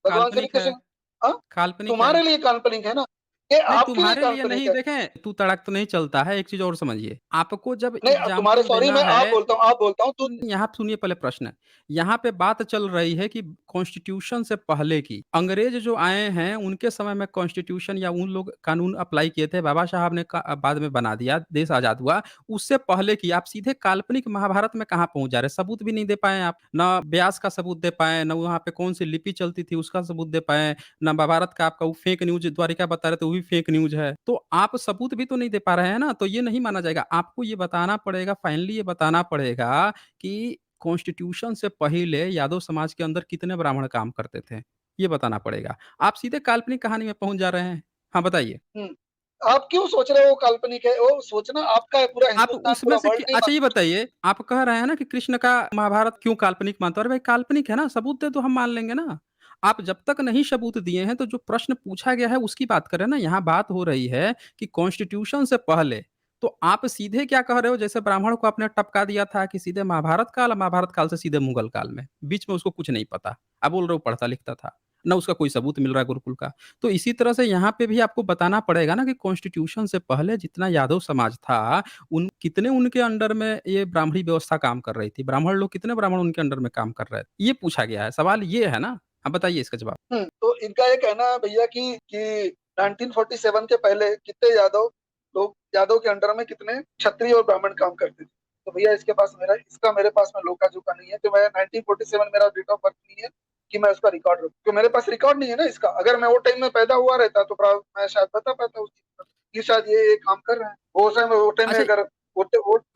भगवान श्री काल्पनिक है, कृष्ण। हाँ, काल्पनिक है। तुम्हारे लिए काल्पनिक है ना, ये नहीं आपके लिए तुम्हारे लिए काल्पनिक नहीं है। देखें, तू तड़क तो नहीं चलता है, एक चीज़ और समझिए। आपको जब नहीं तुम्हारे एग्ज़ाम्पल सॉरी देना मैं है आप बोलता हूँ तू। यहाँ सुनिए पहले प्रश्न। यहाँ पे बात चल रही है कि कॉन्स्टिट्यूशन से पहले की। अंग्रेज जो आए हैं, उनके समय में कॉन्स्टिट्यूशन या उन लोग कानून अप्लाई किए थे, बाबा साहब ने बाद में बना दिया, देश आज़ाद हुआ। उससे पहले की आप सीधे काल्पनिक महाभारत में कहाँ पहुँच जा रहे हैं? सबूत भी नहीं दे पाए आप। ना व्यास का सबूत दे पाए, ना वहाँ पे कौन-सी लिपि चलती थी उसका सबूत दे पाए, ना महाभारत का आपका वो फेक न्यूज़ द्वारिका बता रहे थे, वो भी फेक न्यूज़ है। तो आप सबूत भी तो नहीं दे पा रहे हैं ना, तो ये नहीं माना जाएगा। आपको ये बताना पड़ेगा, फाइनली ये बताना पड़ेगा कि कॉन्स्टिट्यूशन से पहले यादव समाज के अंदर कितने ब्राह्मण काम करते थे? ये बताना पड़ेगा। आप सीधे काल्पनिक कहानी में पहुँच जा रहे हैं। हाँ, बताइए। हम्म, आप क्यों सोच रहे हो वो काल्पनिक है? वो सोचना आपका है, पूरा आप हिंदुस्तान उसमें पूरा से कि वर्ल्ड नहीं अच्छा ये मानता। बताइए, आप कह रहे हैं ना कि कृष्ण का महाभारत क्यों काल्पनिक मानते हो? अरे भाई काल्पनिक है ना, सबूत दे दो हम मान लेंगे ना। आप जब तक नहीं सबूत दिए हैं, तो जो प्रश्न पूछा गया है उसकी बात करें ना। यहाँ बात हो रही है कि कॉन्स्टिट्यूशन से पहले, तो आप सीधे क्या कह रहे हो जैसे ब्राह्मण को आपने टपका दिया था कि सीधे महाभारत काल, महाभारत काल से सीधे मुगल काल में। बीच में उसको कुछ नहीं पता। आप बोल रहे हो पढ़ता-लिखता था। ना उसका कोई सबूत मिल रहा है गुरुकुल का। तो इसी तरह से यहाँ पे भी आपको बताना पड़ेगा ना कि कॉन्स्टिट्यूशन से पहले जितना यादव समाज था, उन कितने उनके अंडर में ये ब्राह्मणी व्यवस्था काम कर रही थी? ब्राह्मण लोग कितने ब्राह्मण उनके अंडर में काम कर रहे थे? ये पूछा गया है, सवाल ये है ना? आप बताइए इसका जवाब। तो इनका ये कहना है भैया कि 1947 के पहले कितने यादव के अंडर में कितने क्षत्रिय और ब्राह्मण काम करते थे। तो भैया इसका मेरे पास में लोका जोका नहीं है, तो मैं 1947 मेरा डेट ऑफ बर्थ नहीं है कि मैं उसका रिकॉर्ड रखूं, तो मेरे पास रिकॉर्ड नहीं है ना इसका। अगर मैं वो टाइम में पैदा हुआ रहता तो मैं शायद बता पाता उस चीज पर कि शायद ये काम कर रहे हैं। वो टाइम में अच्छा अगर वो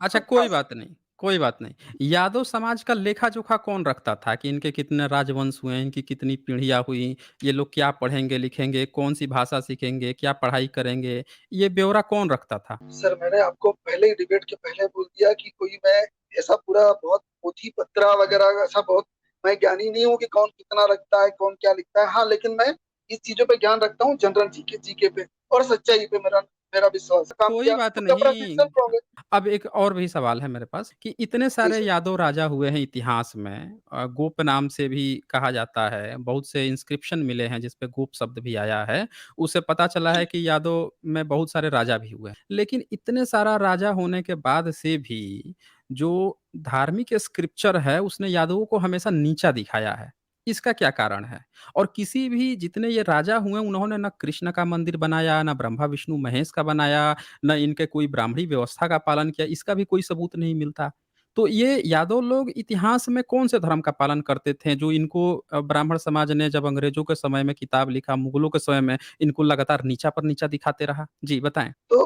अच्छा हाँ कोई बात नहीं। कोई बात नहीं। यादव समाज का लेखा-जोखा कौन रखता था कि इनके कितने राजवंश हुए, इनकी कितनी पीढ़ियाँ हुई, ये लोग क्या पढ़ेंगे-लिखेंगे, कौन-सी भाषा सीखेंगे, क्या पढ़ाई करेंगे, ये ब्यौरा कौन रखता था? सर मैंने आपको पहले ही डिबेट के पहले बोल दिया कि कोई मैं ऐसा पूरा बहुत पोथी-पत्रा वगैरह ऐसा बहुत मैं ज्ञानी नहीं हूँ कि कौन कितना रखता है, कौन क्या लिखता है। हाँ, लेकिन मैं इस चीज़ों पे ज्ञान रखता हूँ जनरल जीके पे और सच्चाई पे मेरा मेरा विश्वास है। काम कोई किया, बात उत्तर प्रदेश नहीं। सेल्फ रॉन्ग है। अब एक और भी सवाल है मेरे पास कि इतने जी सारे सर। यादव राजा हुए हैं इतिहास में गोप नाम से भी कहा जाता है, बहुत से इंस्क्रिप्शन मिले हैं जिस पे गोप शब्द भी आया है। उससे पता चला है जी। कि यादव में बहुत सारे राजा भी हुए हैं। लेकिन इतने सारा राजा होने के बाद से भी जो धार्मिक स्क्रिप्चर है उसने यादवों को हमेशा नीचा दिखाया है। इसका क्या कारण है? और किसी भी जितने ये राजा हुए उन्होंने ना कृष्ण का मंदिर बनाया, ना ब्रह्मा, विष्णु, महेश का बनाया, ना इनके कोई ब्राह्मणी व्यवस्था का पालन किया, इसका भी कोई सबूत नहीं मिलता। तो ये यादव लोग इतिहास में कौन-से धर्म का पालन करते थे जो इनको ब्राह्मण समाज ने जब अंग्रेज़ों के समय में किताब लिखा, मुगलों के समय में इनको लगातार नीचा पर नीचा दिखाते रहा? जी, बताएँ। तो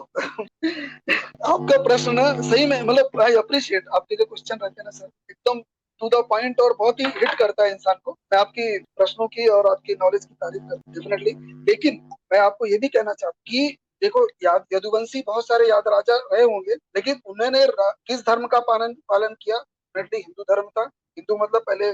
आपका प्रश्न ना सही में मतलब आई एप्रिशिएट आपके जो क्वेश्चन रहते हैं ना सर एकदम टू द पॉइंट और बहुत ही हिट करता है इंसान को। मैं आपकी प्रश्नों की और आपकी नॉलेज की तारीफ करता हूँ डेफिनेटली। लेकिन मैं आपको ये भी कहना चाहता हूँ कि देखो यदुवंशी बहुत सारे याद राजा रहे होंगे लेकिन उन्होंने किस धर्म का पालन पालन किया? डेफिनेटली हिंदू धर्म का। हिंदू मतलब पहले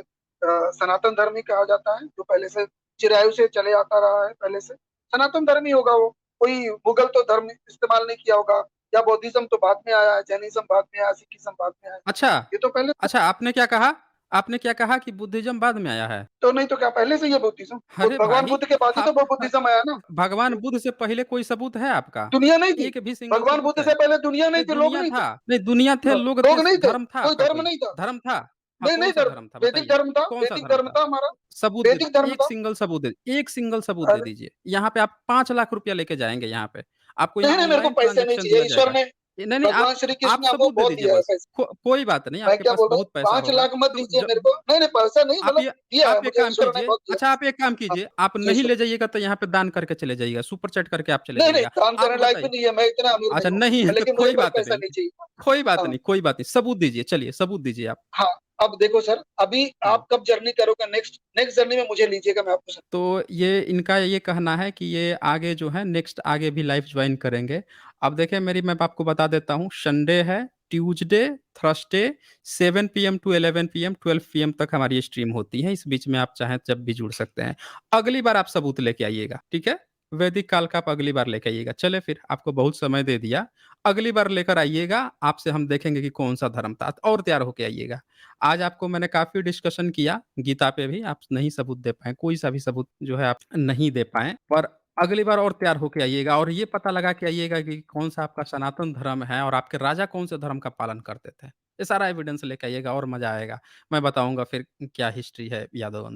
सनातन धर्म ही कहा जाता है जो पहले से चिरायु से चले आता रहा है पहले से। सनातन धर्म ही होगा वो। कोई मुगल तो धर्म इस्तेमाल नहीं किया होगा या बौद्धिज्म तो बाद में आया है, जैनिज्म बाद में आया, सिखिज्म बाद में आया। अच्छा, ये तो पहले से अच्छा आपने क्या कहा? आपने क्या कहा कि बुद्धिज़्म बाद में आया है? तो नहीं तो क्या पहले से ही है बौद्धिज्म? अरे भगवान भाई! बुद्ध के बाद ही तो आप बुद्धिज्म आया ना। भगवान बुद्ध से पहले कोई सबूत है आपका? दुनिया नहीं थी। एक भी सिंगल भगवान सबूत बुद्ध है? से पहले दुनिया नहीं नहीं थी, लोग दुनिया नहीं थे। था। नहीं दुनिया थे, लोग थे, लोग नहीं थे, धर्म था कोई आपका धर्म कोई? नहीं था। धर्म था? हाँ, नहीं नहीं कौन-सा धर्म, धर्म था वैदिक बताइए? धर्म था, कौन-सा वैदिक धर्म धर्म था? था हमारा। सबूत दे वैदिक दीजिए, धर्म एक था। सिंगल सबूत दे 1 सिंगल सबूत दे अरे दीजिए। यहाँ पे आप ₹5,00,000 लेके जाएँगे यहाँ पे। आपको नहीं यहाँ नहीं मेरे को ऑनलाइन पैसे नहीं ट्रांज़ैक्शन चाहिए, दिया ईश्वर जाएगा। ने नहीं, नहीं भगवान श्री आप कृष्ण ने हमको सबूत दे बहुत दीजिए दिया है बस। पैसे। कोई बात नहीं, मैं आपके क्या पास बोल रहा हूँ बहुत पैसा 5 होगा। लाख मत तो दीजिए ज मेरे को। नहीं नहीं पैसा नहीं आप मतलब ये दिया है आप एक मुझे काम ईश्वर ने कीजिए बहुत दिया। अच्छा आप एक काम हाँ, कीजिए, आप जी नहीं सर। ले जाइएगा तो यहाँ पे दान करके चले जाइएगा, सुपर चैट करके आप चले नहीं नहीं जाइएगा। दान आप करने लायक भी बताइए नहीं है, मैं इतना अमीर अच्छा नहीं हूँ। नहीं है तो लेकिन मुझे कोई भाई बात पैसा नहीं, नहीं चाहिए। कोई बात हाँ। नहीं, कोई बात नहीं। सबूत दीजिए, चलिए सबूत दीजिए आप। हाँ, अब देखो सर, अभी हुँ। आप कब जर्नी करोगे नेक्स्ट नेक्स्ट जर्नी में मुझे लीजिएगा, मैं आपको तो ये इनका ये कहना है कि ये आगे जो है नेक्स्ट आगे भी लाइफ़ जॉइन करेंगे। अब देखिए मेरी मैं आपको बता देता हूँ संडे है, Tuesday, Thursday 7 PM to 11 PM, 12 PM तक हमारी स्ट्रीम होती है। इस बीच में आप चाहें जब भी जुड़ सकते हैं। अगली बार आप सबूत लेके आइएगा, ठीक है? वैदिक काल का आप अगली बार लेके आइएगा। चलिए फिर आपको बहुत समय दे दिया। अगली बार लेकर आइएगा, आपसे हम देखेंगे कि कौन-सा धर्म था और तैयार होके आइएगा। आज आपको मैंने काफ़ी डिस्कशन किया गीता पे भी, आप नहीं सबूत दे पाए, कोई-सा भी सबूत जो है आप नहीं दे पाए। पर अगली बार और तैयार होके आइएगा और ये पता लगा के आइएगा कि कौन-सा आपका सनातन धर्म है और आपके राजा कौन-से धर्म का पालन करते थे। ये सारा एविडेंस लेके आइएगा और मज़ा आएगा। मैं बताऊँगा फिर क्या हिस्ट्री है यादव वंश